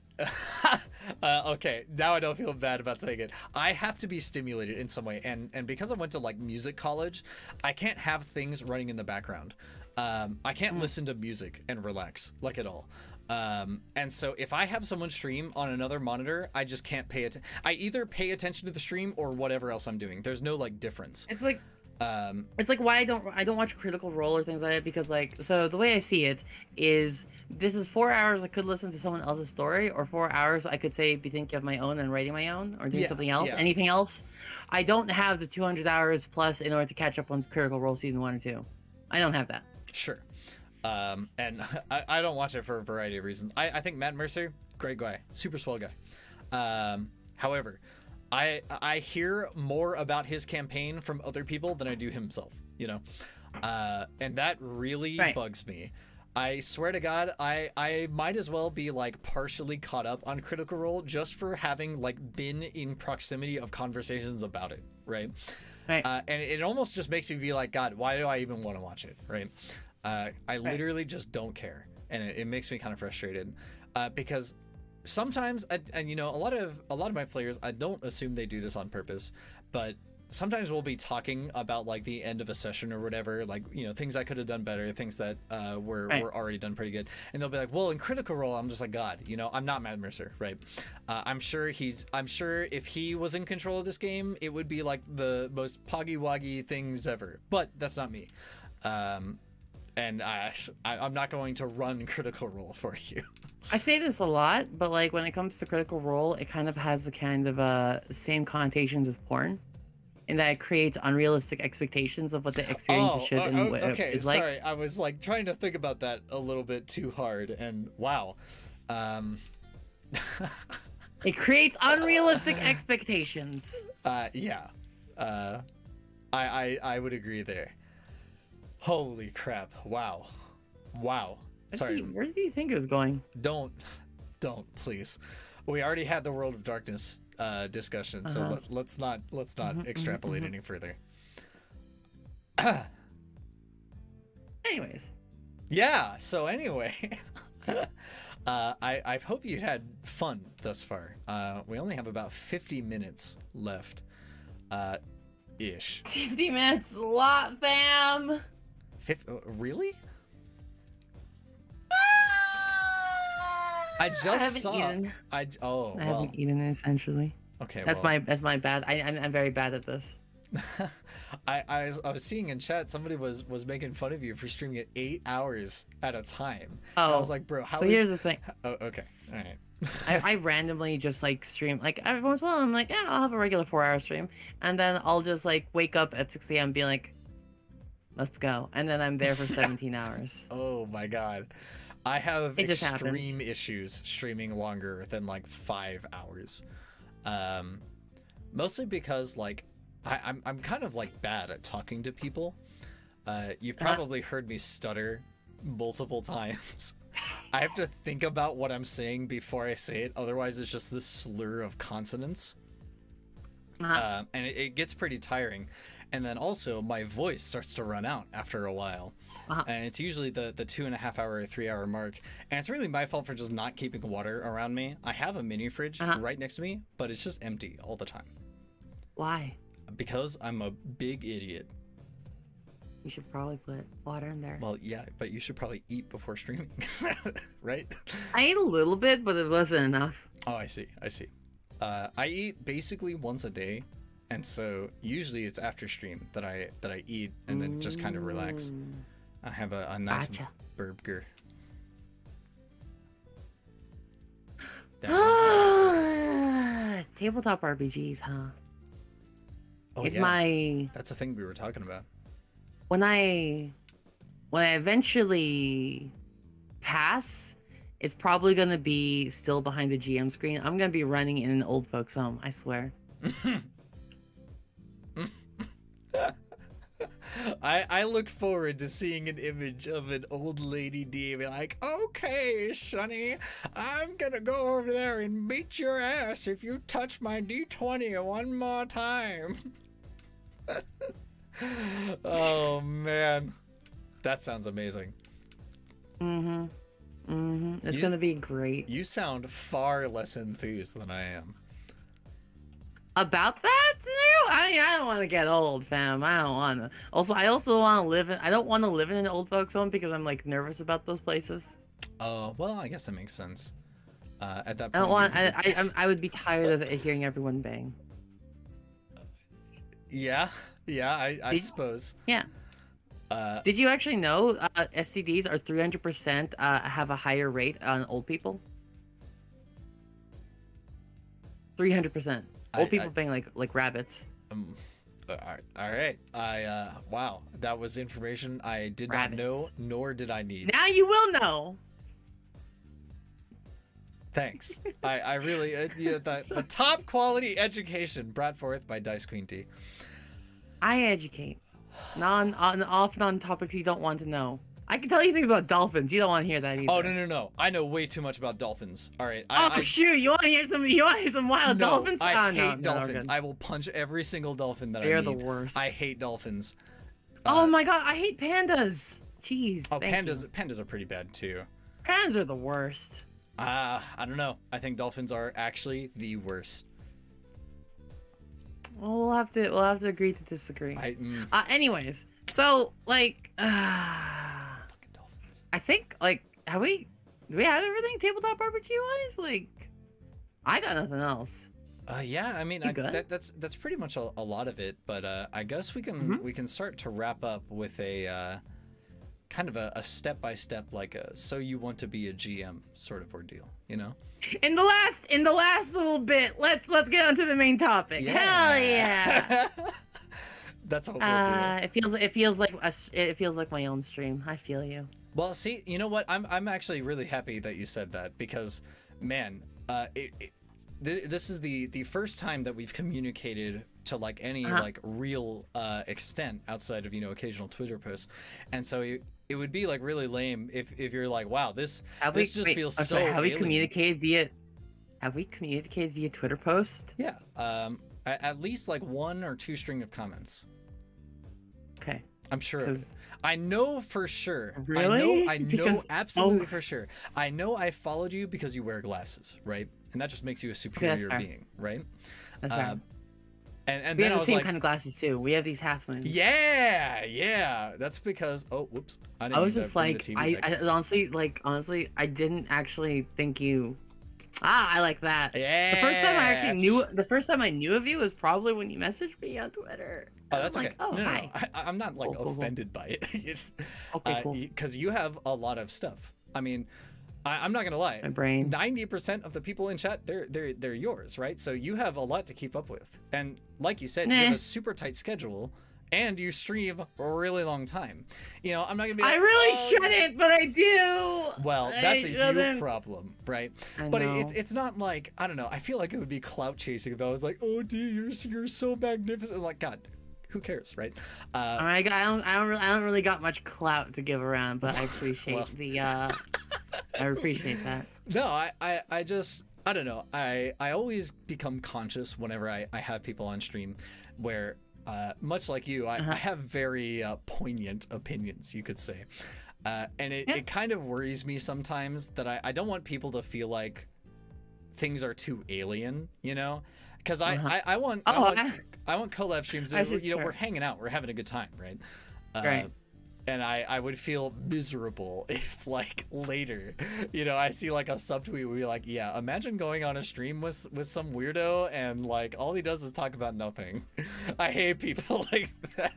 Okay, now I don't feel bad about saying it. I have to be stimulated in some way, and because I went to like music college, I can't have things running in the background. I can't listen to music and relax like at all. And so if I have someone stream on another monitor, I just can't pay it. I either pay attention to the stream or whatever else I'm doing. There's no like difference. It's like why I don't watch Critical Role or things like that, because like, so the way I see it is, this is 4 hours I could listen to someone else's story, or 4 hours I could say be thinking of my own and writing my own, or doing something else. Anything else, I don't have the 200 hours plus in order to catch up on Critical Role season 1 or 2. I don't have that. Sure. And I don't watch it for a variety of reasons. I think Matt Mercer, great guy, super swell guy. However, I hear more about his campaign from other people than I do himself, you know? And that really bugs me. I swear to God, I might as well be like partially caught up on Critical Role just for having like been in proximity of conversations about it, right? And it almost just makes me be like, God, why do I even want to watch it, right? I literally just don't care, and it makes me kind of frustrated, because sometimes, and you know, a lot of my players, I don't assume they do this on purpose, but sometimes we'll be talking about like the end of a session or whatever, like, you know, things I could have done better, things that were already done pretty good, and they'll be like, well, in Critical Role, I'm just like, God, you know, I'm not Matt Mercer, right? I'm sure if he was in control of this game, it would be like the most poggy-woggy things ever, but that's not me. And I'm not going to run Critical Role for you. I say this a lot, but like when it comes to Critical Role, it kind of has the kind of same connotations as porn, in that it creates unrealistic expectations of what the experience should and what okay, is like. Sorry, I was like trying to think about that a little bit too hard, and wow. It creates unrealistic expectations. Yeah. I would agree there. Holy crap. Wow. Sorry. Where do you think it was going? Don't please. We already had the World of Darkness discussion, so let's not extrapolate any further. Anyways. Yeah, so anyway. I hope you had fun thus far. We only have about 50 minutes left. Ish. 50 minutes, a lot, fam. Really? I just saw. Eaten. I haven't eaten, essentially. Okay, that's my bad. I'm very bad at this. I was seeing in chat somebody was making fun of you for streaming it 8 hours at a time. Oh, and I was like, bro, how? So here's the thing. Oh, okay, all right. I randomly just like stream, like every once in a while. I'm like, yeah, I'll have a regular 4-hour stream, and then I'll just like wake up at 6 a.m. and be like, Let's go. And then I'm there for 17 hours. Oh my god. I have It just extreme happens. issues streaming longer than like 5 hours. Mostly because like I'm kind of like bad at talking to people. You've probably heard me stutter multiple times. I have to think about what I'm saying before I say it, otherwise it's just this slur of consonants. And it gets pretty tiring. And then also my voice starts to run out after a while. And it's usually the 2.5 hour or 3 hour mark. And it's really my fault for just not keeping water around me. I have a mini fridge right next to me, but it's just empty all the time. Why? Because I'm a big idiot. You should probably put water in there. Well, yeah, but you should probably eat before streaming, right? I ate a little bit, but it wasn't enough. Oh, I see. I eat basically once a day, and so usually it's after stream that I eat and then just kind of relax. I have a nice burger. Tabletop RPGs, huh? Oh, It's yeah. That's a thing we were talking about. When I eventually pass, it's probably gonna be still behind the GM screen. I'm gonna be running in an old folks' home, I swear. I look forward to seeing an image of an old lady DM like, okay, Sonny, I'm gonna go over there and beat your ass if you touch my D20 one more time. Oh man, that sounds amazing. It's gonna be great. You sound far less enthused than I am. About that? I don't want to get old, fam. I don't want to. I also want to live in. I don't want to live in an old folks home because I'm like nervous about those places. Oh, well, I guess that makes sense. At that point, I don't want. I would be tired of hearing everyone bang. Yeah, I suppose. Yeah. Did you actually know STDs are 300% have a higher rate on old people? 300%. Old people bang like rabbits. All right. Wow, that was information I did not know, nor did I need. Now you will know. Thanks. I really the top quality education brought forth by Dice Queen T. I educate, often on topics you don't want to know. I can tell you things about dolphins. You don't want to hear that either. Oh no! I know way too much about dolphins. All right. Shoot! You want to hear some? You want to hear some wild dolphins? I hate dolphins. I will punch every single dolphin that I meet. They're the worst. I hate dolphins. Oh my god! I hate pandas. Jeez. Oh, pandas are pretty bad too. Pandas are the worst. I don't know. I think dolphins are actually the worst. Well, we'll have to agree to disagree. Anyways, so like, fucking dolphins. I think like, do we have everything tabletop RPG wise? Like, I got nothing else. Yeah, I mean, that's pretty much a lot of it. But I guess we can start to wrap up with a kind of a step-by-step, like so you want to be a GM sort of ordeal, you know? In the last little bit, let's get onto the main topic. Yeah. Hell yeah! That's what we'll do. It feels like my own stream. I feel you. Well, see, you know what? I'm actually really happy that you said that because, man, this is the first time that we've communicated to like any like real extent outside of occasional Twitter posts, and so it would be like really lame if you're like, wow, this feels so. Have we communicated via Twitter post? Yeah, at least like 1 or 2 string of comments. Okay. I'm sure of it. I know for sure. Really? I know absolutely for sure. I know I followed you because you wear glasses, right? And that just makes you a superior being, right? That's right. And we then have the same like, kind of glasses too. We have these half moons. Yeah. That's because whoops. I was just like, I honestly, I didn't actually think you. I like that. Yeah. The first time I knew of you was probably when you messaged me on Twitter. Oh, that's okay. Like, oh, no, hi. I'm not like offended by it. Okay, cool. Because you have a lot of stuff. I mean, I'm not gonna lie. My brain. 90% of the people in chat, they're yours, right? So you have a lot to keep up with, and like you said, you have a super tight schedule. and you stream a really long time. You know, I'm not gonna be like, I really shouldn't, but I do. Well, that's a you problem, right? But it's not like, I don't know, I feel like it would be clout chasing if I was like, oh dude, you're so magnificent. Like, God, who cares, right? I don't really got much clout to give around, but I appreciate I appreciate that. No, I just, I don't know. I always become conscious whenever I have people on stream where, much like you, I have very poignant opinions, you could say. And it kind of worries me sometimes that I don't want people to feel like things are too alien, you know? Because I want collab streams. You know, we're hanging out, we're having a good time, right? Right. And I would feel miserable if, like, later, you know, I see like a subtweet would be like, yeah, imagine going on a stream with some weirdo and like all he does is talk about nothing. I hate people like that.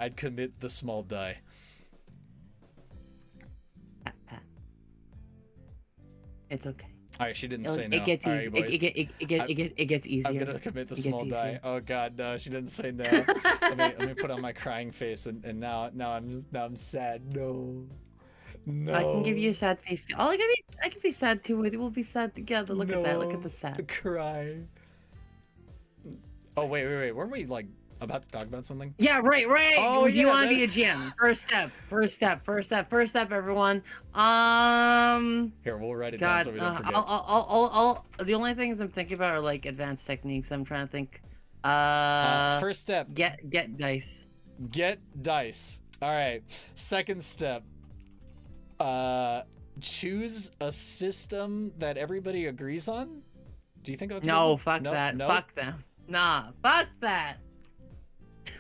I'd commit the small die. It's okay. All right, she didn't say no. It gets easy. It gets easier. I'm gonna commit the small die. Oh God, no! She didn't say no. let me put on my crying face, and now I'm sad. No. I can give you a sad face. Oh, I can be sad too. We'll be sad together. Look at that. Look at the sad. Cry. Oh wait. Weren't we like about to talk about something? Yeah, right. Oh, you want to be a GM? First step, everyone. Here, we'll write it God, down so we don't forget. I'll the only things I'm thinking about are like advanced techniques. I'm trying to think. First step. Get dice. Get dice. All right. Second step. Choose a system that everybody agrees on. Do you think that's no? Good? Fuck No, that. no? Fuck them. Nah. Fuck that.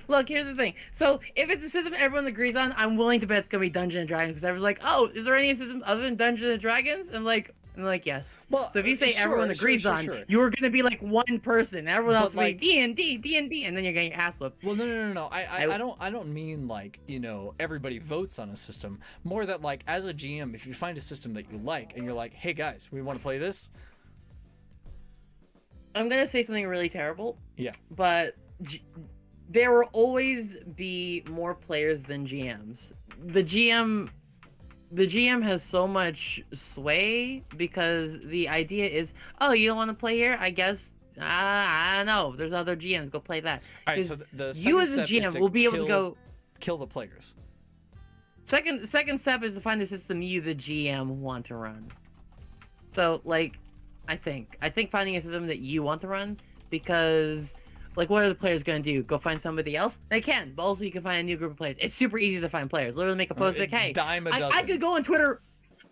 Look, here's the thing. So, if it's a system everyone agrees on, I'm willing to bet it's gonna be Dungeons and Dragons because everyone's like, "Oh, is there any system other than Dungeons and Dragons?" And I'm like, yes. Well, so if you say everyone agrees on, you're gonna be like one person. Everyone else will be D&D, and then you're getting your ass whipped. Well, no. I don't mean like, you know, everybody votes on a system. More that like as a GM, if you find a system that you like and you're like, "Hey guys, we want to play this." I'm gonna say something really terrible. Yeah. But there will always be more players than GMs. The GM has so much sway because the idea is, oh, you don't want to play here? I guess I don't know. There's other GMs. Go play that. All right. So the you as a GM will be able to go kill the players. Second step is to find a system you, the GM, want to run. So like, I think finding a system that you want to run, because like, what are the players gonna do? Go find somebody else? They can, but also you can find a new group of players. It's super easy to find players. Literally make a post like, hey, I could go on Twitter.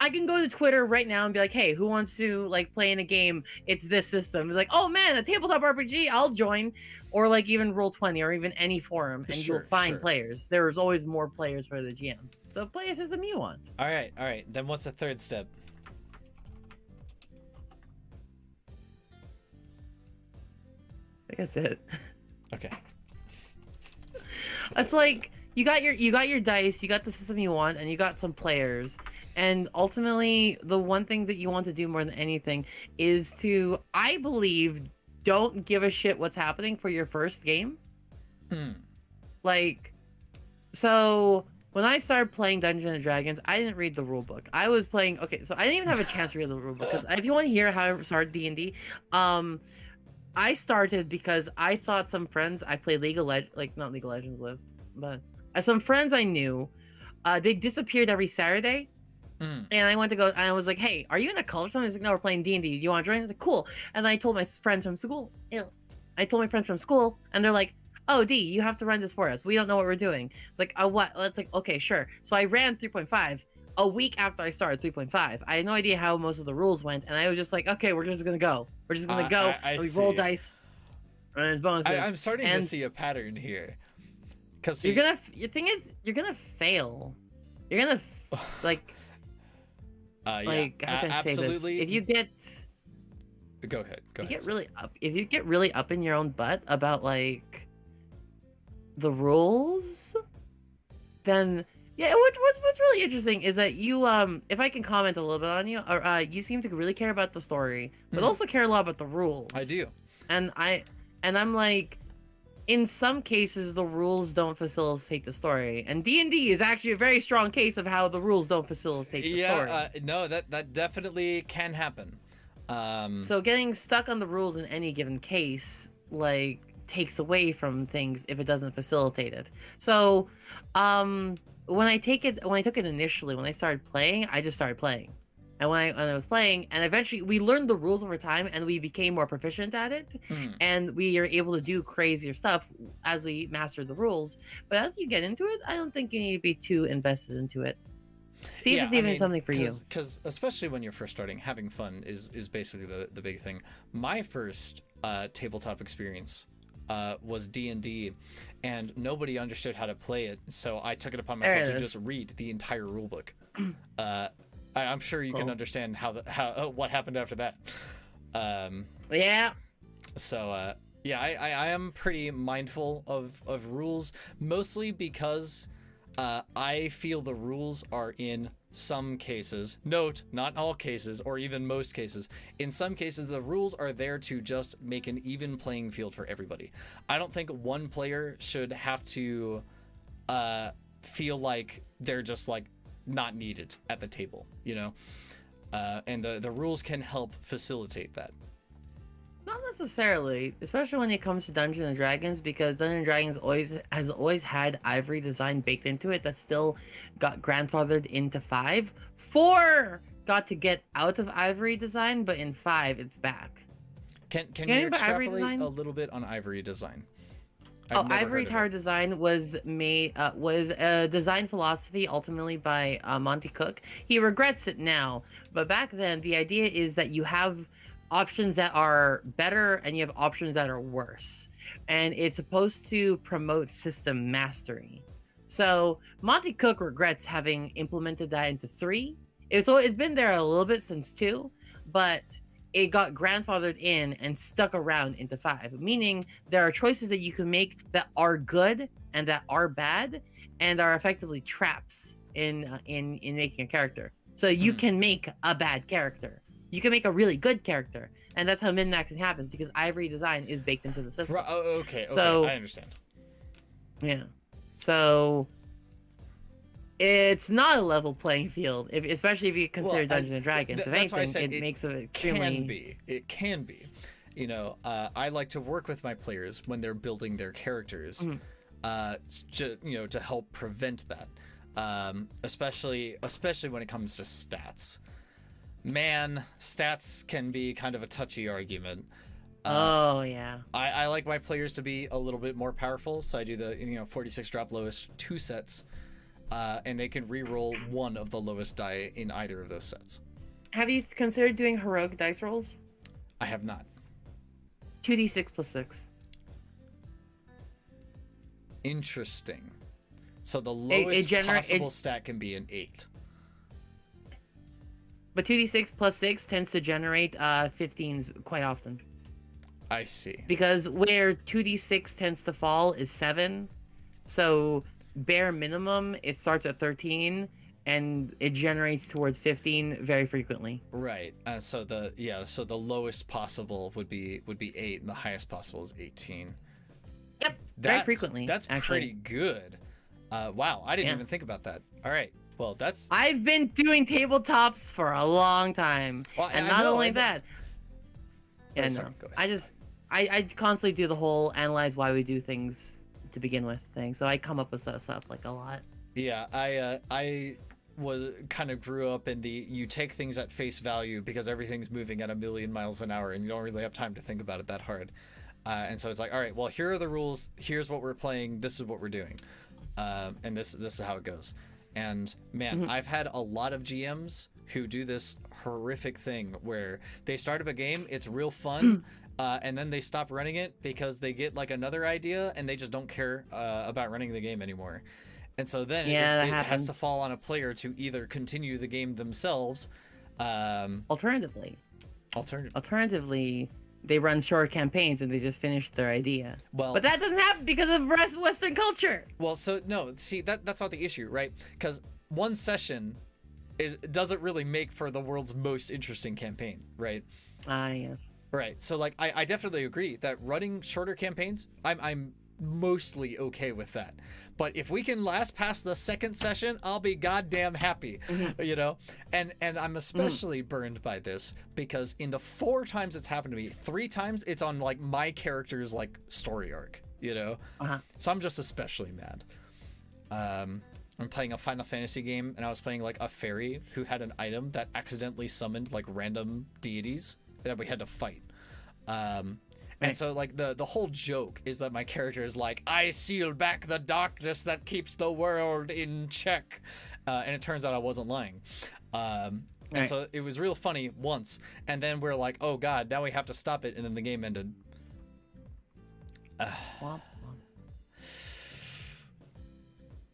I can go to Twitter right now and be like, hey, who wants to like play in a game? It's this system. Be like, oh man, a tabletop RPG, I'll join. Or like even Roll20 or even any forum, and you'll find players. There's always more players for the GM. So play a system you want. All right. Then what's the third step? I think that's it. Okay. It's like you got your dice, you got the system you want, and you got some players. And ultimately, the one thing that you want to do more than anything is to, I believe, don't give a shit what's happening for your first game. Like, so when I started playing Dungeons and Dragons, I didn't read the rule book. I was playing, okay, so I didn't even have a chance to read the rule book, because if you want to hear how I started D&D, I started because I thought some friends I played not League of Legends with, but some friends I knew, they disappeared every Saturday. And I went to go, and I was like, hey, are you in a cult or something? He's like, no, we're playing D&D. Do you want to join? I was like, cool. And then I told my friends from school, and they're like, oh, D, you have to run this for us. We don't know what we're doing. It's like, oh, what? It's like, okay, sure. So I ran 3.5. A week after I started 3.5, I had no idea how most of the rules went, and I was just like, okay, we're just gonna go. We're just gonna go. And we roll dice. And there's bonuses. I'm starting to see a pattern here. Cause your thing is, you're gonna fail. You're gonna like. Like, how can I say this? If you get. Go ahead. If you get really up in your own butt about like the rules, then. Yeah, what's really interesting is that you, if I can comment a little bit on you, or you seem to really care about the story, but also care a lot about the rules. I do. And I'm like, in some cases the rules don't facilitate the story, and D&D is actually a very strong case of how the rules don't facilitate the story. No, that definitely can happen. So getting stuck on the rules in any given case, like, takes away from things if it doesn't facilitate it. So, when I took it initially, when I started playing, I just started playing. And when I was playing, and eventually we learned the rules over time, and we became more proficient at it, and we are able to do crazier stuff as we mastered the rules. But as you get into it, I don't think you need to be too invested into it. See if it's even something for you. Because especially when you're first starting, having fun is basically the big thing. My first tabletop experience was D&D, and nobody understood how to play it, so I took it upon myself to just read the entire rulebook. I'm sure you can understand how what happened after that. Yeah. So yeah, I am pretty mindful of rules, mostly because I feel the rules are in some cases, note, not all cases or even most cases, in some cases the rules are there to just make an even playing field for everybody. I don't think one player should have to feel like they're just like not needed at the table, you know? And the rules can help facilitate that. Not necessarily, especially when it comes to Dungeons and Dragons, because Dungeons and Dragons has always had ivory design baked into it that still got grandfathered into 5. 4 got to get out of ivory design, but in 5 it's back. Can you extrapolate a little bit on ivory design? Ivory Tower design was a design philosophy ultimately by Monty Cook. He regrets it now, but back then the idea is that you have options that are better and you have options that are worse, and it's supposed to promote system mastery. So Monty Cook regrets having implemented that into 3. It's been there a little bit since 2, but it got grandfathered in and stuck around into 5, meaning there are choices that you can make that are good and that are bad and are effectively traps in making a character. So you can make a bad character. You can make a really good character, and that's how min-maxing happens, because ivory design is baked into the system. Okay, so I understand. Yeah. So it's not a level playing field, especially if you consider Dungeons and Dragons. If anything, it makes it extremely... It can be. You know, I like to work with my players when they're building their characters, to help prevent that. Especially when it comes to stats. Man, stats can be kind of a touchy argument. Yeah. I like my players to be a little bit more powerful, so I do the 46 drop lowest 2 sets. And they can re-roll 1 of the lowest die in either of those sets. Have you considered doing heroic dice rolls? I have not. 2d6 plus 6. Interesting. So the lowest possible stat can be an 8. But 2d6 plus 6 tends to generate 15s quite often. I see. Because where 2d6 tends to fall is 7. So bare minimum, it starts at 13 and it generates towards 15 very frequently. Right. So the lowest possible would be 8 and the highest possible is 18. Yep. Very frequently. That's pretty good. Wow, I didn't even think about that. All right. Well, I've been doing tabletops for a long time. Well, and not only that. Yeah, no. I constantly do the whole analyze why we do things to begin with thing. So I come up with that stuff like a lot. Yeah, I grew up in you take things at face value because everything's moving at 1,000,000 miles an hour and you don't really have time to think about it that hard. And so it's like, all right, well, here are the rules. Here's what we're playing. This is what we're doing. And this is how it goes. And man, I've had a lot of GMs who do this horrific thing where they start up a game, it's real fun, and then they stop running it because they get like another idea and they just don't care about running the game anymore. And so then it has to fall on a player to either continue the game themselves. Alternatively, they run short campaigns and they just finish their idea. Well, but that doesn't happen because of Western culture. Well, so no, see that's not the issue, right? Because one session doesn't really make for the world's most interesting campaign, right? Yes. Right. So like I definitely agree that running shorter campaigns, I'm mostly okay with that. But if we can last past the second session, I'll be goddamn happy, you know? And I'm especially burned by this because in the 4 times it's happened to me, 3 times it's on like my character's like story arc, you know? So I'm just especially mad. I'm playing a Final Fantasy game and I was playing like a fairy who had an item that accidentally summoned like random deities that we had to fight. And so like the whole joke is that my character is like, I seal back the darkness that keeps the world in check. And it turns out I wasn't lying. And so it was real funny once. And then we're like, oh God, now we have to stop it. And then the game ended.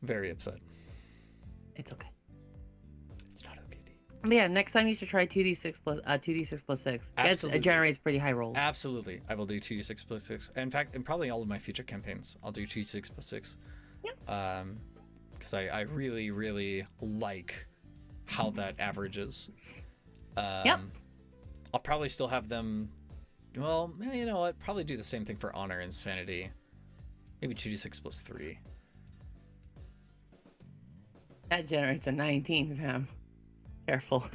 Very upset. It's okay. It's not okay, D. But yeah, next time you should try 2d6 plus 6. It generates pretty high rolls. Absolutely. I will do 2d6 plus 6. In fact, in probably all of my future campaigns, I'll do 2d6 plus 6. Yeah. Because I really, really like how that averages. Yep. I'll probably still have them... Well, you know what? Probably do the same thing for Honor and Sanity. Maybe 2d6 plus 3. That generates a 19, fam. Careful.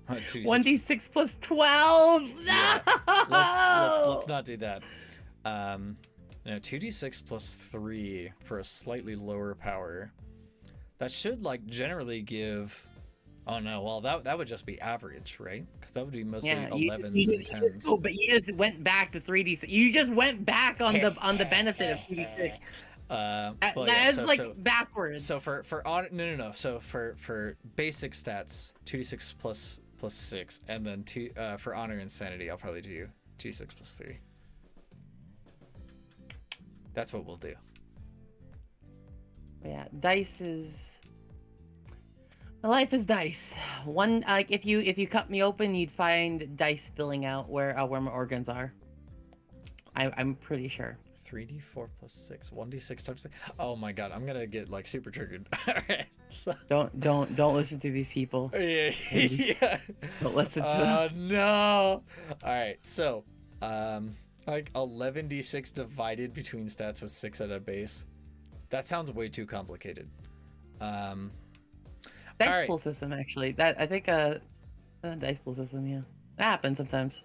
1d6 plus 12. No. Yeah. Let's not do that. No, 2d6 plus 3 for a slightly lower power. That should like generally give. Oh no, well that would just be average, right? Because that would be mostly 11s and 10s. Oh, but you just went back to 3d6. You just went back on the benefit of 2d6. That is backwards. So for honor, no. So for basic stats, 2d6 plus 6, and then for honor and sanity, I'll probably do 2d6 plus 3. That's what we'll do. Yeah, dice is. Life is dice. One like if you cut me open, you'd find dice spilling out where my organs are. I'm pretty sure. 3d4 plus 6, 1d6 times 6. Oh my god, I'm gonna get like super triggered. All right. So... Don't listen to these people. Yeah. Don't listen to them. No. All right. So, like 11d6 divided between stats with 6 at a base. That sounds way too complicated. Dice pool system actually. That I think dice pool system. Yeah, that happens sometimes.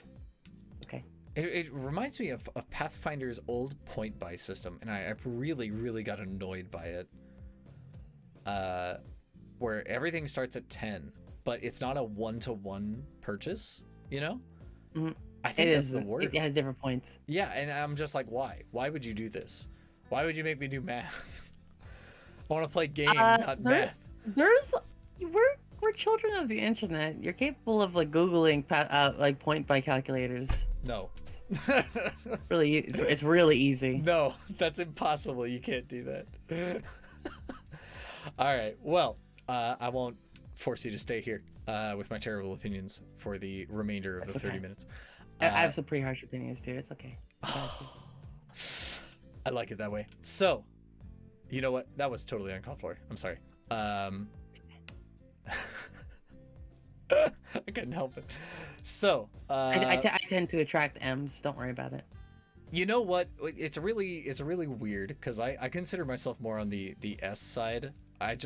Okay. It reminds me of Pathfinder's old point buy system, and I've really got annoyed by it. Where everything starts at 10, but it's not a 1-to-1 purchase, you know? Mm-hmm. I think that's the worst. It has different points. Yeah, and I'm just like, why? Why would you do this? Why would you make me do math? I want to play game, not math. We're children of the internet. You're capable of like Googling like point buy calculators. No. It's really easy. No, that's impossible. You can't do that. All right. Well, I won't force you to stay here with my terrible opinions for the remainder of the 30 minutes. I have some pretty harsh opinions too. It's okay. I like it that way. So, you know what? That was totally uncalled for. I'm sorry. I couldn't help it. So I tend to attract M's. Don't worry about it. You know what? It's really weird because I consider myself more on the S side. I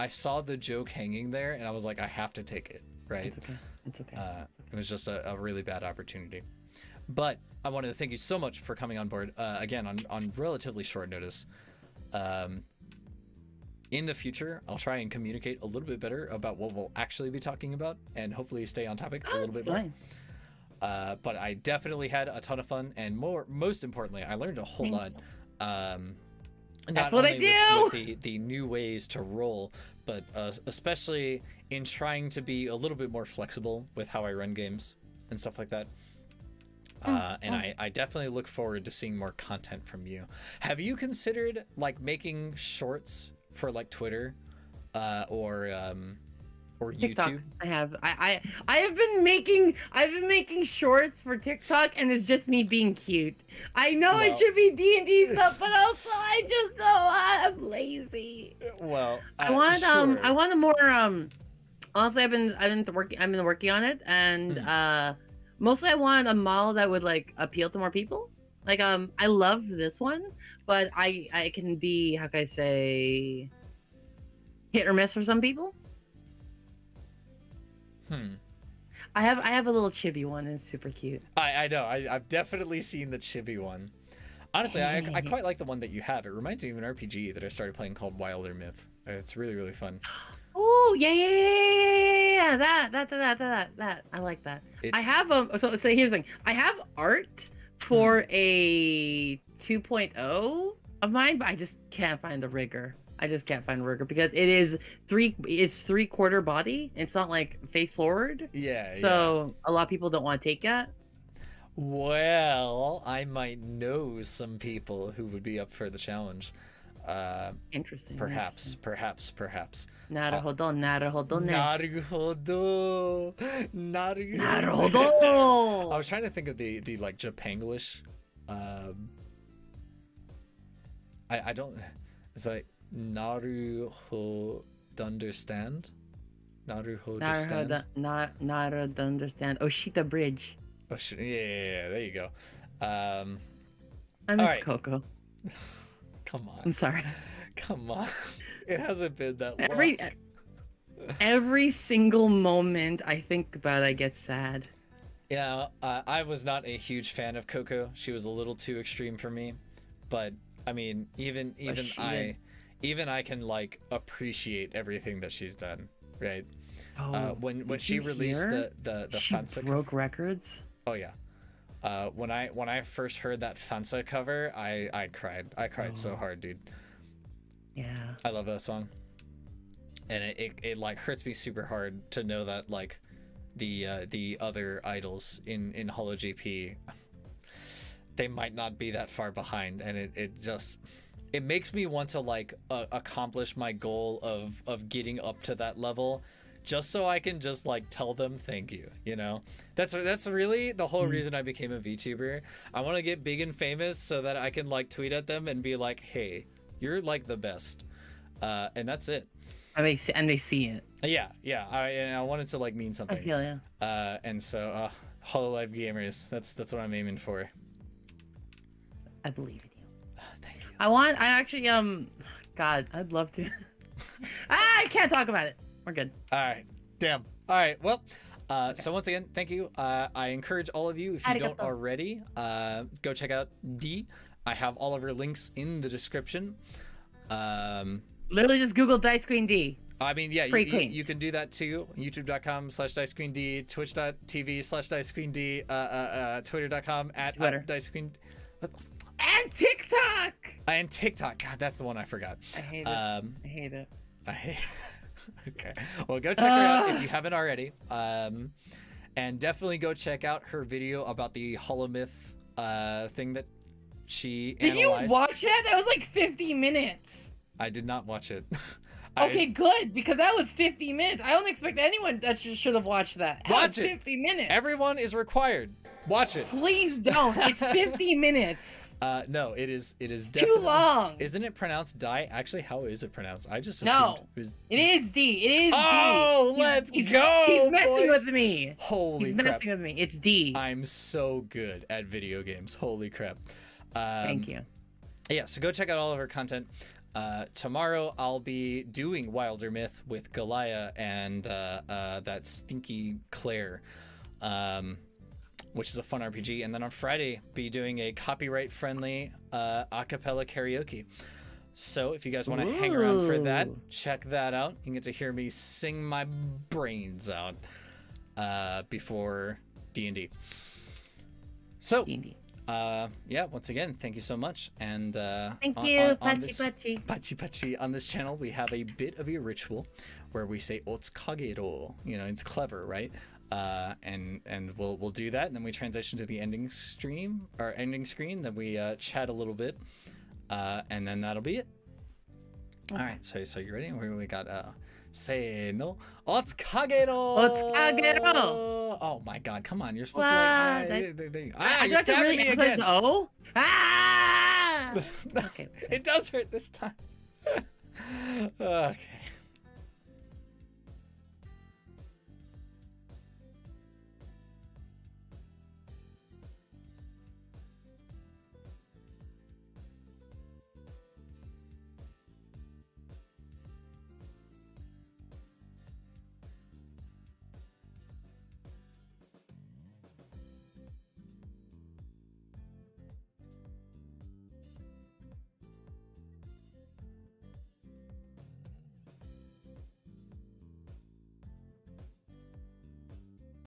saw the joke hanging there and I was like, I have to take it. Right? It's okay. It was just a really bad opportunity. But I wanted to thank you so much for coming on board again on relatively short notice. In the future, I'll try and communicate a little bit better about what we'll actually be talking about and hopefully stay on topic a little bit more. But I definitely had a ton of fun and most importantly, I learned a whole lot. That's what I do! With the new ways to roll, but especially in trying to be a little bit more flexible with how I run games and stuff like that. I definitely look forward to seeing more content from you. Have you considered like making shorts for like Twitter or TikTok. YouTube? I have. I have been making shorts for TikTok, and it's just me being cute. I know it should be D&D stuff, but also I just know I'm lazy. Well, I want sure. I want a more honestly I've been working on it, and mostly I want a model that would like appeal to more people. Like I love this one, but I can be, how can I say, hit or miss for some people. I have a little chibi one, and it's super cute. I know. I've definitely seen the chibi one. Honestly, I quite like the one that you have. It reminds me of an RPG that I started playing called Wilder Myth. It's really, really fun. Oh, yeah. That. I like that. I have so here's the thing. I have art for a 2.0 of mine, but I just can't find the rigger. Because it's 3/4 body. It's not like face forward. Yeah. So a lot of people don't want to take that. Well, I might know some people who would be up for the challenge. Interesting. Perhaps. Naruhodo. I was trying to think of the like Japanglish. I don't. It's like Naruho understand. Naruho understand. Naruho understand. Oshita Bridge. Oh, yeah, there you go. I miss Coco. Come on. I'm sorry. Come on. It hasn't been that long. Every single moment I think about it, I get sad. Yeah, I was not a huge fan of Coco. She was a little too extreme for me. But I mean, even I can like appreciate everything that she's done, right? When she released the Fansa, broke records. Oh yeah. When I first heard that Fansa cover, I cried. I cried so hard, dude. Yeah. I love that song. And it like hurts me super hard to know that like the other idols in Holo GP, they might not be that far behind, and it makes me want to like accomplish my goal of getting up to that level, just so I can just like tell them thank you, you know? That's really the whole reason I became a VTuber. I want to get big and famous so that I can like tweet at them and be like, hey, you're like the best. And that's it. And they see it. Yeah. I want it to like mean something. I feel you. And so HoloLive gamers, that's what I'm aiming for. I believe in you. Thank you. I actually God, I'd love to. I can't talk about it. We're good. All right. Damn. All right. Well, so once again, thank you. I encourage all of you, if you don't already, go check out D. I have all of her links in the description. Literally just Google Dice Queen D. I mean, yeah, you can do that too. YouTube.com/DiceQueenD, Twitch.tv/DiceQueenD, Twitter.com/DiceQueen. And TikTok. And TikTok. God, that's the one I forgot. I hate it. I hate. Okay. Well, go check her out if you haven't already. And definitely go check out her video about the Holomyth thing that she analyzed. Did you watch it? That was like 50 minutes. I did not watch it. Okay, good, because that was 50 minutes. I don't expect anyone that should have watched that. Watch it. 50 minutes. Everyone is required. Watch it. Please don't. It's 50 minutes. No, it is definitely too long. Isn't it pronounced die? Actually, how is it pronounced? I just assumed it is D. It is D. Oh, let's go. He's messing with me. Holy crap. He's messing with me. It's D. I'm so good at video games. Holy crap. Thank you. Yeah, so go check out all of her content. Tomorrow I'll be doing Wilder Myth with Galia and that stinky Claire, which is a fun RPG. And then on Friday, be doing a copyright-friendly acapella karaoke. So if you guys want to hang around for that, check that out. You can get to hear me sing my brains out before D&D. So. D&D. Yeah, once again, thank you so much. And thank you, Pachi. On this channel, we have a bit of a ritual where we say "Ots Kagerou." You know, it's clever, right? And we'll do that, and then we transition to the ending screen. Then we chat a little bit, and then that'll be it. Okay. All right, so you ready? We got say no. Ots Kagerou. Oh my God! Come on, you're supposed to like. You're stabbing me again. Oh. Ah! Okay. It does hurt this time. Okay.